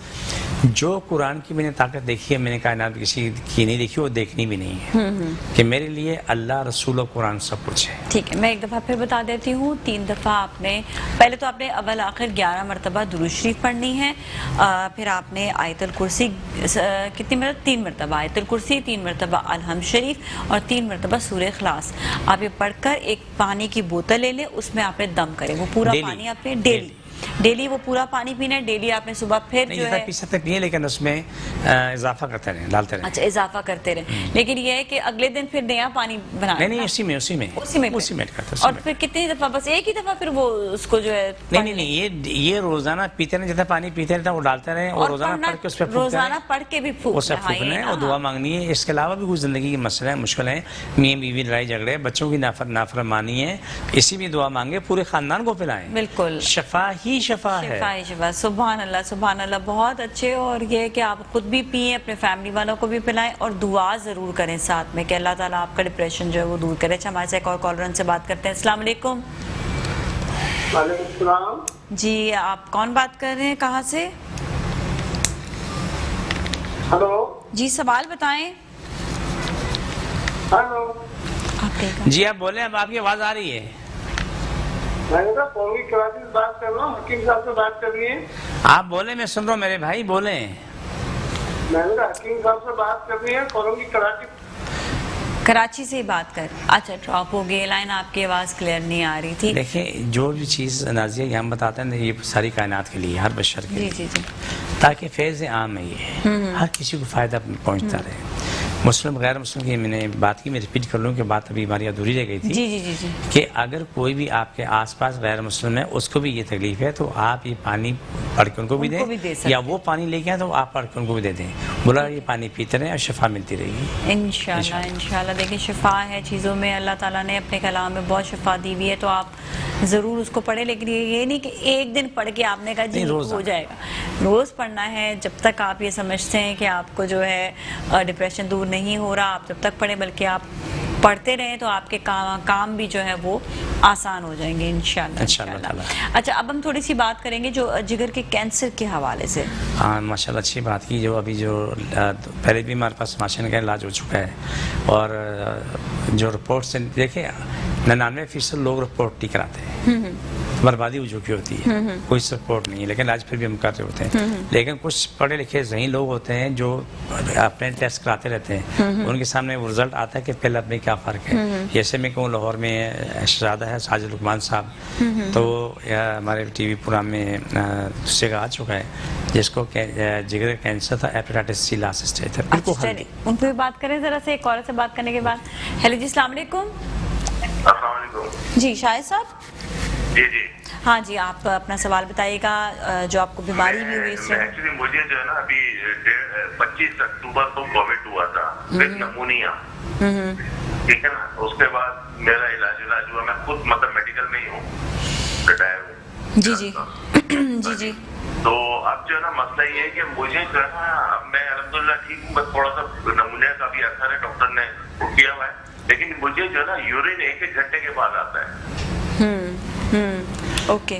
जो कुरान की मैंने ताकत देखी है, मैंने कायनात किसी की नहीं देखी, वो देखनी भी नहीं है, कि मेरे लिए अल्लाह, रसूल और कुरान सब कुछ है। ठीक है, मैं एक दफ़ा फिर बता देती हूँ। 3 दफ़ा आपने, पहले तो आपने अव्वल आखिर 11 मरतबा दुरूद शरीफ पढ़नी है, फिर आपने आयतुल कुर्सी कितनी मरतबा? 3 मरतबा आयतुल कुर्सी, 3 मरतबा अलहम्द शरीफ और 3 मरतबा सूरह इखलास। आप ये पढ़कर एक पानी की बोतल ले लें, उसमें आपने दम करें, वो पूरा पानी आपने डेली वो पूरा पानी पीना है। डेली आपने सुबह फिर जो है पी सकते नहीं, लेकिन उसमें इजाफा करते रहे, डालते रहे। अच्छा, इजाफा करते रहे, लेकिन ये है कि अगले दिन फिर नया पानी बनाना। नहीं, उसी में करते। और फिर कितनी दफा? बस एक ही दफा फिर वो उसको जो है नहीं, ये रोजाना पीते रहे, जितना पानी पीते रहे वो डालते रहे, और रोजाना पढ़ के उस पर रोजाना पढ़ के भी फूकना है और दुआ मांगनी है। इसके अलावा भी कुछ जिंदगी के मसले हैं, मुश्किल है, मियां बीवी लड़ाई झगड़े, बच्चों की नाफरमानी है, इसी में दुआ मांगे, पूरे खानदान को पिलाएं। बिल्कुल, शफा ही शफा है। शिफा ही शिफा, सुभान अल्लाह सुभान अल्लाह, बहुत अच्छे। और ये है कि आप खुद भी पिए, अपने फैमिली वालों को भी पिलाएं और दुआ ज़रूर करें साथ में कि अल्लाह ताला आपका डिप्रेशन जो है वो दूर करे। अच्छा, हमारे से एक और कॉलर से बात करते हैं। अस्सलाम वालेकुम। वालेकुम सलाम। जी, आप कौन बात कर रहे हैं, कहाँ से? हेलो। जी, सवाल बताएं। हेलो। आप देखें। जी आप बोले, अब आपकी आवाज़ आ रही है। मैंने कहा कौमी कराची से बात कर रहा हूँ, हकीम साहब से बात करनी है। आप बोले, मैं सुन रहा हूँ मेरे भाई, बोले। मैंने कहा हकीम साहब से बात करनी है, कौमी कराची। कराची से ही बात कर। अच्छा, ड्रॉप हो गई लाइन, आपकी आवाज़ क्लियर नहीं आ रही थी। देखिए, जो भी चीज़ नाज़िया ये हम बताते हैं ना, ये सारी कायनात के लिए, हर बशर के जी लिए, जी जी। ताकि फैज़ आम है ये, हर किसी को फ़ायदा पहुँचता रहे। मुस्लिम गैर मुस्लिम की मैंने बात की, मैं रिपीट कर लूँ कि बात अभी हमारी अधूरी रह गई थी। जी जी जी जी। कि अगर कोई भी आपके आसपास गैर मुस्लिम है, उसको भी ये तकलीफ है, तो आप ये पानी पढ़ के उनको भी उनको भी दे दें, सकते या वो पानी लेके आए तो आप पढ़ के उनको भी दे दें। बोला ये पानी पीते रहें और शिफा मिलती रहेगी इंशाल्लाह इंशाल्लाह। देखिए, शिफा है चीज़ों में, अल्लाह ताला ने अपने कलाम में बहुत शिफा दी हुई है, तो आप ज़रूर उसको पढ़ें। लेकिन ये नहीं कि एक दिन पढ़ के आपने कहा जी रोज़ हो जाएगा। रोज़ पढ़ना है, जब तक आप ये समझते हैं कि आपको जो है डिप्रेशन दूर नहीं हो रहा, आप जब तक पढ़ें, बल्कि आप पढ़ते रहें तो आपके काम भी जो है वो आसान हो जाएंगे इंशाल्लाह इंशाल्लाह। अच्छा, अब हम थोड़ी सी बात करेंगे जो जिगर के कैंसर के हवाले से। हाँ माशाल्लाह, अच्छी बात की। जो अभी जो पहले भी हमारे पास माशाल्लाह का इलाज हो चुका है, और जो रिपोर्ट से देखिए 99% लोग रिपोर्ट नहीं कराते हैं, बर्बादी हो चुकी होती है, कोई सपोर्ट नहीं है, लेकिन आज फिर भी हम कर रहे होते हैं। लेकिन कुछ पढ़े लिखे ज़हीन लोग होते हैं जो अपने टेस्ट कराते रहते हैं, उनके सामने वो रिजल्ट आता है कि पहले अपने क्या फ़र्क है। जैसे मैं कहूँ, लाहौर में शहजादा है साजिद लुकमान साहब, तो हमारे टीवी प्रोग्राम में उससे आ चुका है, जिसको जिगर कैंसर था, हेपेटाइटिस सी लास्ट स्टेज था, बिल्कुल चलिए उन पर भी बात करें ज़रा से, एक औरत से बात करने के बाद। हेलो जी, अस्सलाम वालेकुम। जी, शाहिद साहब। जी जी। हाँ जी, आप अपना सवाल बताइएगा, जो आपको बीमारी भी हुई इससे। एक्चुअली मुझे जो है ना अभी 25 अक्टूबर को कोविड हुआ था विद नमूनिया, ठीक है ना। उसके बाद मेरा इलाज हुआ, मैं खुद मतलब मेडिकल में ही हूँ, रिटायर हूँ। जी जी जी जी। तो अब जो है ना मसला ये है कि मुझे जो है ना, अब मैं अल्हम्दुलिल्लाह ठीक हूँ, बस थोड़ा सा नमूनिया का भी असर है, डॉक्टर ने किया हुआ है, लेकिन मुझे जो है ना यूरिन 1-1 घंटे के बाद आता है। ओके,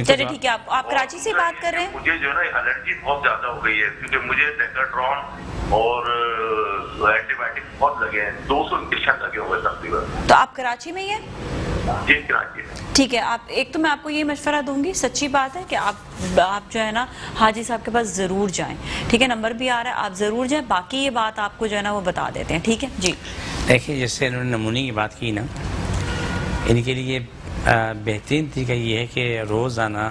चलिए ठीक है। आप कराची से बात कर रहे हैं। मुझे जो है ना एलर्जी बहुत ज्यादा हो गई है, क्योंकि मुझे डेकाट्रॉन और एंटीबायोटिक बहुत लगे हैं, 200 इंजेक्शन लगे हुए तकरीबन। तो आप कराची में ही हैं? जी कराची में। ठीक है, आप एक तो मैं आपको ये मशवरा दूंगी, सच्ची बात है कि आप जो है ना हाजी साहब के पास ज़रूर जाएं, ठीक है। नंबर भी आ रहा है, आप ज़रूर जाएं। बाकी ये बात आपको जो है ना वो बता देते हैं, ठीक है जी। देखिए, जैसे इन्होंने नमूने की बात की ना, इनके लिए बेहतरीन तरीका ये है कि रोज़ाना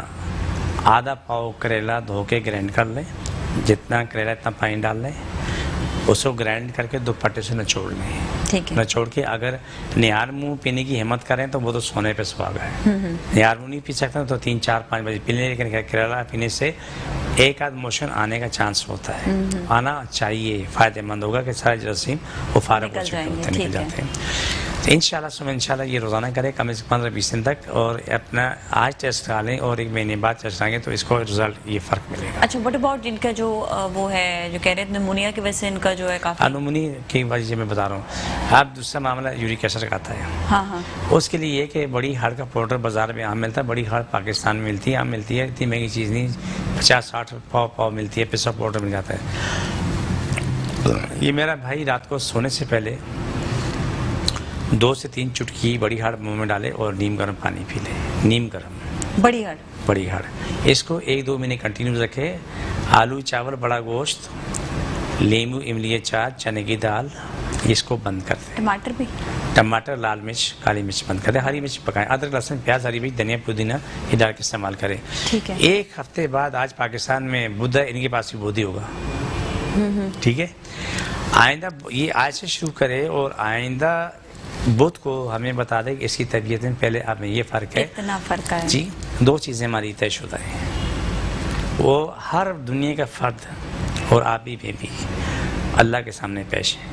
आधा पाव करेला धो के ग्राइंड कर लें, जितना करेला इतना पानी डाल लें, उसको ग्राइंड करके दुपट्टे से निचोड़ लें, ठीक है। निचोड़ के अगर निहार मुँह पीने की हिम्मत करें तो वो तो सोने पे सुहागा है। निहार मुँह नहीं पी सकते तो 3-4-5 बजे पी लें, लेकिन करेला पीने से एक आध मोशन आने का चांस होता है, आना चाहिए, फ़ायदेमंद होगा कि सारे जरासीम वो फारग हो चुके होते हैं, निकल जाते हैं। इंशाल्लाह ये रोज़ाना करें कम से कम 15-20 दिन तक, और अपना आज टेस्ट करा लें और 1 महीने बाद टेस्ट कराएंगे तो इसको रिजल्ट ये फ़र्क मिलेगा। अच्छा, व्हाट अबाउट जिनका जो वो है, जो कह रहे हैं निमोनिया की वजह से इनका जो है काफ़ी निमोनिया की वजह मैं बता रहा हूँ। आप दूसरा मामला यूरिक एसिड का आता है। हाँ हाँ। उसके लिए ये कि बड़ी हार्ड का पाउडर बाजार में आम मिलता है, बड़ी हार्ड पाकिस्तान में मिलती है, आम मिलती है, इतनी महंगी चीज़ नहीं, 50-60 पाव मिलती है, पिसा पाउडर मिल जाता है। ये मेरा भाई रात को सोने से पहले 2 से 3 चुटकी बड़ी हार्ड मुंह में डाले और नीम गर्म पानी पी ले। नीम गर्म बड़ी हार्ड इसको 1-2 महीने कंटिन्यू रखे। आलू चावल बड़ा गोश्त, नींबू इमली अचार, चने की दाल, इसको बंद कर दें। टमाटर लाल मिर्च काली मिर्च बंद कर दें। हरी मिर्च पकाएं, अदरक लहसुन प्याज हरी मिर्च धनिया पुदीना ये डाल के इस्तेमाल करें। ठीक है। 1 हफ्ते बाद, आज पाकिस्तान में बुध है, इनके पास भी बुध ही होगा, ठीक है। आइंदा ये आज से शुरू करे और आइंदा बुध को हमें बता दें कि इसकी तबीयत में पहले आप में ये फ़र्क है, इतना फ़र्क है जी। 2 चीज़ें हमारी तयशुदा हैं, वो हर दुनिया का फ़र्द और आप भी अल्लाह के सामने पेश है।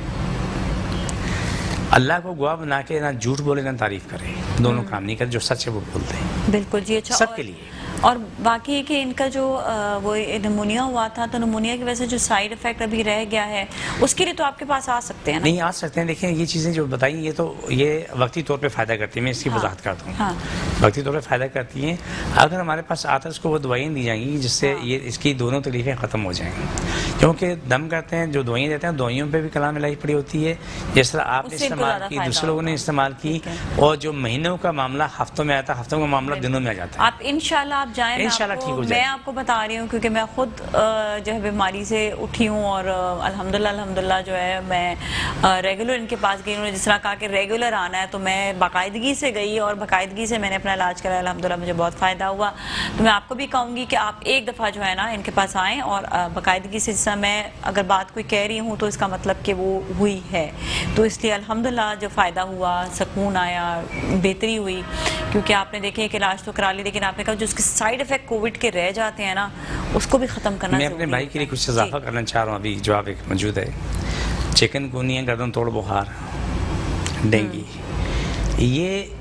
अल्लाह को गवाह बना के ना झूठ बोले ना तारीफ करे, दोनों काम नहीं करे, जो सच है वो बोलते हैं, बिल्कुल जी। अच्छा, सबके लिए। और बाकी कि इनका जो वो निमोनिया हुआ था, तो निमोनिया की वजह से जो साइड इफेक्ट अभी रह गया है उसके लिए तो आपके पास आ सकते हैं ना? नहीं आ सकते हैं। देखिए ये चीज़ें जो बताई ये वक्ती तौर पे फ़ायदा करती है, मैं इसकी वजाहत करता हूँ। हाँ। वक्ती तौर पे फ़ायदा करती हैं। अगर हमारे पास आतश को वो दवाइयाँ दी जाएंगी जिससे ये इसकी दोनों तकलीफें ख़त्म हो जाएंगी, क्योंकि दम करते हैं जो दवाइयाँ देते हैं, दवाइयों पे भी कलाम इलाही पड़ी होती है, जिस तरह आपने उससे इनको इस्तेमाल ज़्यादा की, फ़ायदा दूसरे लोगों ने होगा। इस्तेमाल की, ठीक है। और जो महीनों का मामला हफ्तों में आता है, हफ्तों का मामला दिनों में आ जाता है। आप इंशाल्लाह आप जाएं, इंशाल्लाह ठीक हो जाएगी। मैं आपको बता रही हूँ क्योंकि मैं खुद जो है बीमारी से उठी हूँ और अल्हम्दुलिल्लाह जो है मैं रेगुलर इनके पास गई। उन्होंने जिस तरह कहा कि रेगुलर आना है, तो मैं बाकायदगी से गई और बाकायदगी से मैंने अपना इलाज कराया। अल्हम्दुलिल्लाह मुझे बहुत फ़ायदा हुआ। तो मैं आपको भी कहूँगी कि आप एक दफ़ा जो है ना इनके पास आएँ और बाकायदगी से, जिस मैं अगर बात कोई कह रही हूँ तो इसका मतलब कि वो हुई है, तो इसलिए अल्हम्दुलिल्लाह जो फ़ायदा हुआ, सुकून आया, बेहतरी हुई। क्योंकि आपने देखे कि इलाज तो करा ली, लेकिन आपने कहा जो उसके साइड इफेक्ट कोविड के रह जाते हैं ना, उसको भी ख़त्म करना। मैं अपने भाई के लिए कुछ इजाफा करना चाह रहा हूँ। अभी जवाब एक मौजूद है, चिकनगुनिया, गर्दन तोड़ बुखार, डेंगू, ये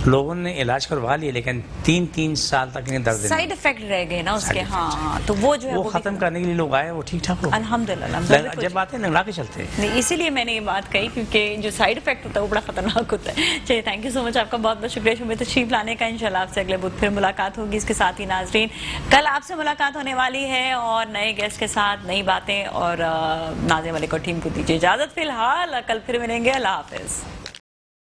लोगों ने इलाज करवा लिया लेकिन 3-3 साल तक इन्हें दर्द साइड इफेक्ट रह गए ना उसके। हाँ, तो वो जो है वो खत्म करने के लिए लोग आए, वो ठीक ठाक हो। अल्हम्दुलिल्लाह जब आते हैं लंगड़ा के चलते हैं। नहीं, इसीलिए मैंने ये बात कही क्योंकि जो साइड इफेक्ट होता है वो बड़ा खतरनाक होता है। चलिए, थैंक यू सो मच, आपका बहुत बहुत शुक्रिया शुभ तशरीफ लाने का। इंशाल्लाह आपसे अगले बुध फिर मुलाकात होगी। इसके साथ ही नाजरीन, कल आपसे मुलाकात होने वाली है और नए गेस्ट के साथ नई बातें, और नाज़िम मलिक और टीम को दीजिए इजाजत। फिलहाल कल फिर मिलेंगे। अल्लाह हाफिज।